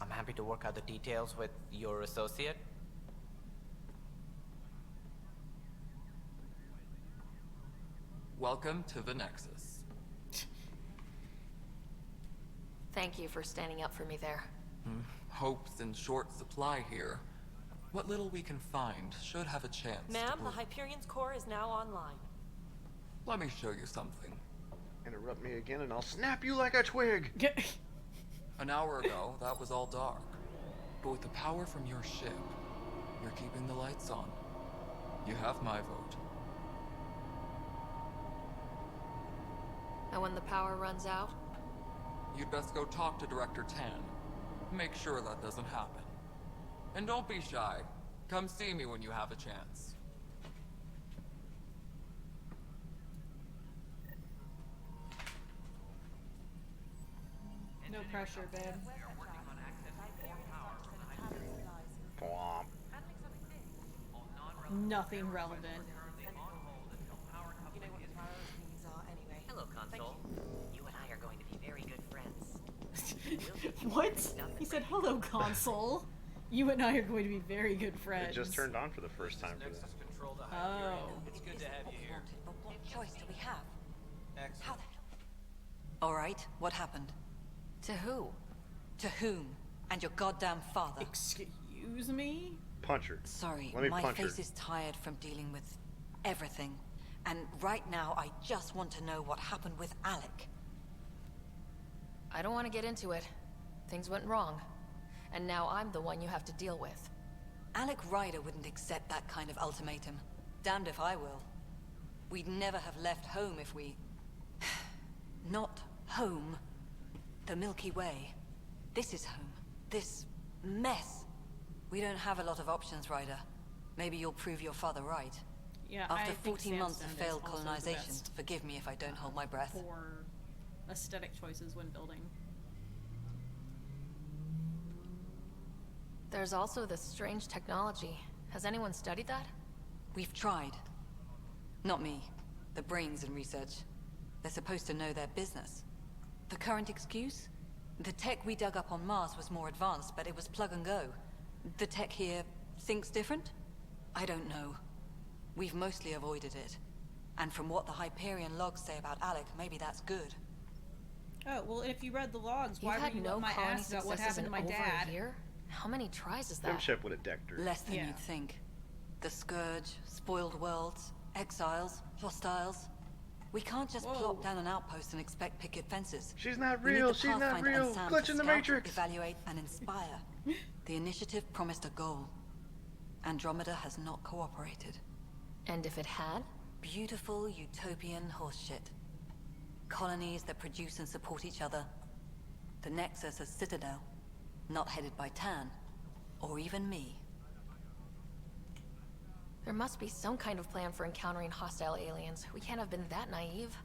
I'm happy to work out the details with your associate. Welcome to the Nexus. Thank you for standing up for me there. Hope's in short supply here. What little we can find should have a chance. Ma'am, the Hyperion's core is now online. Let me show you something. Interrupt me again and I'll snap you like a twig. An hour ago, that was all dark. But with the power from your ship, you're keeping the lights on. You have my vote. And when the power runs out? You'd best go talk to Director Tan. Make sure that doesn't happen. And don't be shy. Come see me when you have a chance. No pressure, babe. Womp. Nothing relevant. Hello, Console. You and I are going to be very good friends. What? He said, hello, console. You and I are going to be very good friends. It just turned on for the first time for this. Oh. It's good to have you here. But what choice do we have? Excellent. How the hell? All right, what happened? To who? To whom? And your goddamn father. Excuse me? Punch her. Sorry, Let me my punch face her. is tired from dealing with everything. And right now, I just want to know what happened with Alec. I don't want to get into it. Things went wrong. And now I'm the one you have to deal with. Alec Ryder wouldn't accept that kind of ultimatum. Damned if I will. We'd never have left home if we... Not home. The Milky Way. This is home. This mess. We don't have a lot of options, Ryder. Maybe you'll prove your father right. Yeah, After I think 14 months of sandstone is failed also the colonization, best forgive me if I don't hold my breath. for aesthetic choices when building. There's also this strange technology. Has anyone studied that? We've tried. Not me. The brains in research. They're supposed to know their business. The current excuse? The tech we dug up on Mars was more advanced, but it was plug and go. The tech here thinks different? I don't know. We've mostly avoided it. And from what the Hyperion logs say about Alec, maybe that's good. Oh, well, if you read the logs, why You've were had you no on my colony ass about what successes happened to in my over dad? a year? How many tries is Them that? ship would have decked her. Less than you'd think. The Scourge, spoiled worlds, exiles, hostiles. We can't just plop down an outpost and expect picket fences. She's not We need real, the she's not Pathfinder real. and Sam Glitch to in the scout, Matrix. Evaluate and inspire. The initiative promised a goal. Andromeda has not cooperated. And if it had? Beautiful utopian horseshit. Colonies that produce and support each other. The Nexus a citadel, not headed by Tan, or even me. There must be some kind of plan for encountering hostile aliens. We can't have been that naive.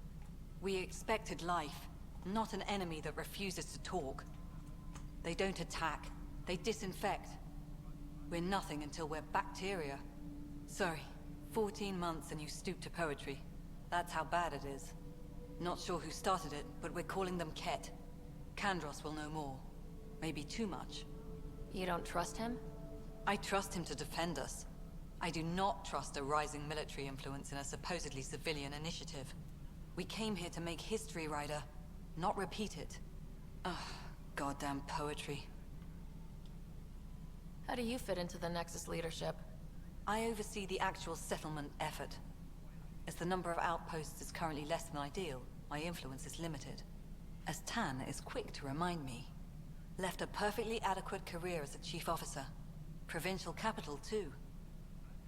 We expected life, not an enemy that refuses to talk. They don't attack, they disinfect. We're nothing until we're bacteria. Sorry, 14 months and you stoop to poetry. That's how bad it is. Not sure who started it, but we're calling them Ket. Kandros will know more. Maybe too much. You don't trust him? I trust him to defend us. I do not trust a rising military influence in a supposedly civilian initiative. We came here to make history, Ryder, not repeat it. Ugh, goddamn poetry. How do you fit into the Nexus leadership? I oversee the actual settlement effort. As the number of outposts is currently less than ideal, my influence is limited. As Tan is quick to remind me. Left a perfectly adequate career as a chief officer. Provincial capital, too.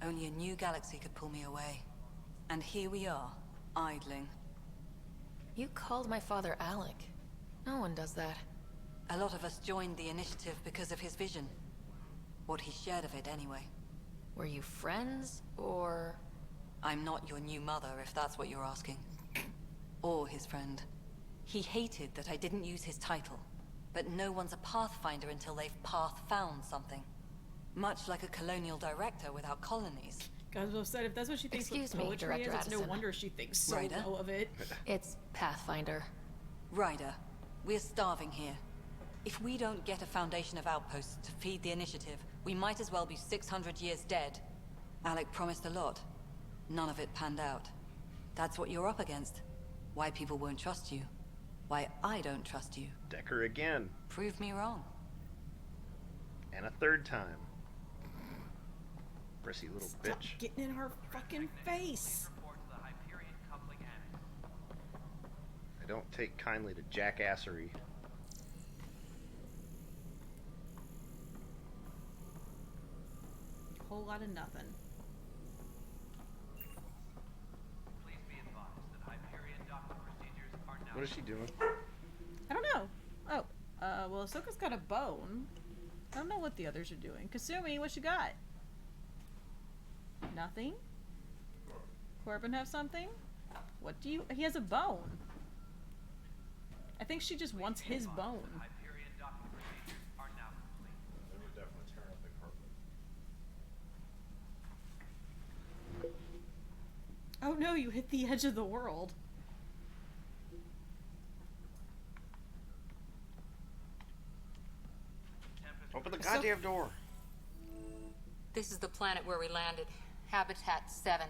Only a new galaxy could pull me away. And here we are, idling. You called my father Alec. No one does that. A lot of us joined the initiative because of his vision. What he shared of it, anyway. Were you friends, or...? I'm not your new mother, if that's what you're asking. Or his friend. He hated that I didn't use his title. But no one's a pathfinder until they've path-found something. Much like a colonial director without colonies. God, I was upset. If that's what she thinks Excuse what me, poetry Director is, it's no Addison. wonder she thinks so Ryder? low of it. It's Pathfinder. Ryder, we're starving here. If we don't get a foundation of outposts to feed the initiative, we might as well be 600 years dead. Alec promised a lot. None of it panned out. That's what you're up against. Why people won't trust you. Why I don't trust you. Decker again. Prove me wrong. And a third time. Prissy little Stop bitch. getting in her fucking face. I don't take kindly to jackassery. Whole lot of nothing. What is she doing? I don't know. Oh, well, Ahsoka's got a bone. I don't know what the others are doing. Kasumi, what you got? Nothing? Corbin have something? What do you... He has a bone. I think she just wants his bone. Oh no, you hit the edge of the world. Open the goddamn door. This is the planet where we landed. Habitat 7.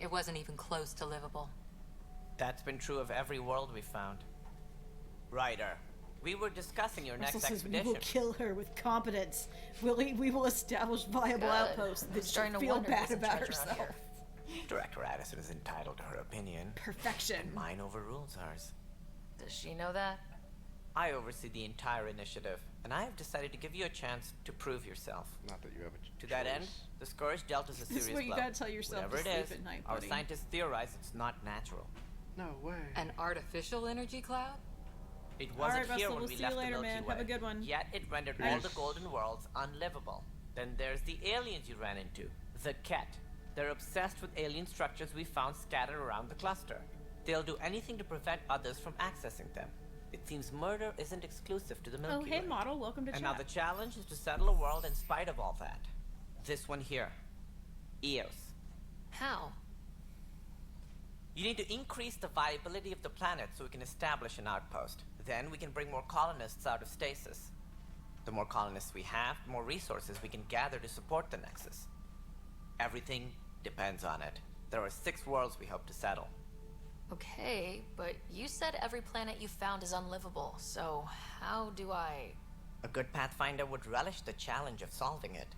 It wasn't even close to livable. That's been true of every world we found. Ryder, we were discussing your next Russell says we expedition. will kill her with competence. We will establish viable Good. outposts that Starting she'll to feel wonder bad who's in about charge around herself. here. Director Addison is entitled to her opinion. Perfection. And mine overrules ours. Does she know that? I oversee the entire initiative, and I have decided to give you a chance to prove yourself. Not that you have a To that end, the Scourge dealt us a This serious is what you blow. gotta tell yourself Whatever to it sleep is, at night, our buddy. scientists theorize it's not natural. No way. An artificial energy cloud? It wasn't Alright, here Russell, when we'll we see left you later, the Milky man. Way. Have a good one. Yet it rendered Peace. all the golden worlds unlivable. Then there's the aliens you ran into, the Ket. They're obsessed with alien structures we found scattered around the cluster. They'll do anything to prevent others from accessing them. It seems murder isn't exclusive to the Milky Oh, hey, Way. model. Welcome to And chat. now the challenge is to settle a world in spite of all that. This one here. Eos. How? You need to increase the viability of the planet so we can establish an outpost. Then we can bring more colonists out of stasis. The more colonists we have, the more resources we can gather to support the Nexus. Everything depends on it. There are 6 worlds we hope to settle. Okay, but you said every planet you found is unlivable, so how do I... A good Pathfinder would relish the challenge of solving it.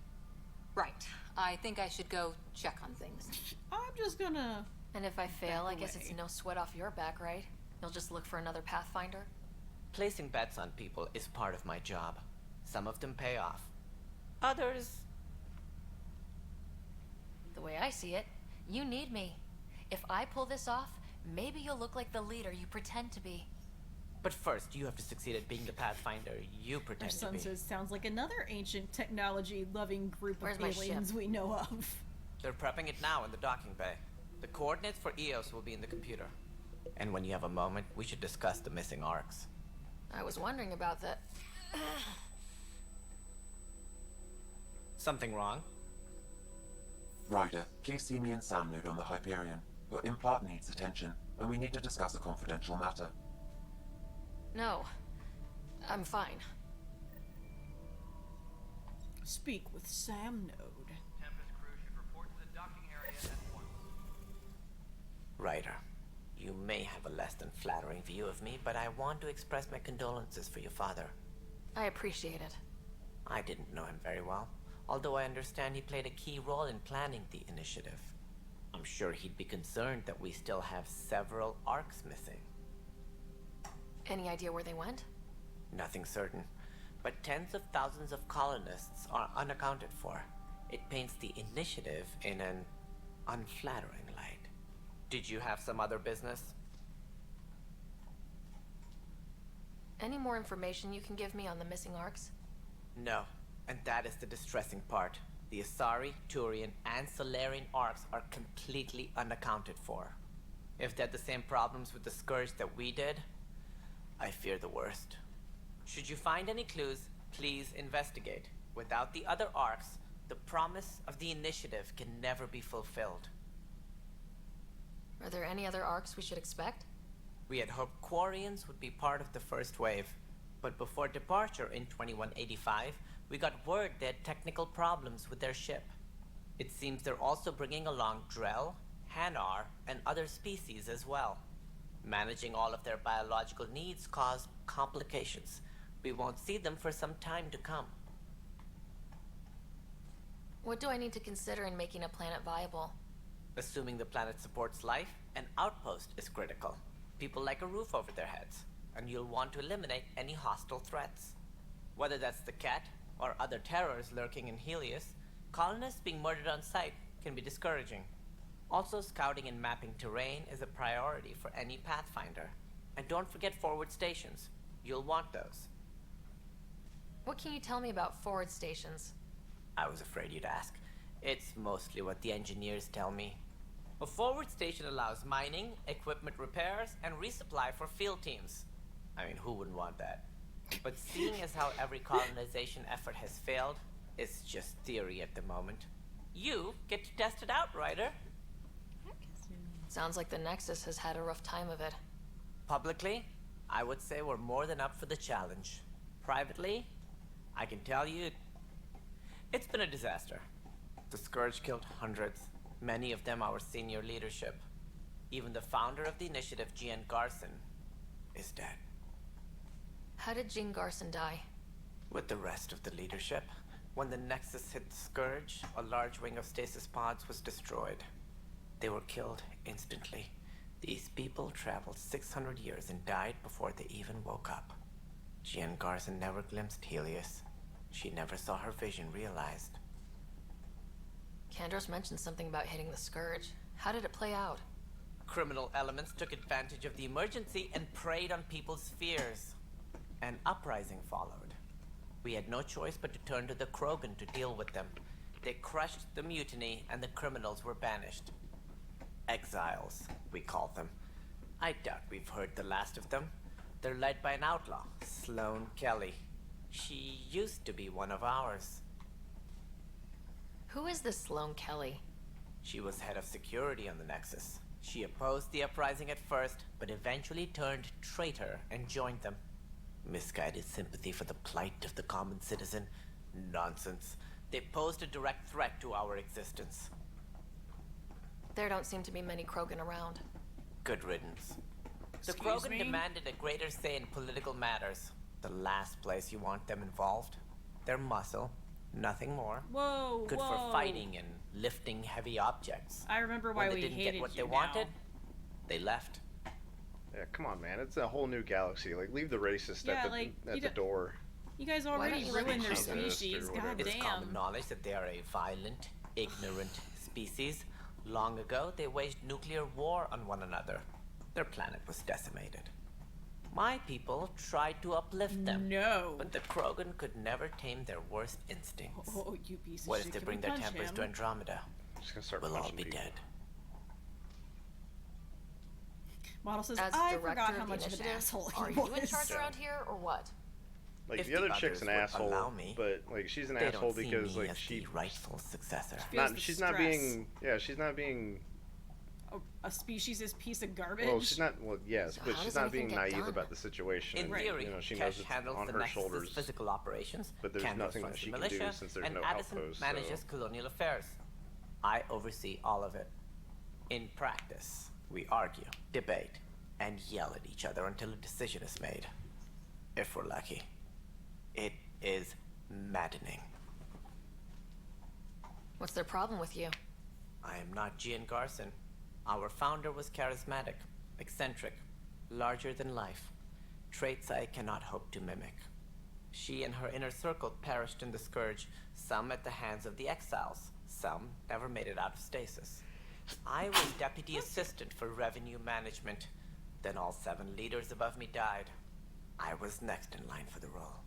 Right. I think I should go check on things. I'm just gonna... And if I fail, I guess away. it's no sweat off your back, right? You'll just look for another Pathfinder? Placing bets on people is part of my job. Some of them pay off. Others... The way I see it, you need me. If I pull this off, maybe you'll look like the leader you pretend to be. But first, you have to succeed at being the Pathfinder you Our pretend to son be. says sounds like another ancient technology-loving group Where's of my aliens ship? we know of. They're prepping it now in the docking bay. The coordinates for Eos will be in the computer. And when you have a moment, we should discuss the missing arcs. I was wondering about that. Something wrong? Ryder, please see me and Sam Node on the Hyperion. Your implant needs attention, and we need to discuss a confidential matter. No, I'm fine. Speak with Sam Node. Tempest crew should report to the docking area at once. Ryder, you may have a less than flattering view of me, but I want to express my condolences for your father. I appreciate it. I didn't know him very well, although I understand he played a key role in planning the initiative. I'm sure he'd be concerned that we still have several arcs missing. Any idea where they went? Nothing certain, but tens of thousands of colonists are unaccounted for. It paints the initiative in an unflattering light. Did you have some other business? Any more information you can give me on the missing arcs? No, and that is the distressing part. The Asari, Turian, and Solarian arcs are completely unaccounted for. If they had the same problems with the Scourge that we did, I fear the worst. Should you find any clues, please investigate. Without the other arcs, the promise of the initiative can never be fulfilled. Are there any other arcs we should expect? We had hoped Quarians would be part of the first wave, but before departure in 2185, we got word they had technical problems with their ship. It seems they're also bringing along Drell, Hanar, and other species as well. Managing all of their biological needs caused complications. We won't see them for some time to come. What do I need to consider in making a planet viable? Assuming the planet supports life, an outpost is critical. People like a roof over their heads, and you'll want to eliminate any hostile threats. Whether that's the Cat or other terrors lurking in Helios, colonists being murdered on sight can be discouraging. Also, scouting and mapping terrain is a priority for any Pathfinder. And don't forget forward stations. You'll want those. What can you tell me about forward stations? I was afraid you'd ask. It's mostly what the engineers tell me. A forward station allows mining, equipment repairs, and resupply for field teams. I mean, who wouldn't want that? But seeing as how every colonization effort has failed, it's just theory at the moment. You get to test it out, Ryder. Sounds like the Nexus has had a rough time of it. Publicly, I would say we're more than up for the challenge. Privately, I can tell you, it's been a disaster. The Scourge killed hundreds, many of them our senior leadership. Even the founder of the initiative, Gian Garson, is dead. How did Jean Garson die? With the rest of the leadership, when the Nexus hit the Scourge, a large wing of stasis pods was destroyed. They were killed instantly. These people traveled 600 years and died before they even woke up. Jean Garson never glimpsed Helios. She never saw her vision realized. Kandros mentioned something about hitting the Scourge. How did it play out? Criminal elements took advantage of the emergency and preyed on people's fears. An uprising followed. We had no choice but to turn to the Krogan to deal with them. They crushed the mutiny and the criminals were banished. Exiles, we call them. I doubt we've heard the last of them. They're led by an outlaw, Sloane Kelly. She used to be one of ours. Who is this Sloane Kelly? She was head of security on the Nexus. She opposed the uprising at first, but eventually turned traitor and joined them. Misguided sympathy for the plight of the common citizen? Nonsense. They posed a direct threat to our existence. There don't seem to be many Krogan around. Good riddance. The Excuse Krogan me? demanded a greater say in political matters. The last place you want them involved. Their muscle, nothing more. Whoa, Good whoa. for fighting and lifting heavy objects. I remember why when we they didn't hated get what you they now. wanted, they left. Yeah, come on, man. It's a whole new galaxy. Like, leave the racist Yeah, at like, the you door. You guys don't already you let ruined me their have this species. or whatever. God It's common damn. knowledge that they are a violent, ignorant species. Long ago, they waged nuclear war on one another. Their planet was decimated. My people tried to uplift them. No. But the Krogan could never tame their worst instincts. Oh, you piece of What shit. if they Can bring we their punch tempers him? to Andromeda? Just gonna start We'll all punching be people. dead. Model says, As I director forgot how of the much of an initiative, asshole are he you was. in charge around here or what? Like, If the other the chick's an others would allow asshole, me, but, like, she's an They asshole don't see because, me like, as she... the rightful successor. Feels the she's not stress. being... Yeah, she's not being... a speciesist piece of garbage. Well, she's not. Well, yes, So but how she's does not anything being get naive done? about the situation. In and, theory, you know, she Kesh knows it's handles on the her Nexus's shoulders. physical operations, But there's Kendall nothing runs that the she can militia, do since there's and no Addison outpost. manages So. colonial affairs. I oversee all of it. In practice, we argue, debate, and yell at each other until a decision is made. If we're lucky. It is maddening. What's their problem with you? I am not Gian Garson. Our founder was charismatic, eccentric, larger than life. Traits I cannot hope to mimic. She and her inner circle perished in the Scourge, some at the hands of the Exiles, some never made it out of stasis. I was deputy assistant for revenue management. Then all 7 leaders above me died. I was next in line for the role.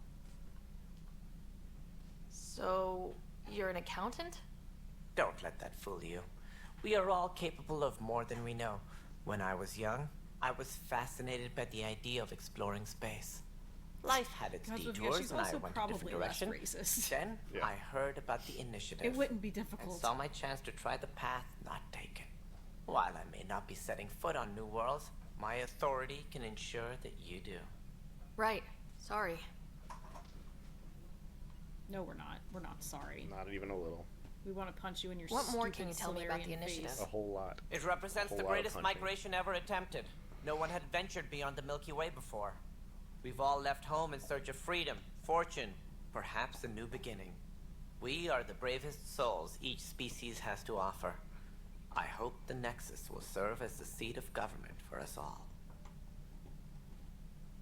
So, you're an accountant? Don't let that fool you. We are all capable of more than we know. When I was young, I was fascinated by the idea of exploring space. Life had its detours, and I went a different direction. Racist. Then I heard about the initiative. It wouldn't be difficult. And saw my chance to try the path not taken. While I may not be setting foot on new worlds, my authority can ensure that you do. Right. Sorry. No, we're not. We're not sorry. Not even a little. We want to punch you in your What more stupid can you tell me about the Solarian initiative? face. A whole lot. It represents the greatest migration ever attempted. No one had ventured beyond the Milky Way before. We've all left home in search of freedom, fortune, perhaps a new beginning. We are the bravest souls each species has to offer. I hope the Nexus will serve as the seat of government for us all.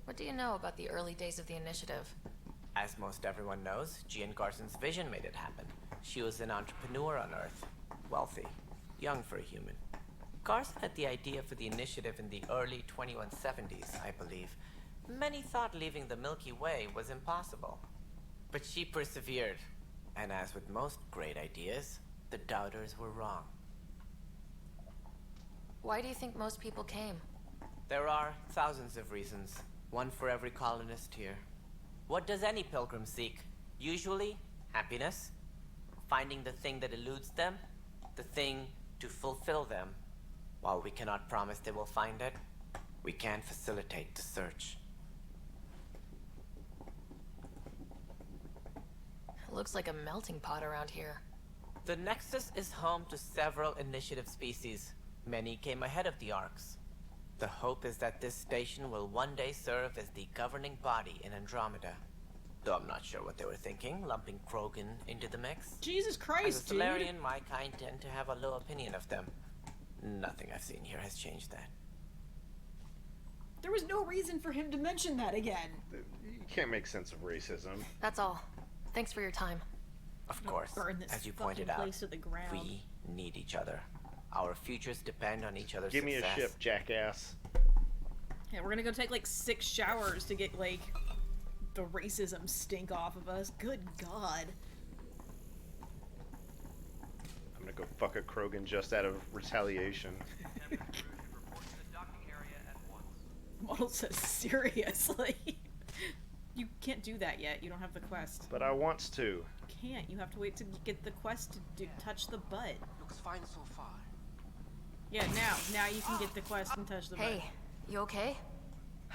What do you know about the early days of the initiative? As most everyone knows, Gian Garson's vision made it happen. She was an entrepreneur on Earth. Wealthy. Young for a human. Garson had the idea for the initiative in the early 2170s, I believe. Many thought leaving the Milky Way was impossible. But she persevered. And as with most great ideas, the doubters were wrong. Why do you think most people came? There are thousands of reasons. One for every colonist here. What does any pilgrim seek? Usually, happiness. Finding the thing that eludes them. The thing to fulfill them. While we cannot promise they will find it, we can facilitate the search. It looks like a melting pot around here. The Nexus is home to several initiative species. Many came ahead of the Arks. The hope is that this station will one day serve as the governing body in Andromeda. Though I'm not sure what they were thinking, lumping Krogan into the mix. Jesus Christ, As a Solarian, my kind tend to have a low opinion of them. Nothing I've seen here has changed that. There was no reason for him to mention that again. You can't make sense of racism. That's all. Thanks for your time. Of course, Burn this as you pointed fucking out, place to the ground. we need each other. Our futures depend on each other's Give me success. a ship, jackass. Yeah, we're gonna go take like 6 showers to get like the racism stink off of us. Good God. I'm gonna go fuck a Krogan just out of retaliation. Model says seriously. You can't do that yet. You don't have the quest. But I wants to. You can't. You have to wait to get the quest to touch the butt. Looks fine so far. Yeah, now you can get the quest and touch the butt. Hey, you okay?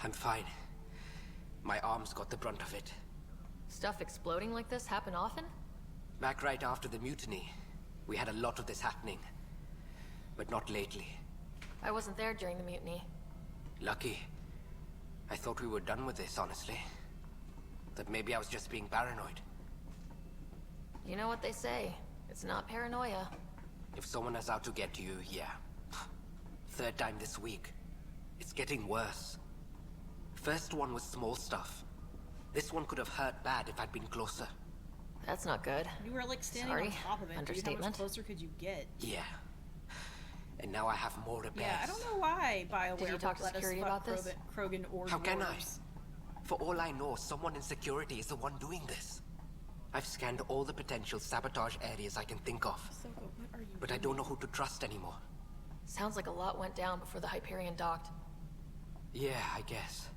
I'm fine. My arms got the brunt of it. Stuff exploding like this happen often? Back right after the mutiny, we had a lot of this happening. But not lately. I wasn't there during the mutiny. Lucky. I thought we were done with this, honestly. That maybe I was just being paranoid. You know what they say. It's not paranoia. If someone is out to get you, yeah. 3rd time this week. It's getting worse. First one was small stuff. This one could have hurt bad if I'd been closer. That's not good. You were like standing Sorry. on top of it. Dude, how Understatement. much closer could you get? Yeah. And now I have more to bear. Yeah, I don't know why BioWare Did you talk to let us security fuck about this? Krogan or How can I? dwarves. For all I know, someone in security is the one doing this. I've scanned all the potential sabotage areas I can think of. Ahsoka, what are you But I don't know who to trust anymore. Sounds like a lot went down before the Hyperion docked. Yeah, I guess.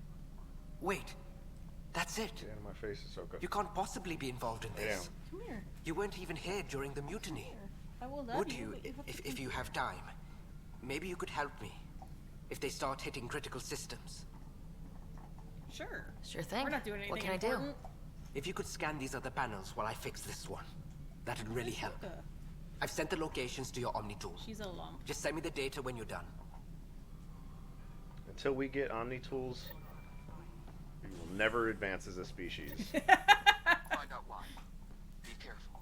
Wait. That's it. Get out of my face, Ahsoka. You can't possibly be involved in this. Come here. You weren't even here during the mutiny. I will love Would you. you, if you have time? maybe you could help me. If they start hitting critical systems. Sure. Sure thing. We're not doing anything What can important. I do? If you could scan these other panels while I fix this one, that'd really help. I've sent the locations to your Omni tool. She's a lump. Just send me the data when you're done. Until we get Omni tools, we will never advance as a species. Find out why. Be careful.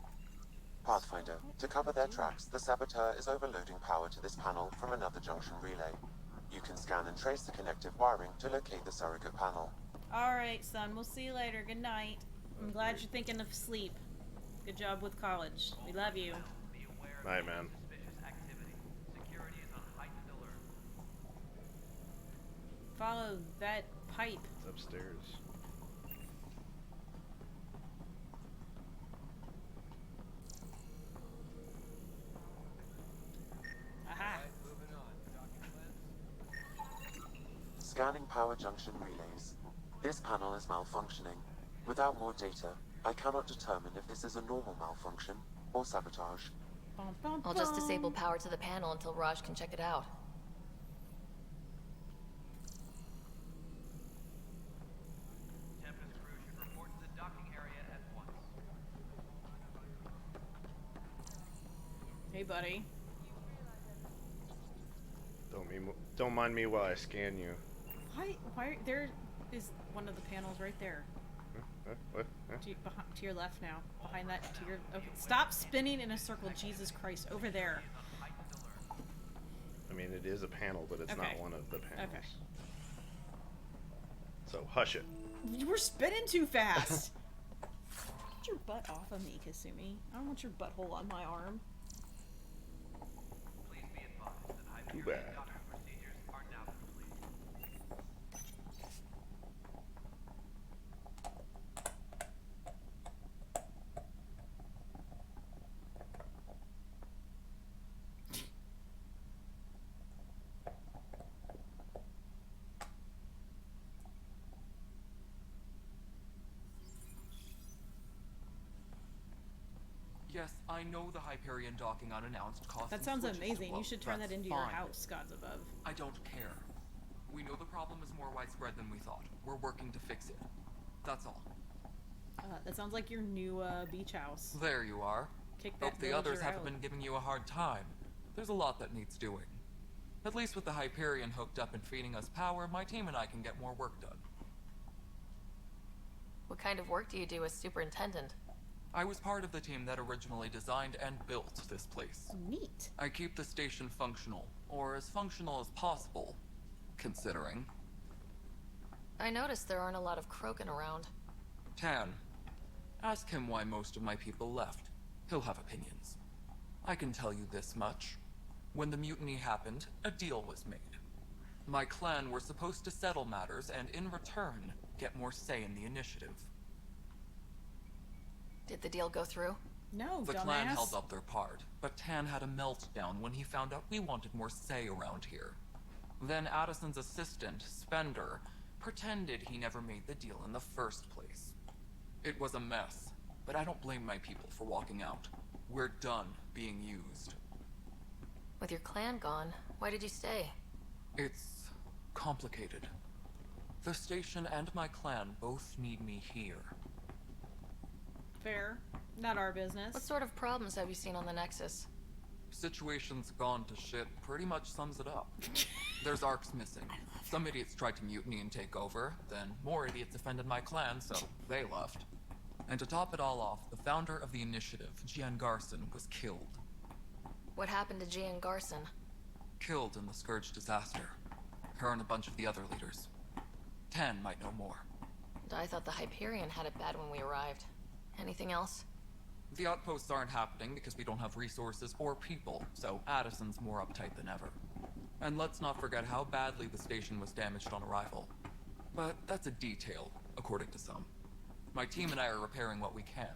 Pathfinder, to cover their tracks, the Saboteur is overloading power to this panel from another junction relay. You can scan and trace the connective wiring to locate the surrogate panel. Alright, son. We'll see you later. Good night. I'm glad you're thinking of sleep. Good job with college. We love you. Night, man. Follow that pipe. It's upstairs. Aha. Scanning power junction relays. This panel is malfunctioning. Without more data, I cannot determine if this is a normal malfunction or sabotage. Bum, bum, I'll just bum. disable power to the panel until Raj can check it out. Tempest crew should report to the docking area at once. Hey, buddy. Don't mind me while I scan you. Why? There is one of the panels right there. What? To your left now. Behind that. To your. Okay. Stop spinning in a circle. Jesus Christ. Over there. I mean, it is a panel, but it's Okay. not one of the panels. Okay. So hush it. You were spinning too fast. Get your butt off of me, Kasumi. I don't want your butthole on my arm. Too bad. Yes, I know the Hyperion docking unannounced cost. That some sounds switches to amazing. You load. should turn That's that into your fine. house, gods above. I don't care. We know the problem is more widespread than we thought. We're working to fix it. That's all. That sounds like your new beach house. There you are. Kick that Hope the others villager haven't out. been giving you a hard time. There's a lot that needs doing. At least with the Hyperion hooked up and feeding us power, my team and I can get more work done. What kind of work do you do as superintendent? I was part of the team that originally designed and built this place. Neat. I keep the station functional, or as functional as possible, considering. I noticed there aren't a lot of Krogan around. Tan. Ask him why most of my people left. He'll have opinions. I can tell you this much. When the mutiny happened, a deal was made. My clan were supposed to settle matters and, in return, get more say in the initiative. Did the deal go through? No, The dumbass. clan held up their part, but Tan had a meltdown when he found out we wanted more say around here. Then Addison's assistant, Spender, pretended he never made the deal in the first place. It was a mess, but I don't blame my people for walking out. We're done being used. With your clan gone, why did you stay? It's complicated. The station and my clan both need me here. Fair. Not our business. What sort of problems have you seen on the Nexus? Situation's gone to shit pretty much sums it up. There's arcs missing. Some idiots tried to mutiny and take over, then more idiots offended my clan, so they left. And to top it all off, the founder of the initiative, Gian Garson, was killed. What happened to Gian Garson? Killed in the Scourge disaster. Her and a bunch of the other leaders. Tan might know more. I thought the Hyperion had it bad when we arrived. Anything else? The outposts aren't happening because we don't have resources or people, so Addison's more uptight than ever. And let's not forget how badly the station was damaged on arrival. But that's a detail, according to some. My team and I are repairing what we can.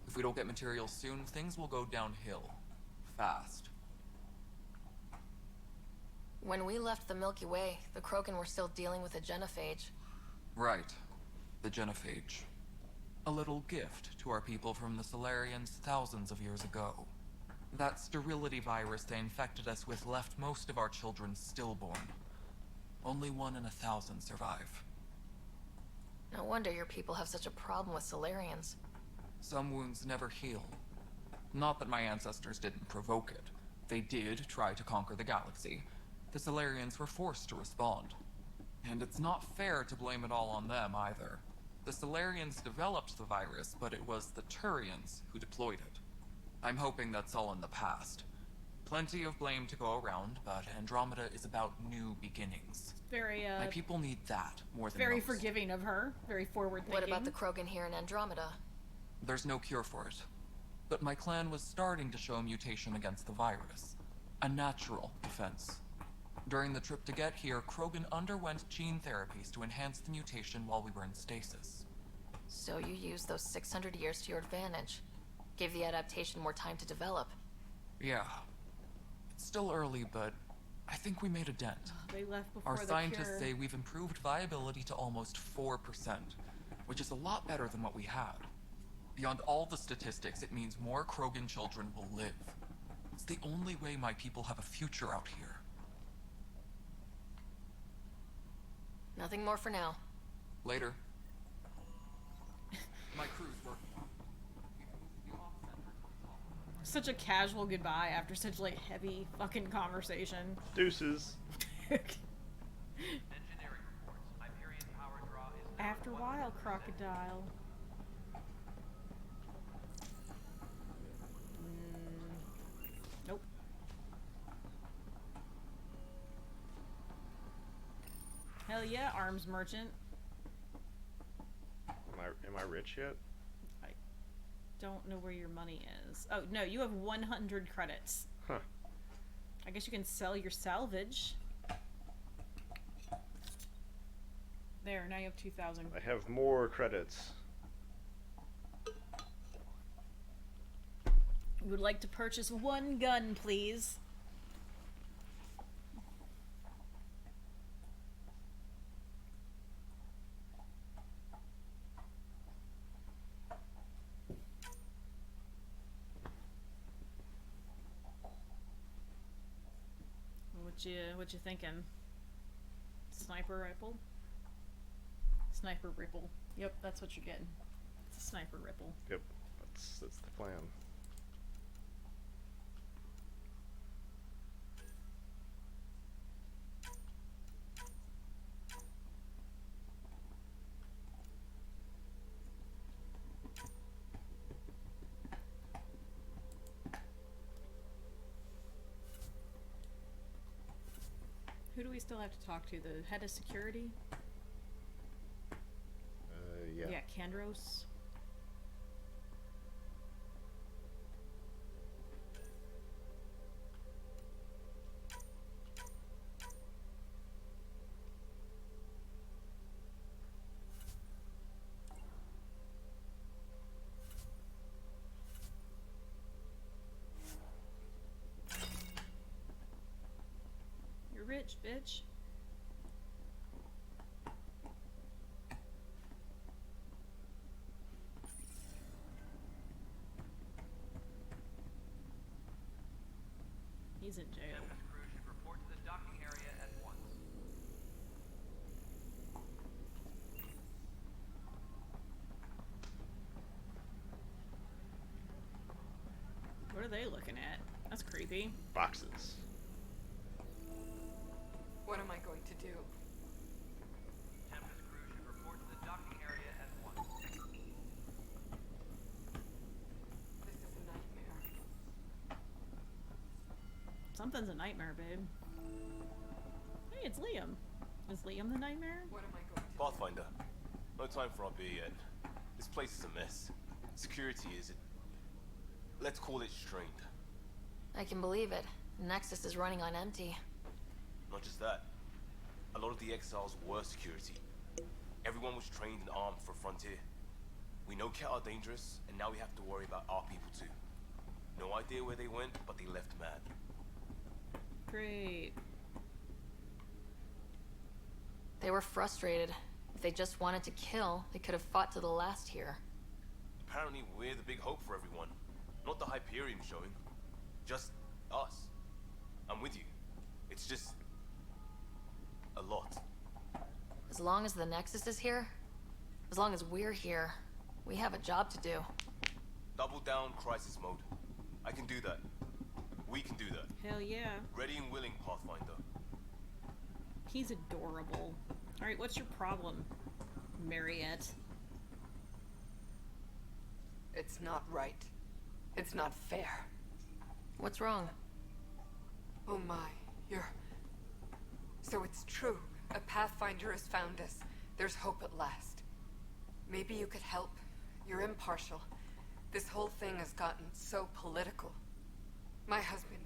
If we don't get materials soon, things will go downhill. Fast. When we left the Milky Way, the Krogan were still dealing with a genophage. Right. The genophage. A little gift to our people from the Solarians thousands of years ago. That sterility virus they infected us with left most of our children stillborn. Only 1 in 1,000 survive. No wonder your people have such a problem with Solarians. Some wounds never heal. Not that my ancestors didn't provoke it. They did try to conquer the galaxy. The Solarians were forced to respond. And it's not fair to blame it all on them, either. The Solarians developed the virus, but it was the Turians who deployed it. I'm hoping that's all in the past. Plenty of blame to go around, but Andromeda is about new beginnings. Very, My people need that more than very most. forgiving of her. Very forward-thinking. What about the Krogan here in Andromeda? There's no cure for it. But my clan was starting to show a mutation against the virus. A natural defense. During the trip to get here, Krogan underwent gene therapies to enhance the mutation while we were in stasis. So you used those 600 years to your advantage. Gave the adaptation more time to develop. Yeah. It's still early, but I think we made a dent. They left before Our the scientists cure. say we've improved viability to almost 4%, which is a lot better than what we had. Beyond all the statistics, it means more Krogan children will live. It's the only way my people have a future out here. Nothing more for now. Later. My crew's working. Such a casual goodbye after such, like, heavy fucking conversation. Deuces. Engineering reports. Hyperion power draw is now After a while, 100%. crocodile. Nope. Hell yeah, arms merchant. Am I rich yet? I don't know where your money is. Oh, no, you have 100 credits. Huh. I guess you can sell your salvage. There, now you have 2,000. I have more credits. Would like to purchase 1 gun, please. What you thinking? Sniper rifle? Sniper ripple. Yep, that's what you're getting. It's a sniper ripple. Yep, that's the plan. Who do we still have to talk to? The head of security? Yeah. Yeah, Kandros. You're rich, bitch. He's in jail. Tempest crew should report to the docking area at once. What are they looking at? That's creepy. Boxes. What am I going to do? Tempest crew should report to the docking area at once. This is a nightmare. Something's a nightmare, babe. Hey, it's Liam. Is Liam the nightmare? What am I going to Pathfinder, no time for our beer yet. This place is a mess. Security is, let's call it strained. I can believe it. Nexus is running on empty. Not just that. A lot of the exiles were security. Everyone was trained and armed for Frontier. We know Ket are dangerous, and now we have to worry about our people too. No idea where they went, but they left mad. Great. They were frustrated. If they just wanted to kill, they could have fought to the last here. Apparently we're the big hope for everyone. Not the Hyperion showing. Just us. I'm with you. It's just a lot. As long as the Nexus is here, as long as we're here, we have a job to do. Double down crisis mode. I can do that. We can do that. Hell yeah. Ready and willing, Pathfinder. He's adorable. Alright, what's your problem, Mariette? It's not right. It's not fair. What's wrong? Oh my, you're... So it's true. A Pathfinder has found us. There's hope at last. Maybe you could help. You're impartial. This whole thing has gotten so political. My husband,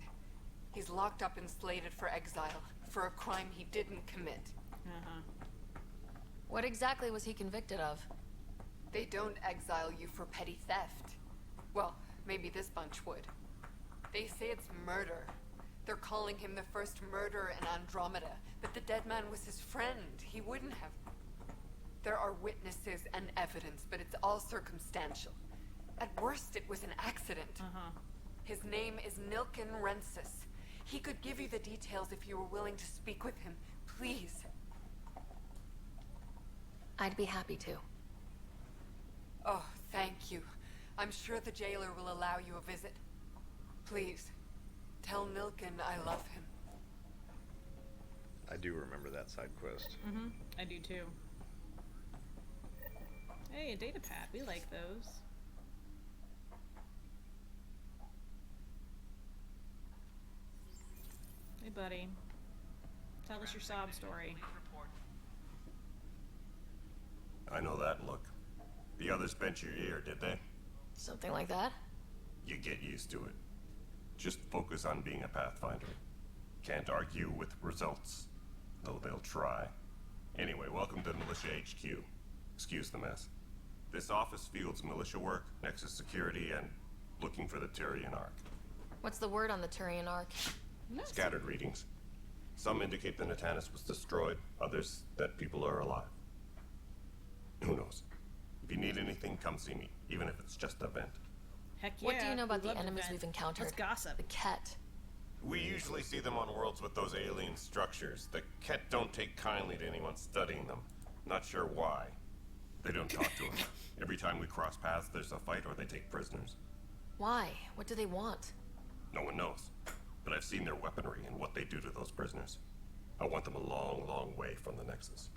he's locked up and slated for exile for a crime he didn't commit. Uh-huh. What exactly was he convicted of? They don't exile you for petty theft. Well, maybe this bunch would. They say it's murder. They're calling him the first murderer in Andromeda, but the dead man was his friend. He wouldn't have... There are witnesses and evidence, but it's all circumstantial. At worst, it was an accident. Uh-huh. His name is Nilken Rensis. He could give you the details if you were willing to speak with him. Please. I'd be happy to. Oh, thank you. I'm sure the jailer will allow you a visit. Please, tell Nilken I love him. I do remember that side quest. Mm-hmm. I do too. Hey, a data pad. We like those. Hey, buddy. Tell us your sob story. I know that look. The others bent your ear, did they? Something like that? You get used to it. Just focus on being a Pathfinder. Can't argue with results, though they'll try. Anyway, welcome to Militia HQ. Excuse the mess. This office fields militia work, Nexus security, and looking for the Turian Ark. What's the word on the Turian Ark? Scattered readings. Some indicate the Natanus was destroyed, others that people are alive. Who knows? If you need anything, come see me, even if it's just a vent. Heck yeah. What do you know about we the love enemies vent. we've encountered? Let's gossip. The Ket. We usually see them on worlds with those alien structures. The Ket don't take kindly to anyone studying them. Not sure why. They don't talk to us. Every time we cross paths, there's a fight or they take prisoners. Why? What do they want? No one knows. But I've seen their weaponry and what they do to those prisoners. I want them a long, long way from the Nexus.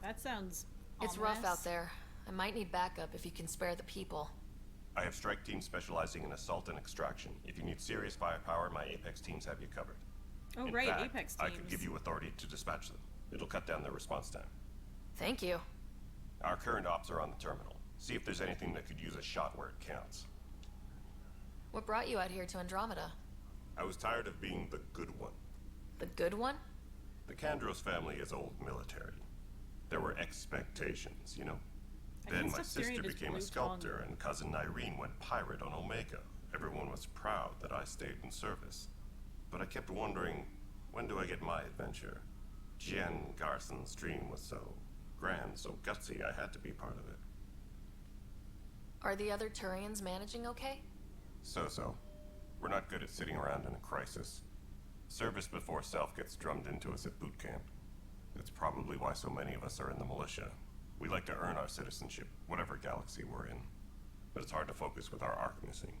That sounds It's rough out there. I might need backup if you can spare the people. I have strike teams specializing in assault and extraction. If you need serious firepower, my Apex teams have you covered. Oh, in right, fact, Apex I teams. could give you authority to dispatch them. It'll cut down their response time. Thank you. Our current ops are on the terminal. See if there's anything that could use a shot where it counts. What brought you out here to Andromeda? I was tired of being the good one. The good one? The Kandros family is old military. There were expectations, you know? Then my sister became a sculptor, and cousin Irene went pirate on Omega. Everyone was proud that I stayed in service. But I kept wondering, when do I get my adventure? Jen Garson's dream was so grand, so gutsy, I had to be part of it. Are the other Turians managing okay? So-so. We're not good at sitting around in a crisis. Service before self gets drummed into us at boot camp. That's probably why so many of us are in the militia. We like to earn our citizenship, whatever galaxy we're in. But it's hard to focus with our arc missing.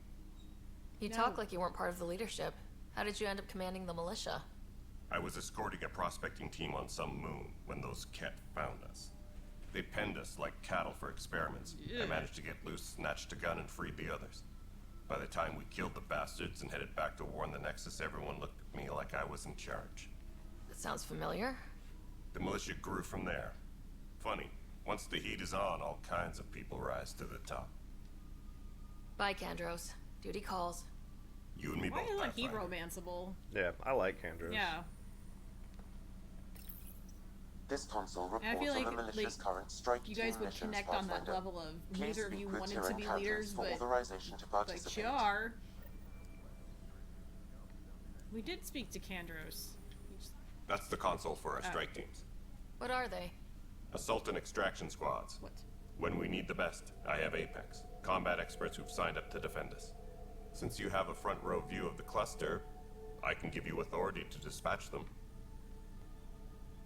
You talk like you weren't part of the leadership. How did you end up commanding the militia? I was escorting a prospecting team on some moon when those Ket found us. They penned us like cattle for experiments. I managed to get loose, snatched a gun, and freed the others. By the time we killed the bastards and headed back to war in the Nexus, everyone looked at me like I was in charge. That sounds familiar. The militia grew from there. Funny, once the heat is on, all kinds of people rise to the top. Bye, Kandros. Duty calls. You and me Why both, isn't he Pathfinder. romanceable? Yeah, I like Kandros. Yeah. This console And I reports feel on like, the militia's current strike you team guys would missions, connect on that Pathfinder. level of Please neither of speak you with wanted your to be encounters leaders, for but authorization to but participate. you are. We did speak to Kandros. That's the console for our Oh. strike teams. What are they? Assault and extraction squads. What? When we need the best, I have Apex. Combat experts who've signed up to defend us. Since you have a front row view of the cluster, I can give you authority to dispatch them.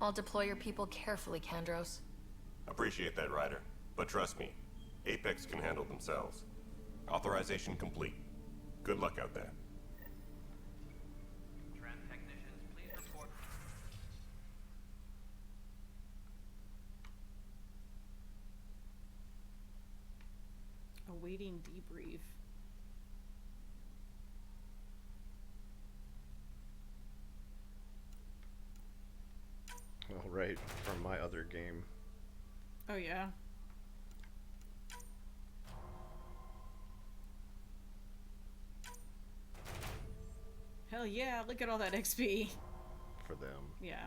I'll deploy your people carefully, Kandros. Appreciate that, Ryder. But trust me, Apex can handle themselves. Authorization complete. Good luck out there. Tram technicians, please report. Awaiting debrief. All right, from my other game. Oh yeah. Hell yeah, look at all that XP. For them. Yeah.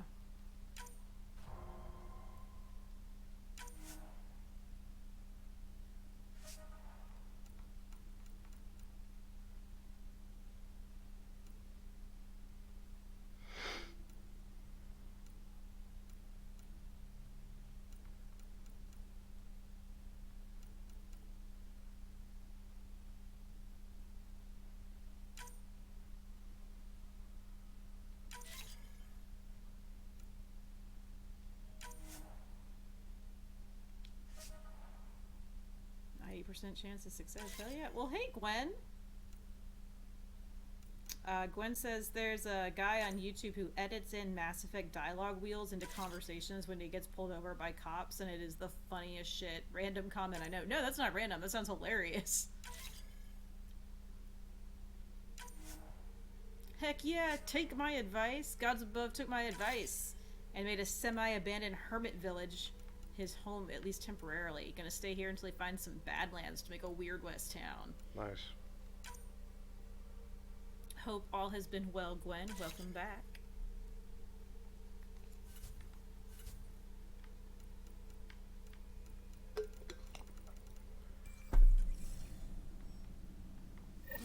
Percent chance of success. Hell yeah. Well, hey, Gwen. Gwen says there's a guy on YouTube who edits in Mass Effect dialogue wheels into conversations when he gets pulled over by cops, and it is the funniest shit. Random comment, I know. No, that's not random. That sounds hilarious. Heck yeah, take my advice. Gods above took my advice and made a semi-abandoned hermit village his home, at least temporarily. Gonna stay here until he finds some Badlands to make a weird west town. Nice. Hope all has been well, Gwen. Welcome back.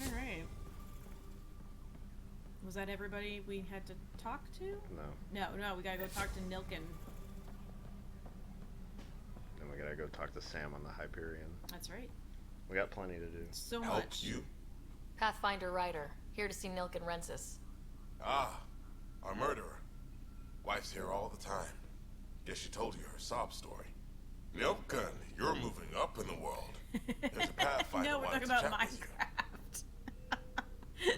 Alright. Was that everybody we had to talk to? No. No, we gotta go talk to Nilken. Then we gotta go talk to Sam on the Hyperion. That's right. We got plenty to do. So Help much. you? Pathfinder Ryder, here to see Nilken Rensis. Ah, our murderer. Wife's here all the time. Guess she told you her sob story. Nilken, you're moving up in the world. There's a Pathfinder No, we're wanting talking to about chat with you. Minecraft.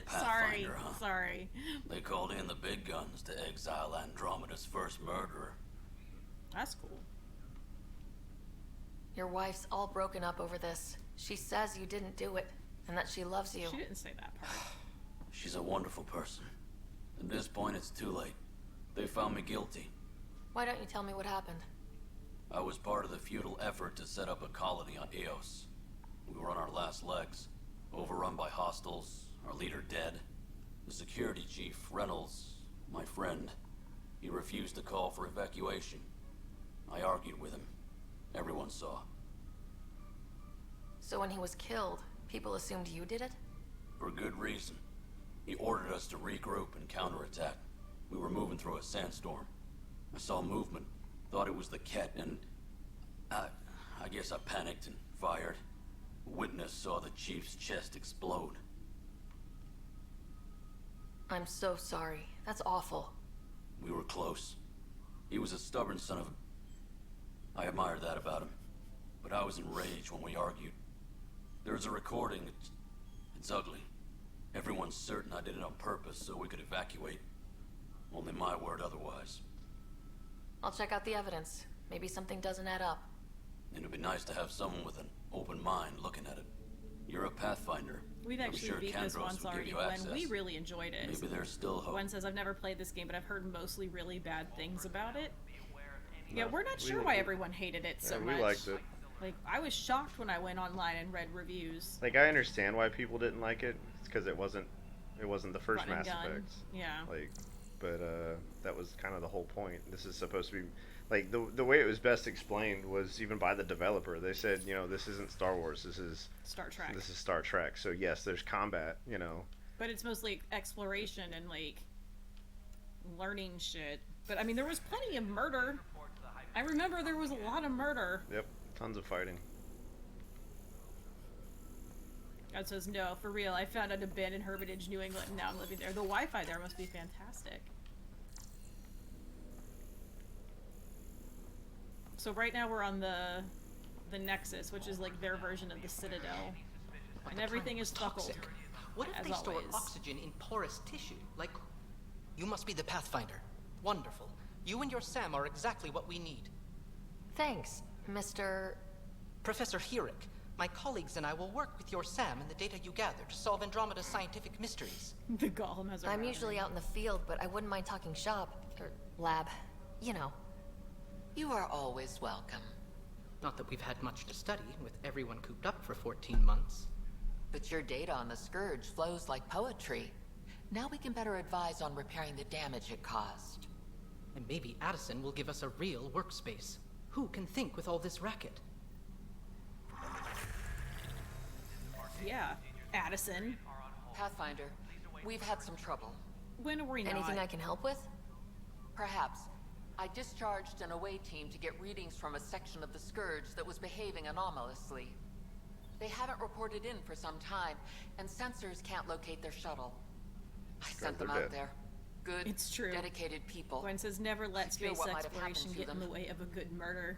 Sorry, Pathfinder, huh? sorry. They called in the big guns to exile Andromeda's first murderer. That's cool. Your wife's all broken up over this. She says you didn't do it, and that she loves you. She didn't say that part. She's a wonderful person. At this point, it's too late. They found me guilty. Why don't you tell me what happened? I was part of the futile effort to set up a colony on Eos. We were on our last legs, overrun by hostiles, our leader dead. The security chief, Reynolds, my friend, he refused to call for evacuation. I argued with him. Everyone saw. So when he was killed, people assumed you did it? For good reason. He ordered us to regroup and counterattack. We were moving through a sandstorm. I saw movement, thought it was the Ket, and I guess I panicked and fired. A witness saw the chief's chest explode. I'm so sorry. That's awful. We were close. He was a stubborn son of a... I admired that about him. But I was enraged when we argued. There's a recording. It's ugly. Everyone's certain I did it on purpose so we could evacuate. Only my word otherwise. I'll check out the evidence. Maybe something doesn't add up. It'd be nice to have someone with an open mind looking at it. You're a Pathfinder. We've actually beat this once already, Gwen. We really enjoyed it. Maybe there's still hope. Gwen says, I've never played this game, but I've heard mostly really bad things about it. Yeah, we're not sure why everyone hated it so much. We liked it. Like, I was shocked when I went online and read reviews. Like, I understand why people didn't like it. It's because it wasn't the first Run and Mass gun. Effect. Yeah. Like, but that was kind of the whole point. This is supposed to be, like, the way it was best explained was even by the developer. They said, you know, this isn't Star Wars. This is Star Trek. This is Star Trek. So yes, there's combat. You know. But it's mostly exploration and like learning shit. But I mean, there was plenty of murder. I remember there was a lot of murder. Yep, tons of fighting. God says, no, for real. I found an abandoned hermitage, New England, and now I'm living there. The Wi-Fi there must be fantastic. So right now we're on the Nexus, which is like their version of the Citadel. And everything is buckled, What if as they store always. oxygen in porous tissue? Like, you must be the Pathfinder. Wonderful. You and your Sam are exactly what we need. Thanks, Mr. Professor Herrick. My colleagues and I will work with your Sam and the data you gather to solve Andromeda's scientific mysteries. The Golem has a I'm router. usually out in the field, but I wouldn't mind talking shop. Or lab. You know. You are always welcome. Not that we've had much to study, with everyone cooped up for 14 months. But your data on the Scourge flows like poetry. Now we can better advise on repairing the damage it caused. And maybe Addison will give us a real workspace. Who can think with all this racket? Yeah, Addison. Pathfinder, we've had some trouble. When are we not? Anything I can help with? Perhaps. I discharged an away team to get readings from a section of the Scourge that was behaving anomalously. They haven't reported in for some time, and sensors can't locate their shuttle. I sent them out there. Good, It's true. dedicated people. Gwen says never let Secure space what might have exploration happened to get in them. the way of a good murder.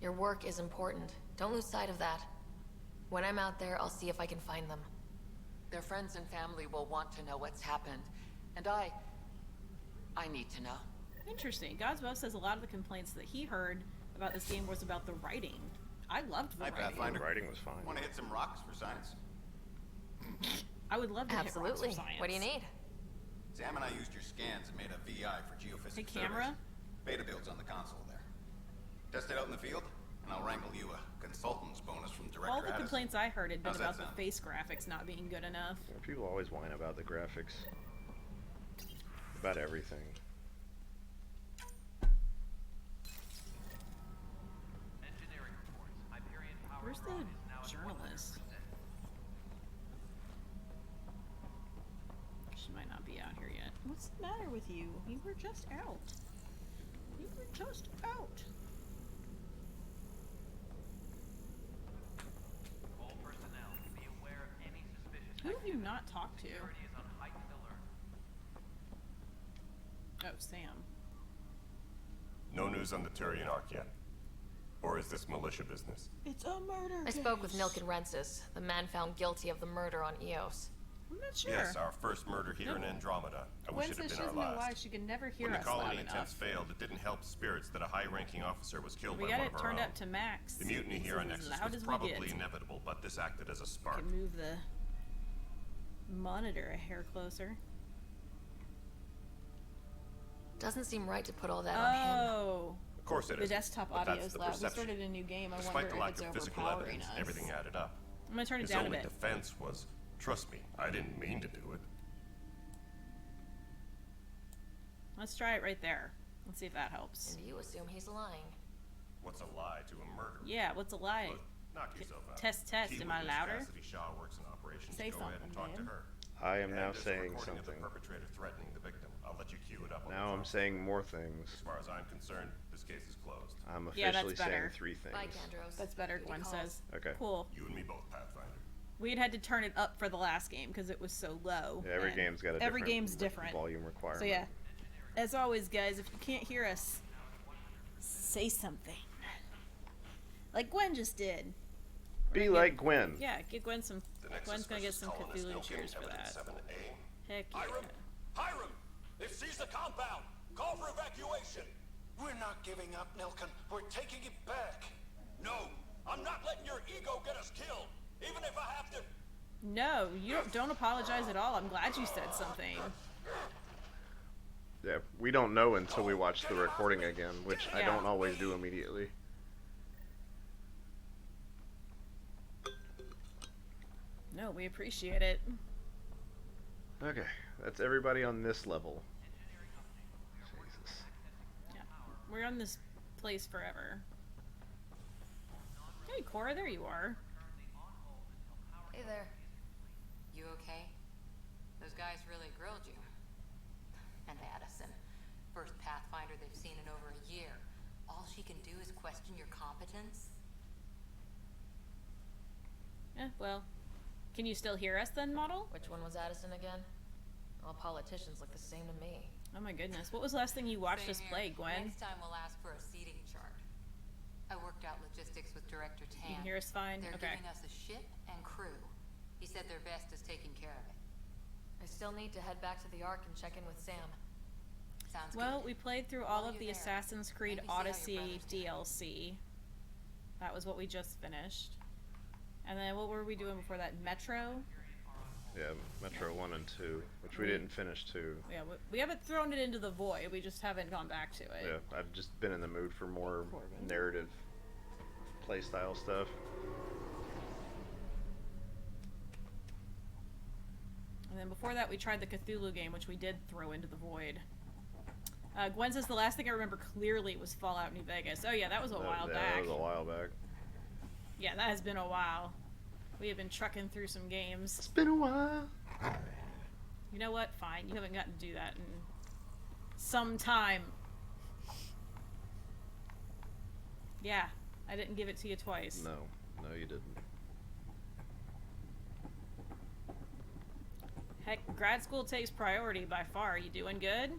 Your work is important. Don't lose sight of that. When I'm out there, I'll see if I can find them. Their friends and family will want to know what's happened, and I need to know. Interesting. Godsbow says a lot of the complaints that he heard about this game was about the writing. I loved the Hi, writing. Pathfinder. The writing was fine. Want to hit some rocks for science? I would love to hit rocks Absolutely. for science. What do you need? Sam and I used your scans and made a VI for geophysics. Hey, camera? surveys. Beta builds on the console there. Test it out in the field, and I'll wrangle you a consultant's bonus from Director All the Addison. complaints I heard had been How's that about the sound? face graphics not being good enough. Yeah, people always whine about the graphics. About everything. Where's the journalist? She might not be out here yet. What's the matter with you? You were just out. You were just out. All personnel, be aware of any suspicious Who have you not talked to? activity is on heightened alert. Oh, Sam. No news on the Turian Ark yet. Or is this militia business? It's a murder I spoke with Nilken Rensis, the man found guilty of the murder on Eos. I'm not sure. Yes, our first murder here in Andromeda. I wish Gwen it had says she been our doesn't know last. why she can never hear When the us loud colony enough. attempts failed, it didn't help spirits that a high-ranking officer was killed We by got one it of our turned own. up to max. The mutiny here on This is Nexus as loud was as we probably get. inevitable, but this acted as a I spark. can move the monitor a hair closer. Doesn't seem right to put all that on him. Oh. Of course it The is. desktop but audio that's is the loud. We perception. started a new game. I Despite wonder the if lack it's of physical overpowering evidence, us. everything added up. I'm gonna turn it His down a only bit. defense was, trust me, I didn't mean to do it. Let's try it right there. Let's see if that helps. And you assume he's lying. What's a lie to a murder? Yeah, what's a lie? Look, knock yourself out. Test. Key Am I witness louder? Cassidy Shaw works in operations. Say Go ahead and something, talk to man. her. I am And now there's a saying recording something. Of the perpetrator threatening the victim. I'll let you cue it up. On Now the I'm phone. saying more things. As far as I'm concerned, this case is closed. I'm Yeah, that's officially saying better. 3 things. Bye, Kandros. That's better, Booty Gwen calls. says. Okay. Cool. You and me both, Pathfinder. We had to turn it up for the last game because it was so low. Yeah, every and game's got a every different game's different volume requirement. So yeah, as always, guys, if you can't hear us, say something. Like Gwen just did. Be like Gwen. Yeah, get Gwen some. The Nexus Gwen's gonna get versus some colonist Cthulhu Milken, cheers for evidence that. 7A. Heck yeah. Hiram! They've seized the compound! Call for evacuation! We're not giving up, Nilken. We're taking it back. No! I'm not letting your ego get us killed! Even if I have to... No, you don't apologize at all. I'm glad you said something. Yeah, we don't know until we watch the recording again, which I Yeah. don't always do immediately. No, we appreciate it. Okay, that's everybody on this level. Jesus. Yeah, we're on this place forever. Hey, Cora, there you are. Hey there. You okay? Those guys really grilled you. And Addison. First Pathfinder they've seen in over a year. All she can do is question your competence? Yeah, well, Can you still hear us then, Model? Which one was Addison again? All politicians look the same to me. Oh my goodness. What was the last thing you watched us play, Gwen? Next time we'll ask for a seating chart. I worked out logistics with Director Tan. You can hear us fine? They're Okay. giving us a ship and crew. He said their best is taking care of it. I still need to head back to the Ark and check in with Sam. Sounds Well, good. we played through all of the Assassin's Creed Odyssey DLC. That was what we just finished. And then what were we doing before that? Metro? Yeah, Metro 1 and 2, which we didn't finish 2. Yeah, we haven't thrown it into the void. We just haven't gone back to it. Yeah, I've just been in the mood for more narrative playstyle stuff. And then before that, we tried the Cthulhu game, which we did throw into the void. Gwen says the last thing I remember clearly was Fallout New Vegas. Oh yeah, that was a while back. That was a while back. Yeah, that has been a while. We have been trucking through some games. It's been a while. You know what? Fine. You haven't gotten to do that in some time. Yeah, I didn't give it to you twice. No, you didn't. Heck, grad school takes priority by far. You doing good?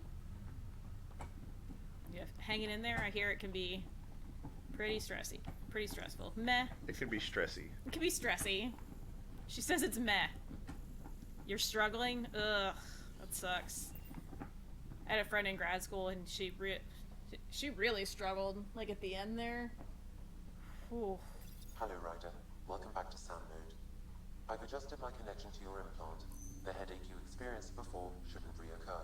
Yeah, hanging in there. I hear it can be pretty stressy. Pretty stressful. Meh. It can be stressy. It can be stressy. She says it's meh. You're struggling? Ugh, that sucks. I had a friend in grad school and she really struggled. Like at the end there. Whew. Hello, Ryder. Welcome back to sound mode. I've adjusted my connection to your implant. The headache you experienced before shouldn't reoccur.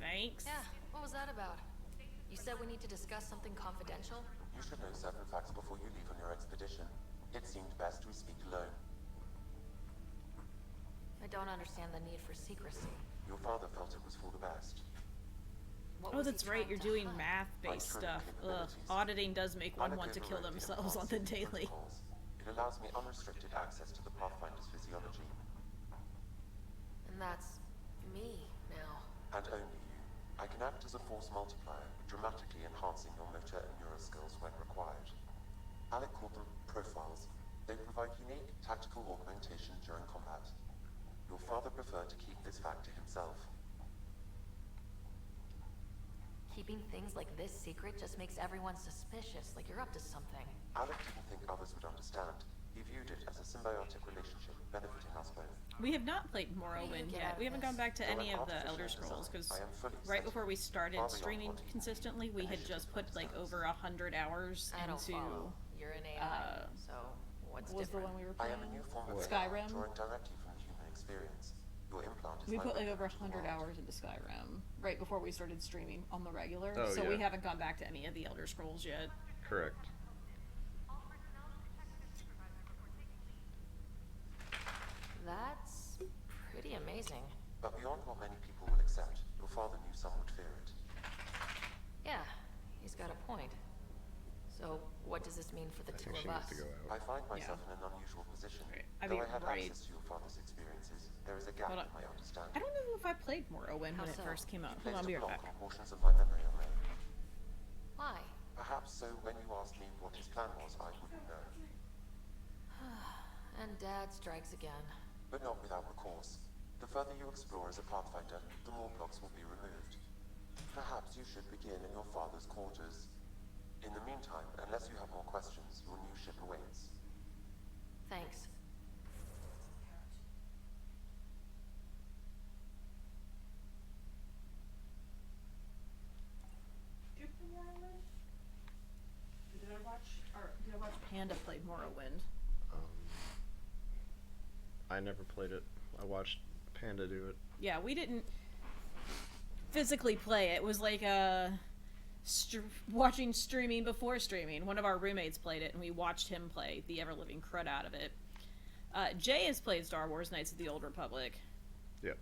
Thanks. Yeah, what was that about? You said we need to discuss something confidential? You should know certain facts before you leave on your expedition. It seemed best we speak alone. I don't understand the need for secrecy. Your father felt it was for the best. Oh, that's right. You're doing math-based stuff. Ugh. Auditing does make one want to kill themselves on the daily. It allows me unrestricted access to the Pathfinder's physiology. And that's me now. And only you. I can act as a force multiplier, dramatically enhancing your motor and neural skills when required. Alec called them profiles. They provide unique tactical augmentation during combat. Your father preferred to keep this fact to himself. Keeping things like this secret just makes everyone suspicious, like you're up to something. Alec didn't think others would understand. He viewed it as a symbiotic relationship, benefiting us both. We have not played Morrowind yet. We haven't gone back to any of the Elder Scrolls, because right before we started streaming consistently, we had just put like over 100 hours I don't into... follow. You're an AI, so what's was different? the one we were I playing? am a new form of Skyrim? drawing directly from the human experience. Your implant is We my put like window over into the 100 world. hours into Skyrim right before we started streaming on the regular, Oh, so yeah. we haven't gone back to any of the Elder Scrolls yet. Correct. That's pretty amazing. But beyond what many people will accept, your father knew some would fear it. Yeah, he's got a point. So, what does this mean for the two of us? I find myself in an unusual position. I Though mean, I had right. access to your father's experiences, there is a gap Hold on. in my understanding. I don't know if I played Morrowind when it How so? first came out. You Hold on, I'll be placed a right block back. on portions of my memory array. Why? Perhaps so when you asked me what his plan was, I wouldn't know. And Dad strikes again. But not without recourse. The further you explore as a Pathfinder, the more blocks will be removed. Perhaps you should begin in your father's quarters. In the meantime, unless you have more questions, your new ship awaits. Thanks. Did I watch Panda play Morrowind? I never played it. I watched Panda do it. Yeah, we didn't physically play it. It was like watching streaming before streaming. One of our roommates played it, and we watched him play the ever-living crud out of it. Jay has played Star Wars Knights of the Old Republic. Yep.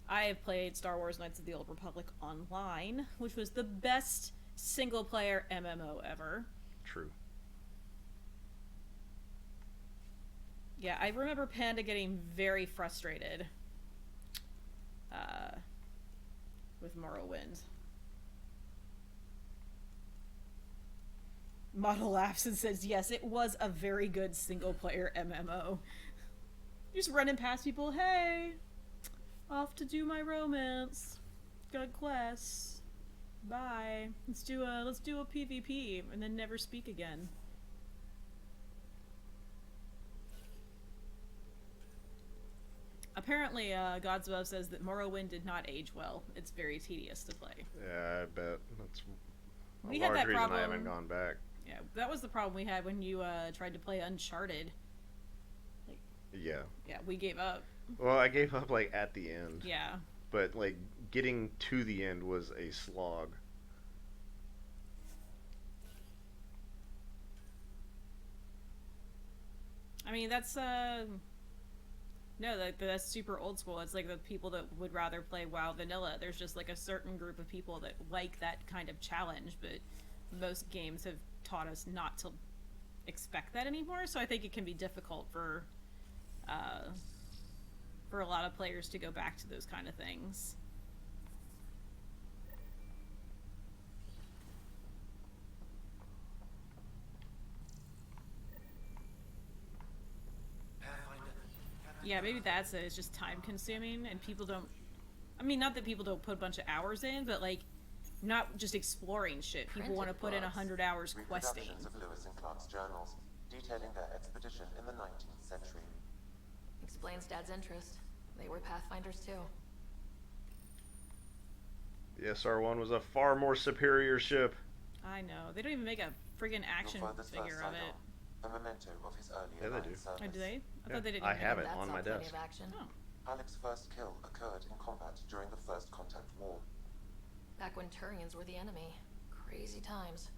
I have played Star Wars Knights of the Old Republic online, which was the best single-player MMO ever. True. Yeah, I remember Panda getting very frustrated with Morrowind. Model laughs and says, yes, it was a very good single-player MMO. Just running past people. Hey, off to do my romance. Got quests. Bye. Let's do a PvP and then never speak again. Apparently, Gods Above says that Morrowind did not age well. It's very tedious to play. Yeah, I bet. That's We a had large that reason problem. I haven't gone back. Yeah, that was the problem we had when you tried to play Uncharted. Yeah. Yeah, we gave up. Well, I gave up, like, at the end. Yeah. But, like, getting to the end was a slog. I mean, that's no, that's super old school. It's like the people that would rather play WoW vanilla. There's just like a certain group of people that like that kind of challenge, but most games have taught us not to expect that anymore. So I think it can be difficult for a lot of players to go back to those kind of things. Yeah, maybe that's it. It's just time consuming and people don't, I mean, not that people don't put a bunch of hours in, but like not just exploring shit. People want to put in 100 hours questing. Reproductions of Lewis and Clark's journals detailing their expedition in the 19th century. Explains Dad's interest. They were Pathfinders too. The SR-1 was a far more superior ship. I know. They don't even make a friggin' action figure of it. A memento of his early Yeah, they do. service. Oh, do they? I thought they didn't. I even have make it that. on my Plenty desk. of action. Oh. Alec's first kill occurred in combat during the First Contact War. Back when Turians were the enemy. Crazy times.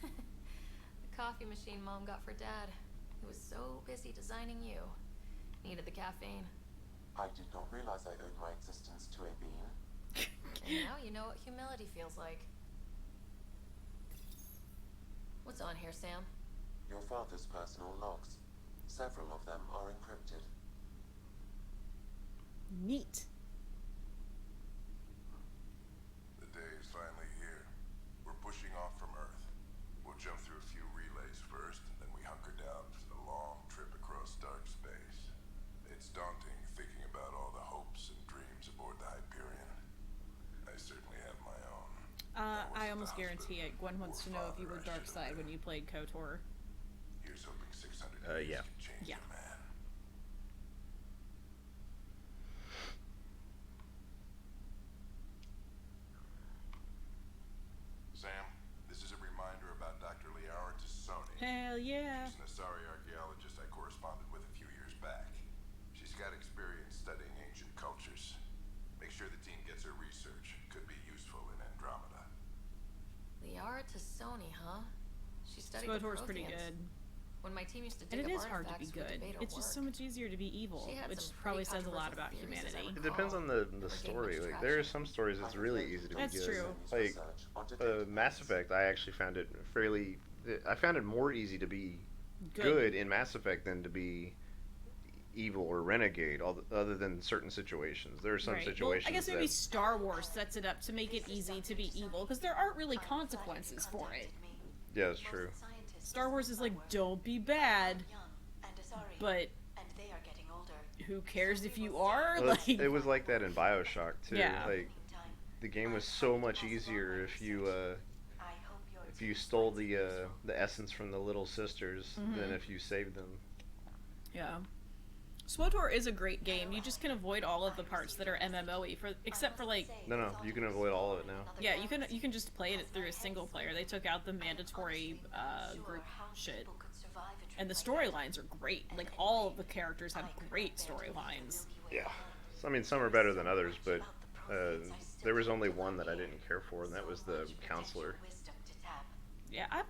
The coffee machine Mom got for Dad. He was so busy designing you. Needed the caffeine. I did not realize I owed my existence to a bean. And now you know what humility feels like. What's on here, Sam? Your father's personal logs. Several of them are encrypted. Neat. The day is finally here. We're pushing off from Earth. We'll jump through a few relays first, and then we hunker down for the long trip across dark space. It's daunting thinking about all the hopes and dreams aboard the Hyperion. I certainly have my own. I almost guarantee it. Gwen wants to know if you were dark side when you played KOTOR. Here's hoping 600 yeah. can change a man. Sam, this is a reminder about Dr. Liara Tassoni. Hell yeah. She's an Asari archaeologist I corresponded with a few years back. She's got experience studying ancient cultures. Make sure the team gets her research. Could be useful in Andromeda. Liara Tassoni, huh? She studied the KOTOR's pretty Protheans. good. When my team used to And dig it up is hard to be artifacts, we good. debate her It's just so work. much easier to be evil, She had which some probably pretty says a lot about controversial theories, as I humanity. It depends on the story. Like, there are some stories that's really easy to be That's good. true. Like, Mass Effect, I actually found it I found it more easy to be good in Mass Effect than to be evil or renegade, other than certain situations. There are some situations well, I guess maybe that... Star Wars sets it up to make it easy to be evil, because there aren't really consequences for it. Yeah, that's true. Star Wars is like, don't be bad, but who cares if you are? Well, Like, it was like that in BioShock too. Yeah. Like, the game was so much easier if you stole the essence from the little sisters than if you saved them. yeah. SWTOR is a great game. You just can avoid all of the parts that are MMO-y, except for like... No, you can avoid all of it now. Yeah, you can just play it through a single player. They took out the mandatory group shit. And the storylines are great. Like, all of the characters have great storylines. Yeah. So, I mean, some are better than others, but there was only one that I didn't care for, and that was the counselor. Yeah, I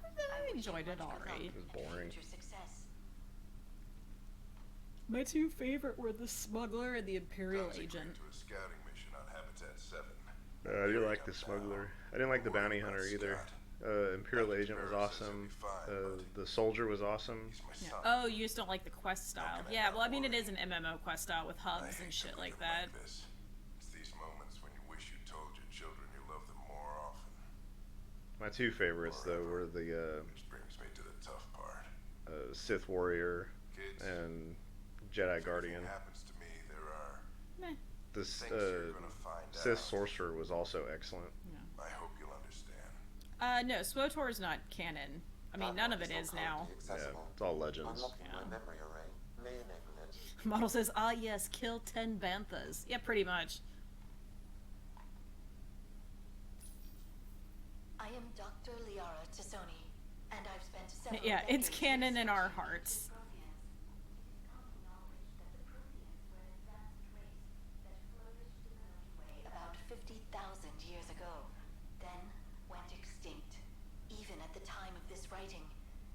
enjoyed it alright. It was boring. My two favorite were the smuggler and the Imperial agent. To a scouting mission on Habitat 7. I do like the smuggler. I didn't like the bounty hunter either. Imperial agent was awesome. The soldier was awesome. Yeah. Oh, you just don't like the quest style. Yeah, well, I mean, it is an MMO quest style with hubs and shit like that. It's these moments when you wish you told your children you love them more often. My two favorites though were the Which brings me to the tough part. Sith Warrior Kids, and Jedi Guardian. happens to me, there are Meh. This things you're gonna find Sith out. Sorcerer was also excellent. I hope you'll understand. No, SWTOR is not canon. I mean, none of it is now. Yeah, it's all legends. Unlocking my memory array may enable it. Model says, ah yes, kill 10 banthas. Yeah, pretty much. I am Dr. Liara Tassoni, and I've spent several Yeah, it's decades canon in our researching hearts. about 50,000 years ago, then went extinct. Even at the time of this writing,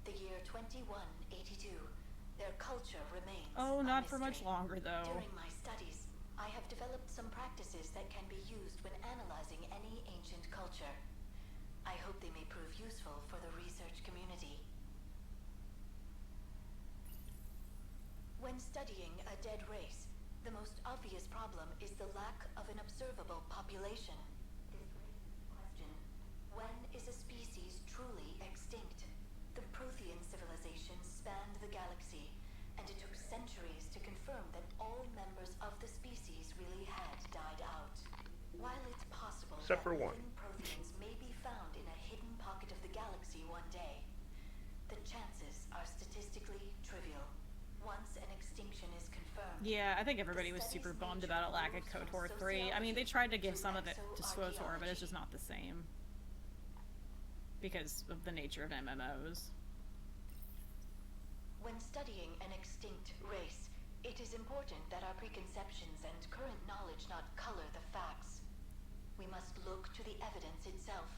the year 2182, their culture remains Oh, a not for much mystery. longer though. During my studies, I have developed some practices that can be used when analyzing any ancient culture. I hope they may prove useful for the research community. When studying a dead race, the most obvious problem is the lack of an observable population. This raises the question, when is a species truly extinct? The Prothean civilization spanned the galaxy, and it took centuries to confirm that all members of the species really had died out. While it's possible Except that for one. living Protheans may be found in a hidden pocket of the galaxy one day, the chances are statistically trivial. Once an extinction is confirmed, Yeah, I think everybody was super bummed about a lack of KOTOR 3. I mean, they tried to give some of it to SWTOR, but it's just not the same. Because of the nature of MMOs. when studying an extinct race, it is important that our preconceptions and current knowledge not color the facts. We must look to the evidence itself.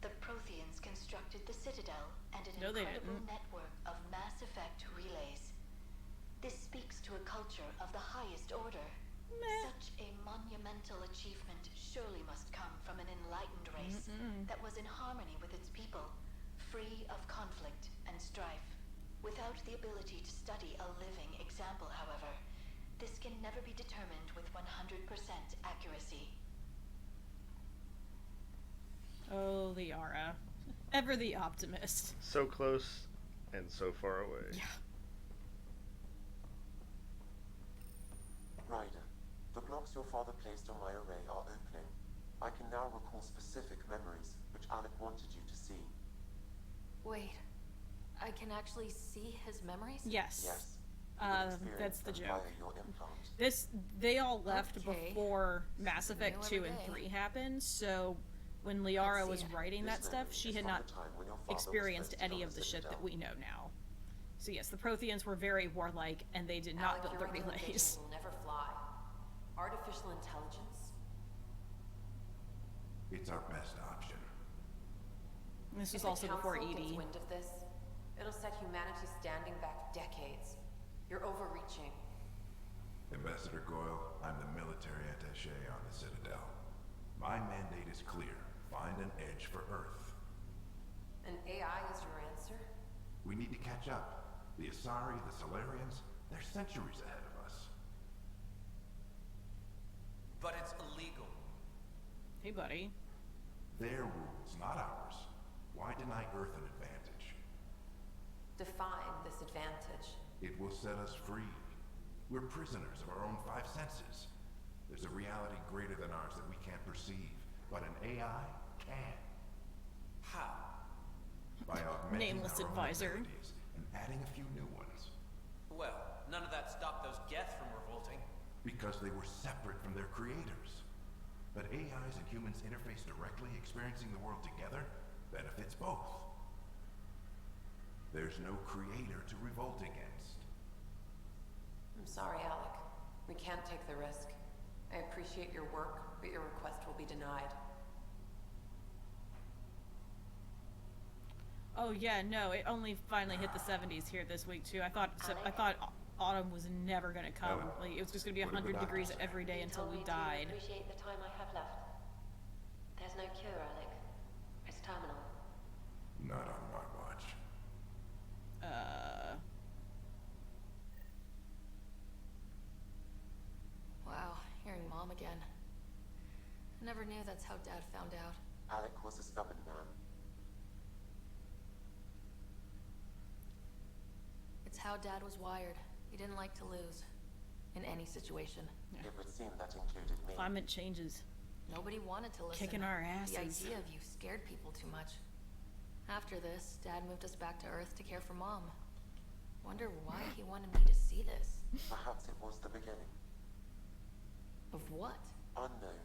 The Protheans constructed the Citadel and an No, they incredible didn't. network of Mass Effect relays. This speaks to a culture of the highest order. Such a monumental achievement surely must come from an enlightened race that was in harmony with its people, free of conflict and strife. Without the ability to study a living example, however, this can never be determined with 100% accuracy. Oh, Liara. Ever the optimist. So close and so far away. Yeah. Ryder, the blocks your father placed on my array are opening. I can now recall specific memories which Alec wanted you to see. Wait, I can actually see his memories? Yes. Yes. That's the Via joke. your implant. They all left Okay. before Mass Effect New 2 every and day. 3 happened, so when Liara Let's was see it. writing that This stuff, memory she is had from not the time when your father was experienced posted any on of the shit that Citadel. we know now. So yes, the Protheans were very warlike, and they did not Alec, build the your relays. organization will never fly. Artificial intelligence? It's our best option. This was If the also before Council gets ED. wind of this, it'll set humanity standing back decades. You're overreaching. Ambassador Goyle, I'm the military attaché on the Citadel. My mandate is clear. Find an edge for Earth. An AI is your answer? We need to catch up. The Asari, the Solarians, they're centuries ahead of us. But it's illegal. Hey, buddy. Their rules, not ours. Why deny Earth an advantage? Define this advantage. It will set us free. We're prisoners of our own five senses. There's a reality greater than ours that we can't perceive, but an AI can. How? By augmenting Nameless our own advisor. abilities and adding a few new ones. Well, none of that stopped those Geth from revolting. Because they were separate from their creators. But AIs and humans interface directly, experiencing the world together, benefits both. There's no creator to revolt against. I'm sorry, Alec. We can't take the risk. I appreciate your work, but your request will be denied. Oh yeah, no, it only finally hit the 70s here this week too. I thought autumn was never gonna come. Alex, Like it was just gonna be what did the 100 degrees doctor say? every day until we To died. appreciate the time I have left. There's no cure, Alec. It's terminal. Not on my watch. Wow, hearing Mom again. I never knew that's how Dad found out. Alec was a stubborn man. how Dad was wired. He didn't like to lose. In any situation. It would seem that included me. Climate changes. Nobody wanted to listen. Kicking our asses. The idea of you scared people too much. After this, Dad moved us back to Earth to care for Mom. Wonder why he wanted me to see this. Perhaps it was the beginning. Of what? Unknown.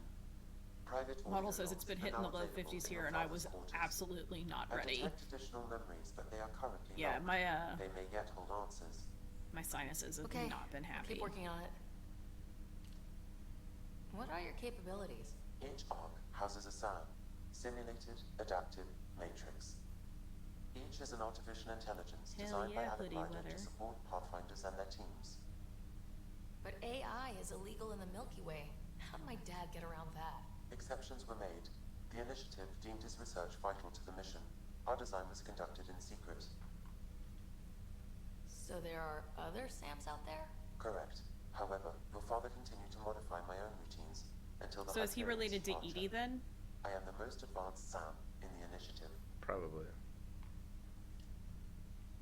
Private Model says it's been hitting the low 50s here, and I was absolutely not ready. I detect additional memories, but they are currently yeah, locked. They may yet hold answers. My sinuses have not been happy. Keep working on it. What are your capabilities? Each arc houses a SAM, Simulated Adaptive Matrix. Each is an artificial intelligence designed by Andromeda to support Pathfinders and their teams. But AI is illegal in the Milky Way. How did my dad get around that? Exceptions were made. The initiative deemed his research vital to the mission. Our design was conducted in secret. So there are other SAMs out there? Correct. However, your father continued to modify my own routines until the So is he related to Edie then? I am the most advanced SAM in the initiative. Probably.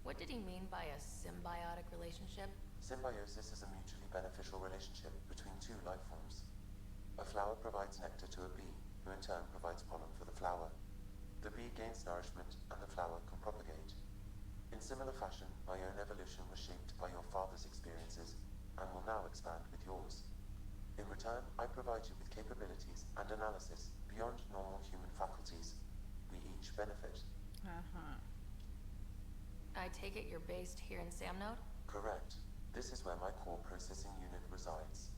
What did he mean by a symbiotic relationship? Symbiosis is a mutually beneficial relationship between two life forms. A flower provides nectar to a bee, who in turn provides pollen for the flower. The bee gains nourishment, and the flower can propagate. In similar fashion, my own evolution was shaped by your father's experiences, and will now expand with yours. In return, I provide you with capabilities and analysis beyond normal human faculties. We each benefit. I take it you're based here in Samnode? Correct. This is where my core processing unit resides.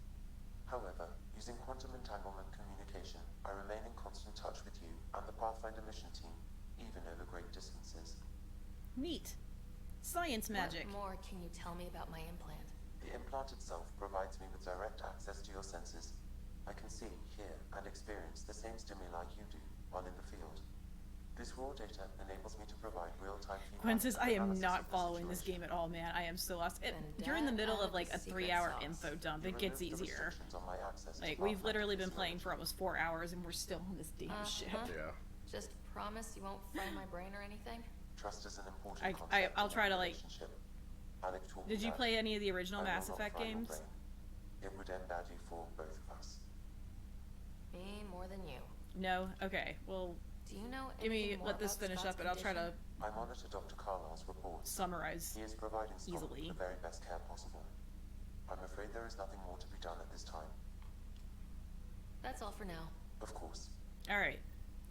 However, using quantum entanglement communication, I remain in constant touch with you and the Pathfinder mission team, even over great distances. Neat. Science magic. What more can you tell me about my implant? The implant itself provides me with direct access to your senses. I can see, hear, and experience the same stimuli you do while in the field. This raw data enables me to provide real-time feedback. Gwen says, I am not following this game at all, man. I am so lost. You're in the middle of like a 3-hour info dump. It gets easier. Like, we've literally been playing for almost 4 hours and we're still on this damn ship. Yeah. Just promise you won't fry my brain or anything? Trust is an important concept. I'll try to like... Alec Did you play any of the original Mass Effect games? It would end badly for both of us. Me more than you. No? Okay, well... Do you know let this finish up and I'll try to I monitor Dr. Carlisle's report. Summarize He is providing Scott easily. with the very best care possible. I'm afraid there is nothing more to be done at this time. That's all for now. Of course. Alright.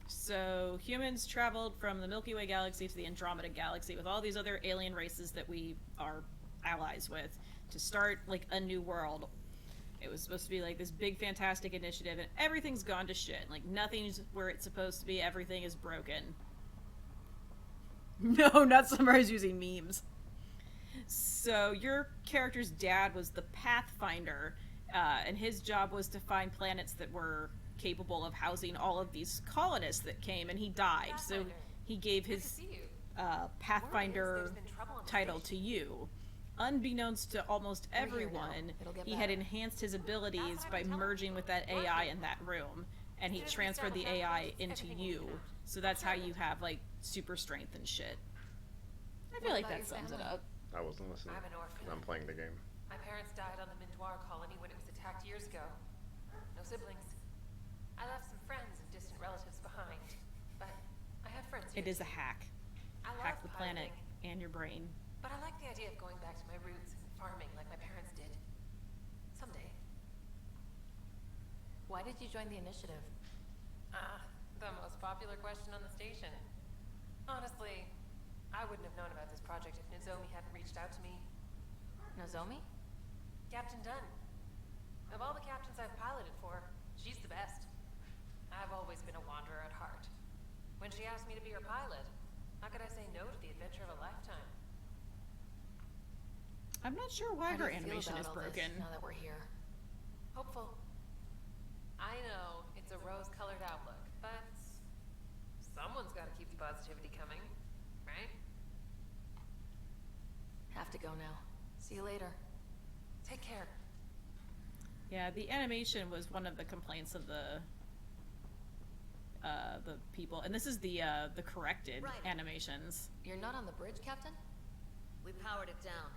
So, humans traveled from the Milky Way galaxy to the Andromeda galaxy with all these other alien races that we are allies with to start, like, a new world. It was supposed to be, like, this big, fantastic initiative, and everything's gone to shit. Like, nothing's where it's supposed to be. Everything is broken. No, not summarized using memes. So, your character's dad was the Pathfinder, and his job was to find planets that were capable of housing all of these colonists that came, and he died. So, he gave his Pathfinder title to you. Unbeknownst to almost everyone, he had enhanced his abilities by merging with that AI in that room, and he transferred the AI into you. So that's how you have, like, super strength and shit. I feel like that sums it up. I wasn't listening. I'm an orphan. I'm playing the game. My parents died on the Mindoir colony when it was attacked years ago. No siblings. I left some friends and distant relatives behind, but I have friends here. It is a hack. Hack the planet and your brain. But I like the idea of going back to my roots and farming like my parents did. Someday. Why did you join the initiative? The most popular question on the station. Honestly, I wouldn't have known about this project if Nozomi hadn't reached out to me. Nozomi? Captain Dunn. Of all the captains I've piloted for, she's the best. I've always been a wanderer at heart. When she asked me to be her pilot, how could I say no to the adventure of a lifetime? I'm not sure why her animation is broken. Now that we're here. Hopeful. I know it's a rose-colored outlook, but someone's got to keep the positivity coming, right? Have to go now. See you later. Take care. Yeah, the animation was one of the complaints of the people, and this is the corrected animations. You're not on the bridge, Captain? We powered it down.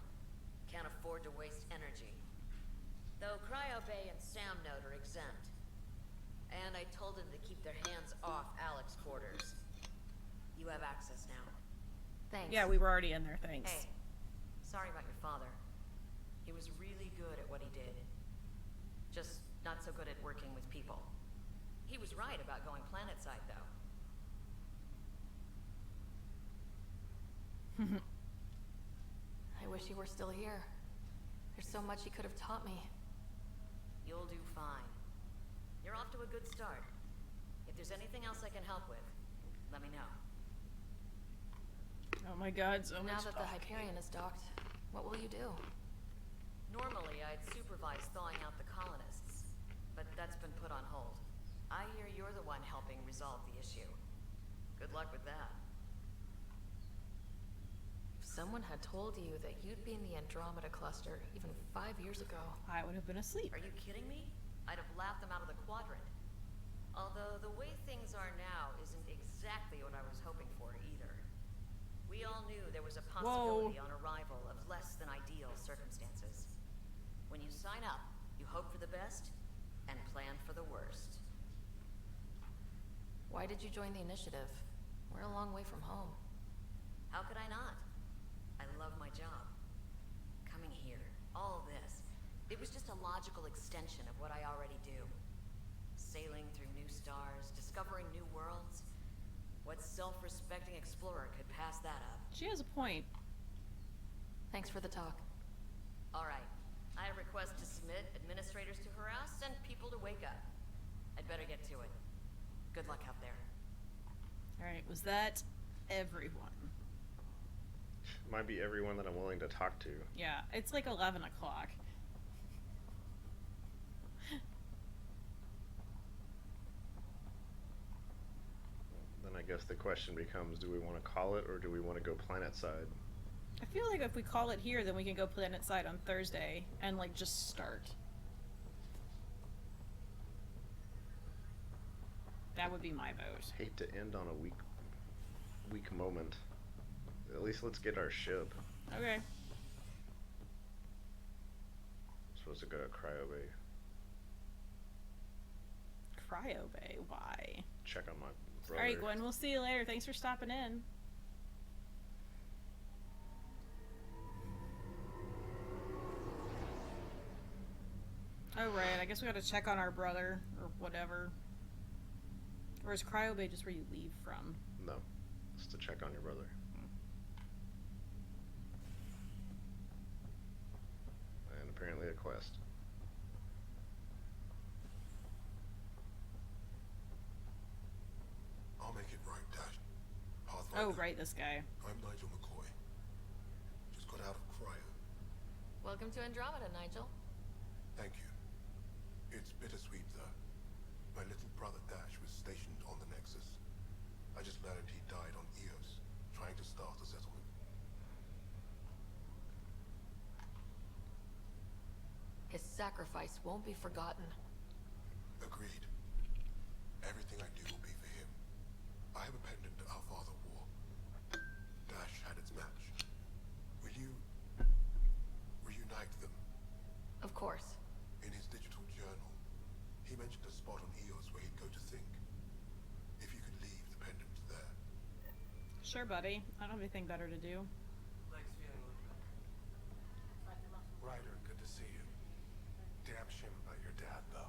can't afford to waste energy. Though Cryo Bay and Sam Note are exempt. And I told them to keep their hands off Alec's quarters. You have access now. Thanks. Yeah, we were already in there, thanks. Hey, sorry about your father. He was really good at what he did. Just not so good at working with people. He was right about going planetside, though. I wish he were still here. There's so much he could have taught me. You'll do fine. You're off to a good start. If there's anything else I can help with, let me know. Oh my god, so Now much that the Hyperion is docked, what will you do? Normally, I'd supervise thawing out the colonists, but that's been put on hold. I hear you're the one helping resolve the issue. Good luck with that. If someone had told you that you'd be in the Andromeda cluster even 5 years ago, I would have been asleep. Are you kidding me? I'd have laughed them out of the quadrant. Although the way things are now isn't exactly what I was hoping for either. We all knew there was a possibility on arrival of less than ideal circumstances. When you sign up, you hope for the best and plan for the worst. why did you join the initiative? We're a long way from home. How could I not? I love my job. Coming here, all this, it was just a logical extension of what I already do. Sailing through new stars, discovering new worlds. What self-respecting explorer could pass that up? She has a point. Thanks for the talk. All right. I request to submit administrators to harass and people to wake up. I'd better get to it. Good luck out there. Alright, was that everyone? Might be everyone that I'm willing to talk to. Yeah, it's like 11 o'clock. Then I guess the question becomes, do we want to call it or do we want to go planet side? I feel like if we call it here, then we can go planet side on Thursday and like just start. That would be my vote. Hate to end on a weak moment. At least let's get our ship. Okay. Supposed to go to Cryo Bay. Cryo Bay, why? Check on my brother. Alright, Gwen, we'll see you later. Thanks for stopping in. Oh, right. I guess we gotta check on our brother, or whatever. Or is Cryo Bay just where you leave from? No. It's to check on your brother. And apparently a quest. I'll make it right, Dash. Oh, right, this guy. I'm Nigel McCoy. Just got out of cryo. Welcome to Andromeda, Nigel. Thank you. It's bittersweet, though. My little brother Dash was stationed on the Nexus. I just learned he died on Eos, trying to start a settlement. His sacrifice won't be forgotten. Agreed. Everything I do will be for him. I have a pendant our father wore. Dash had its match. Will you reunite them? Of course. In his digital journal, he mentioned a spot on Eos where he'd go to think. If you could leave the pendant there. Sure, buddy. I don't have anything better to do. Ryder, good to see you. Damn shame about your dad, though.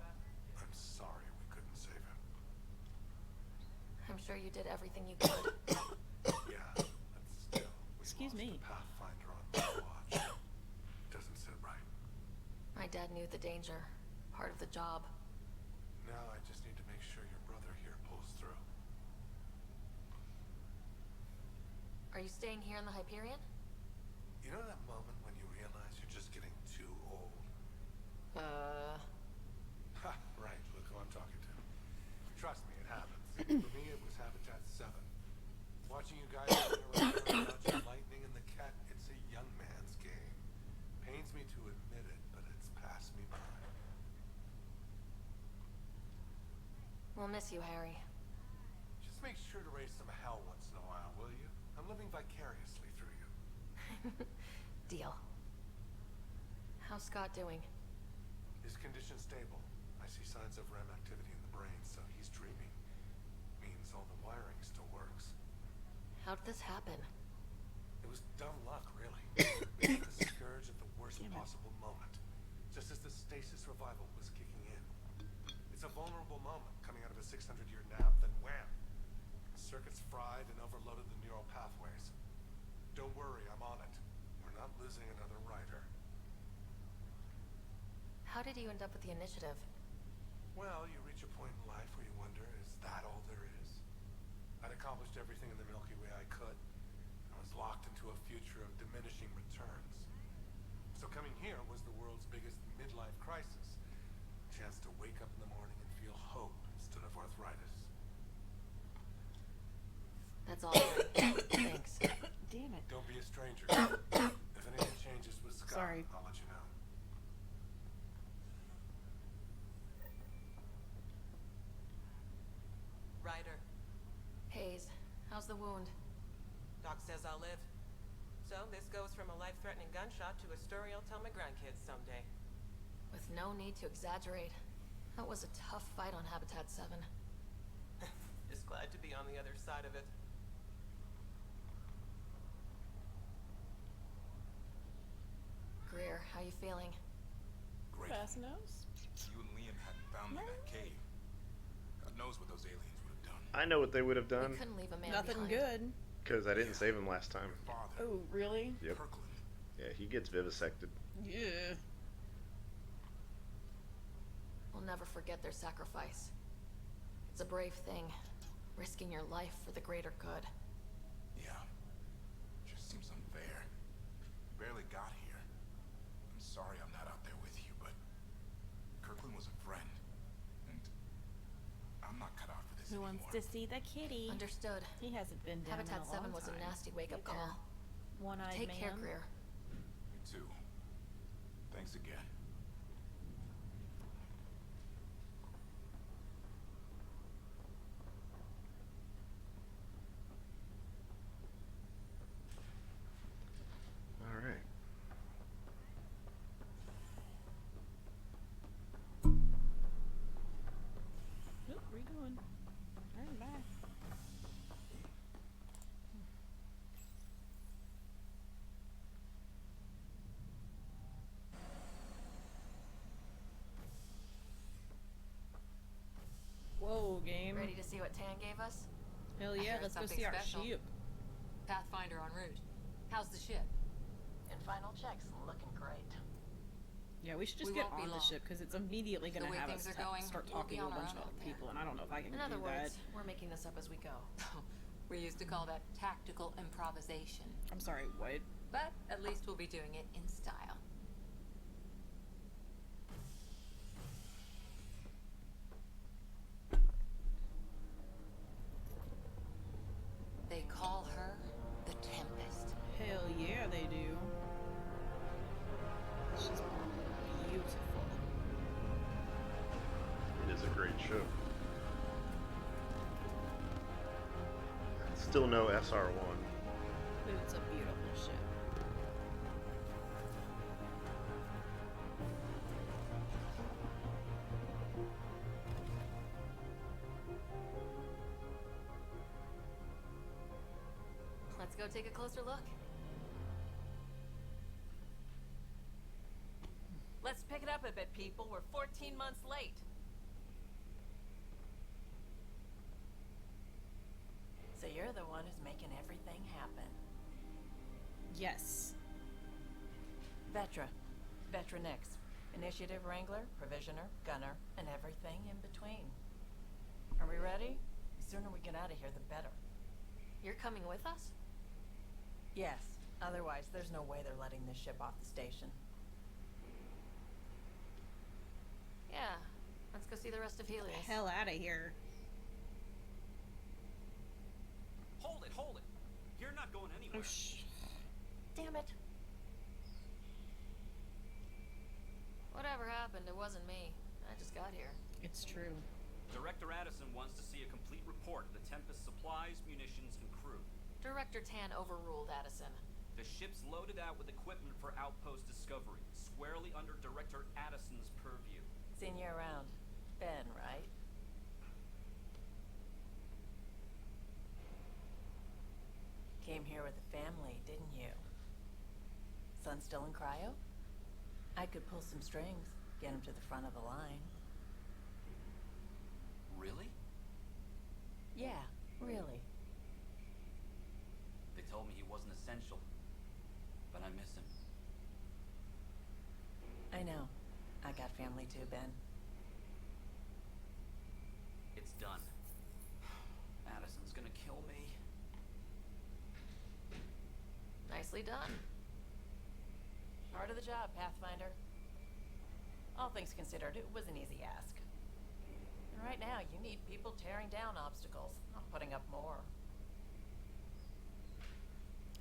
I'm sorry we couldn't save him. I'm sure you did everything you could. Yeah, but still, Excuse me. Pathfinder on my watch. Doesn't sit right. My dad knew the danger. Part of the job. Now I just need to make sure your brother here pulls through. Are you staying here in the Hyperion? You know that moment when you realize you're just getting too old? Ha, right, look who I'm talking to. Trust me, it happens. For me, it was Habitat 7. Watching you guys dodging lightning and the cat, it's a young man's game. Pains me to admit it, but it's passed me by. We'll miss you, Harry. Just make sure to raise some hell once in a while, will you? I'm living vicariously through you. Deal. How's Scott doing? His condition stable. I see signs of REM activity in the brain, so he's dreaming. Means all the wiring still works. How did this happen? It was dumb luck, really. We hit the scourge at the worst possible moment, just as the stasis revival was kicking in. It's a vulnerable moment coming out of a 600-year nap, then wham! Circuits fried and overloaded the neural pathways. Don't worry, I'm on it. We're not losing another writer. How did you end up with the initiative? Well, you reach a point in life where you wonder, is that all there is? I'd accomplished everything in the Milky Way I could. I was locked into a future of diminishing returns. So coming here was the world's biggest midlife crisis. A chance to wake up in the morning and feel hope instead of arthritis. That's all right. Thanks. Damn it. Don't be a stranger. If anything changes with Scott, Sorry. I'll let you know. Ryder, Hayes, how's the wound? Doc says I'll live. So this goes from a life-threatening gunshot to a story I'll tell my grandkids someday. With no need to exaggerate. That was a tough fight on Habitat 7. Just glad to be on the other side of it. Greer, how you feeling? Great. Fast nose. You and Liam hadn't found me in that cave. God knows what those aliens would have done. I know what they would have done. We couldn't leave a man Nothing behind. good. Because I didn't save him last time. Oh, really? Yep. Yeah, he gets vivisected. Yeah. We'll never forget their sacrifice. It's a brave thing, risking your life for the greater good. Yeah. Just seems unfair. Barely got here. I'm sorry I'm not out there with you, but Kirkland was a friend. And I'm not cut out for this Who anymore. wants to see the kitty? Understood. He hasn't been down Habitat in a 7 long was time. a nasty wake-up Yeah. call. One-eyed Take man. care, Greer. You too. Thanks again. All right. Nope, where you going? Alright, bye. Whoa, game. Ready to see what Tan gave us? Hell I yeah, hear let's go something see our special. ship. Pathfinder en route. How's the ship? In final checks, looking great. Yeah, we should just We get won't be on the long. ship because it's immediately The going to way have things us are going, start we'll talking be to a on our bunch of own other out there. people, and I don't know if I can In do other that. words, we're making this up as we go. We used to call that tactical improvisation. I'm sorry, what? But at least we'll be doing it in style. They call her the Tempest. Hell yeah, they do. She's beautiful. It is a great show. Still no SR1. Dude, it's a beautiful ship. Let's go take a closer look. Let's pick it up a bit, people. We're 14 months late. So you're the one who's making everything happen. Yes. Vetra. Vetronix. Initiative Wrangler, Provisioner, Gunner, and everything in between. Are we ready? The sooner we get out of here, the better. You're coming with us? Yes. Otherwise, there's no way they're letting this ship off the station. Yeah. Let's go see the rest of Helios. Hell out of here. Hold it, hold it. You're not going anywhere. Oh, Damn it. Whatever happened, it wasn't me. I just got here. It's true. Director Addison wants to see a complete report of the Tempest supplies, munitions, and crew. Director Tan overruled Addison. The ship's loaded out with equipment for outpost discovery, squarely under Director Addison's purview. Seen you around. Ben, right? Came here with a family, didn't you? Son still in cryo? I could pull some strings, get him to the front of the line. Really? Yeah, really. They told me he wasn't essential, but I miss him. I know. I got family too, Ben. It's done. Addison's gonna kill me. Nicely done. Part of the job, Pathfinder. All things considered, it was an easy ask. And right now, you need people tearing down obstacles, not putting up more.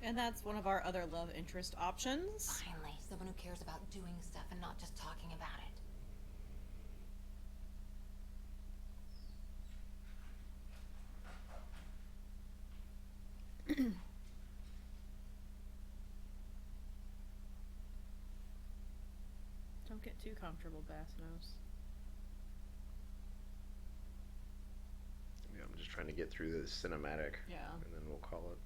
And that's one of our other love interest options. Finally, someone who cares about doing stuff and not just talking about it. Don't get too comfortable, Bassnose. Yeah, I'm just trying to get through this cinematic. Yeah. And then we'll call it.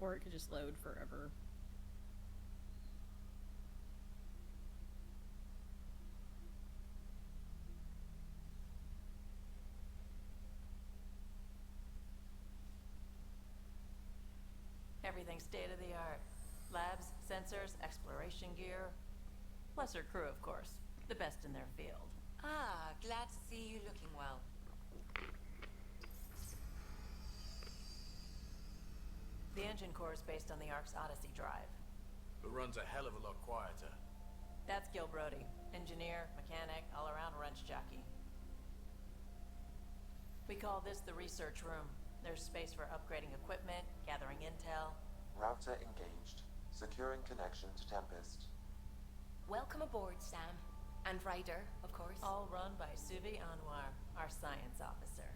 Or it could just load forever. Everything's state-of-the-art. Labs, sensors, exploration gear. Plus her crew, of course. The best in their field. Ah, glad to see you looking well. The engine core is based on the Ark's Odyssey drive. It runs a hell of a lot quieter. That's Gil Brody. Engineer, mechanic, all-around wrench jockey. We call this the research room. There's space for upgrading equipment, gathering intel. Router engaged. Securing connection to Tempest. Welcome aboard, Sam. And Ryder, of course. All run by Suvi Anwar, our science officer.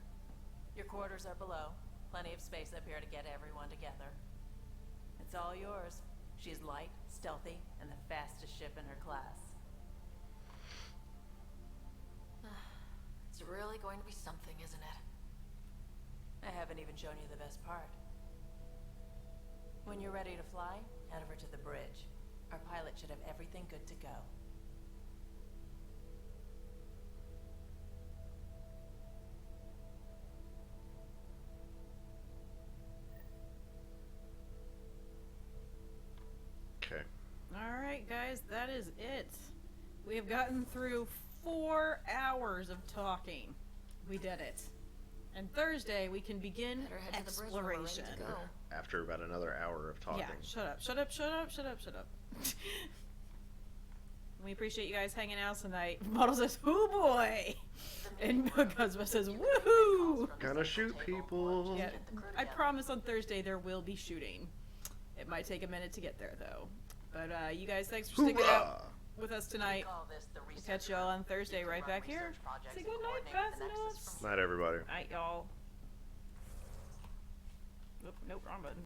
Your quarters are below. Plenty of space up here to get everyone together. It's all yours. She's light, stealthy, and the fastest ship in her class. It's really going to be something, isn't it? I haven't even shown you the best part. When you're ready to fly, head over to the bridge. Our pilot should have everything good to go. Okay. Alright, guys, that is it. We have gotten through 4 hours of talking. We did it. And Thursday, we can begin exploration. After about another hour of talking. Yeah, shut up, shut up, shut up, shut up, shut up. We appreciate you guys hanging out tonight. Model says, "Hoo boy!" And Cosmo says, "Woohoo!" Gonna shoot people. Yeah, I promise on Thursday there will be shooting. It might take a minute to get there, though. But you guys, thanks for sticking out with us tonight. We'll catch y'all on Thursday right back here. Say good night, Bassnose. Night, everybody. Night, y'all. Oop, nope, wrong button.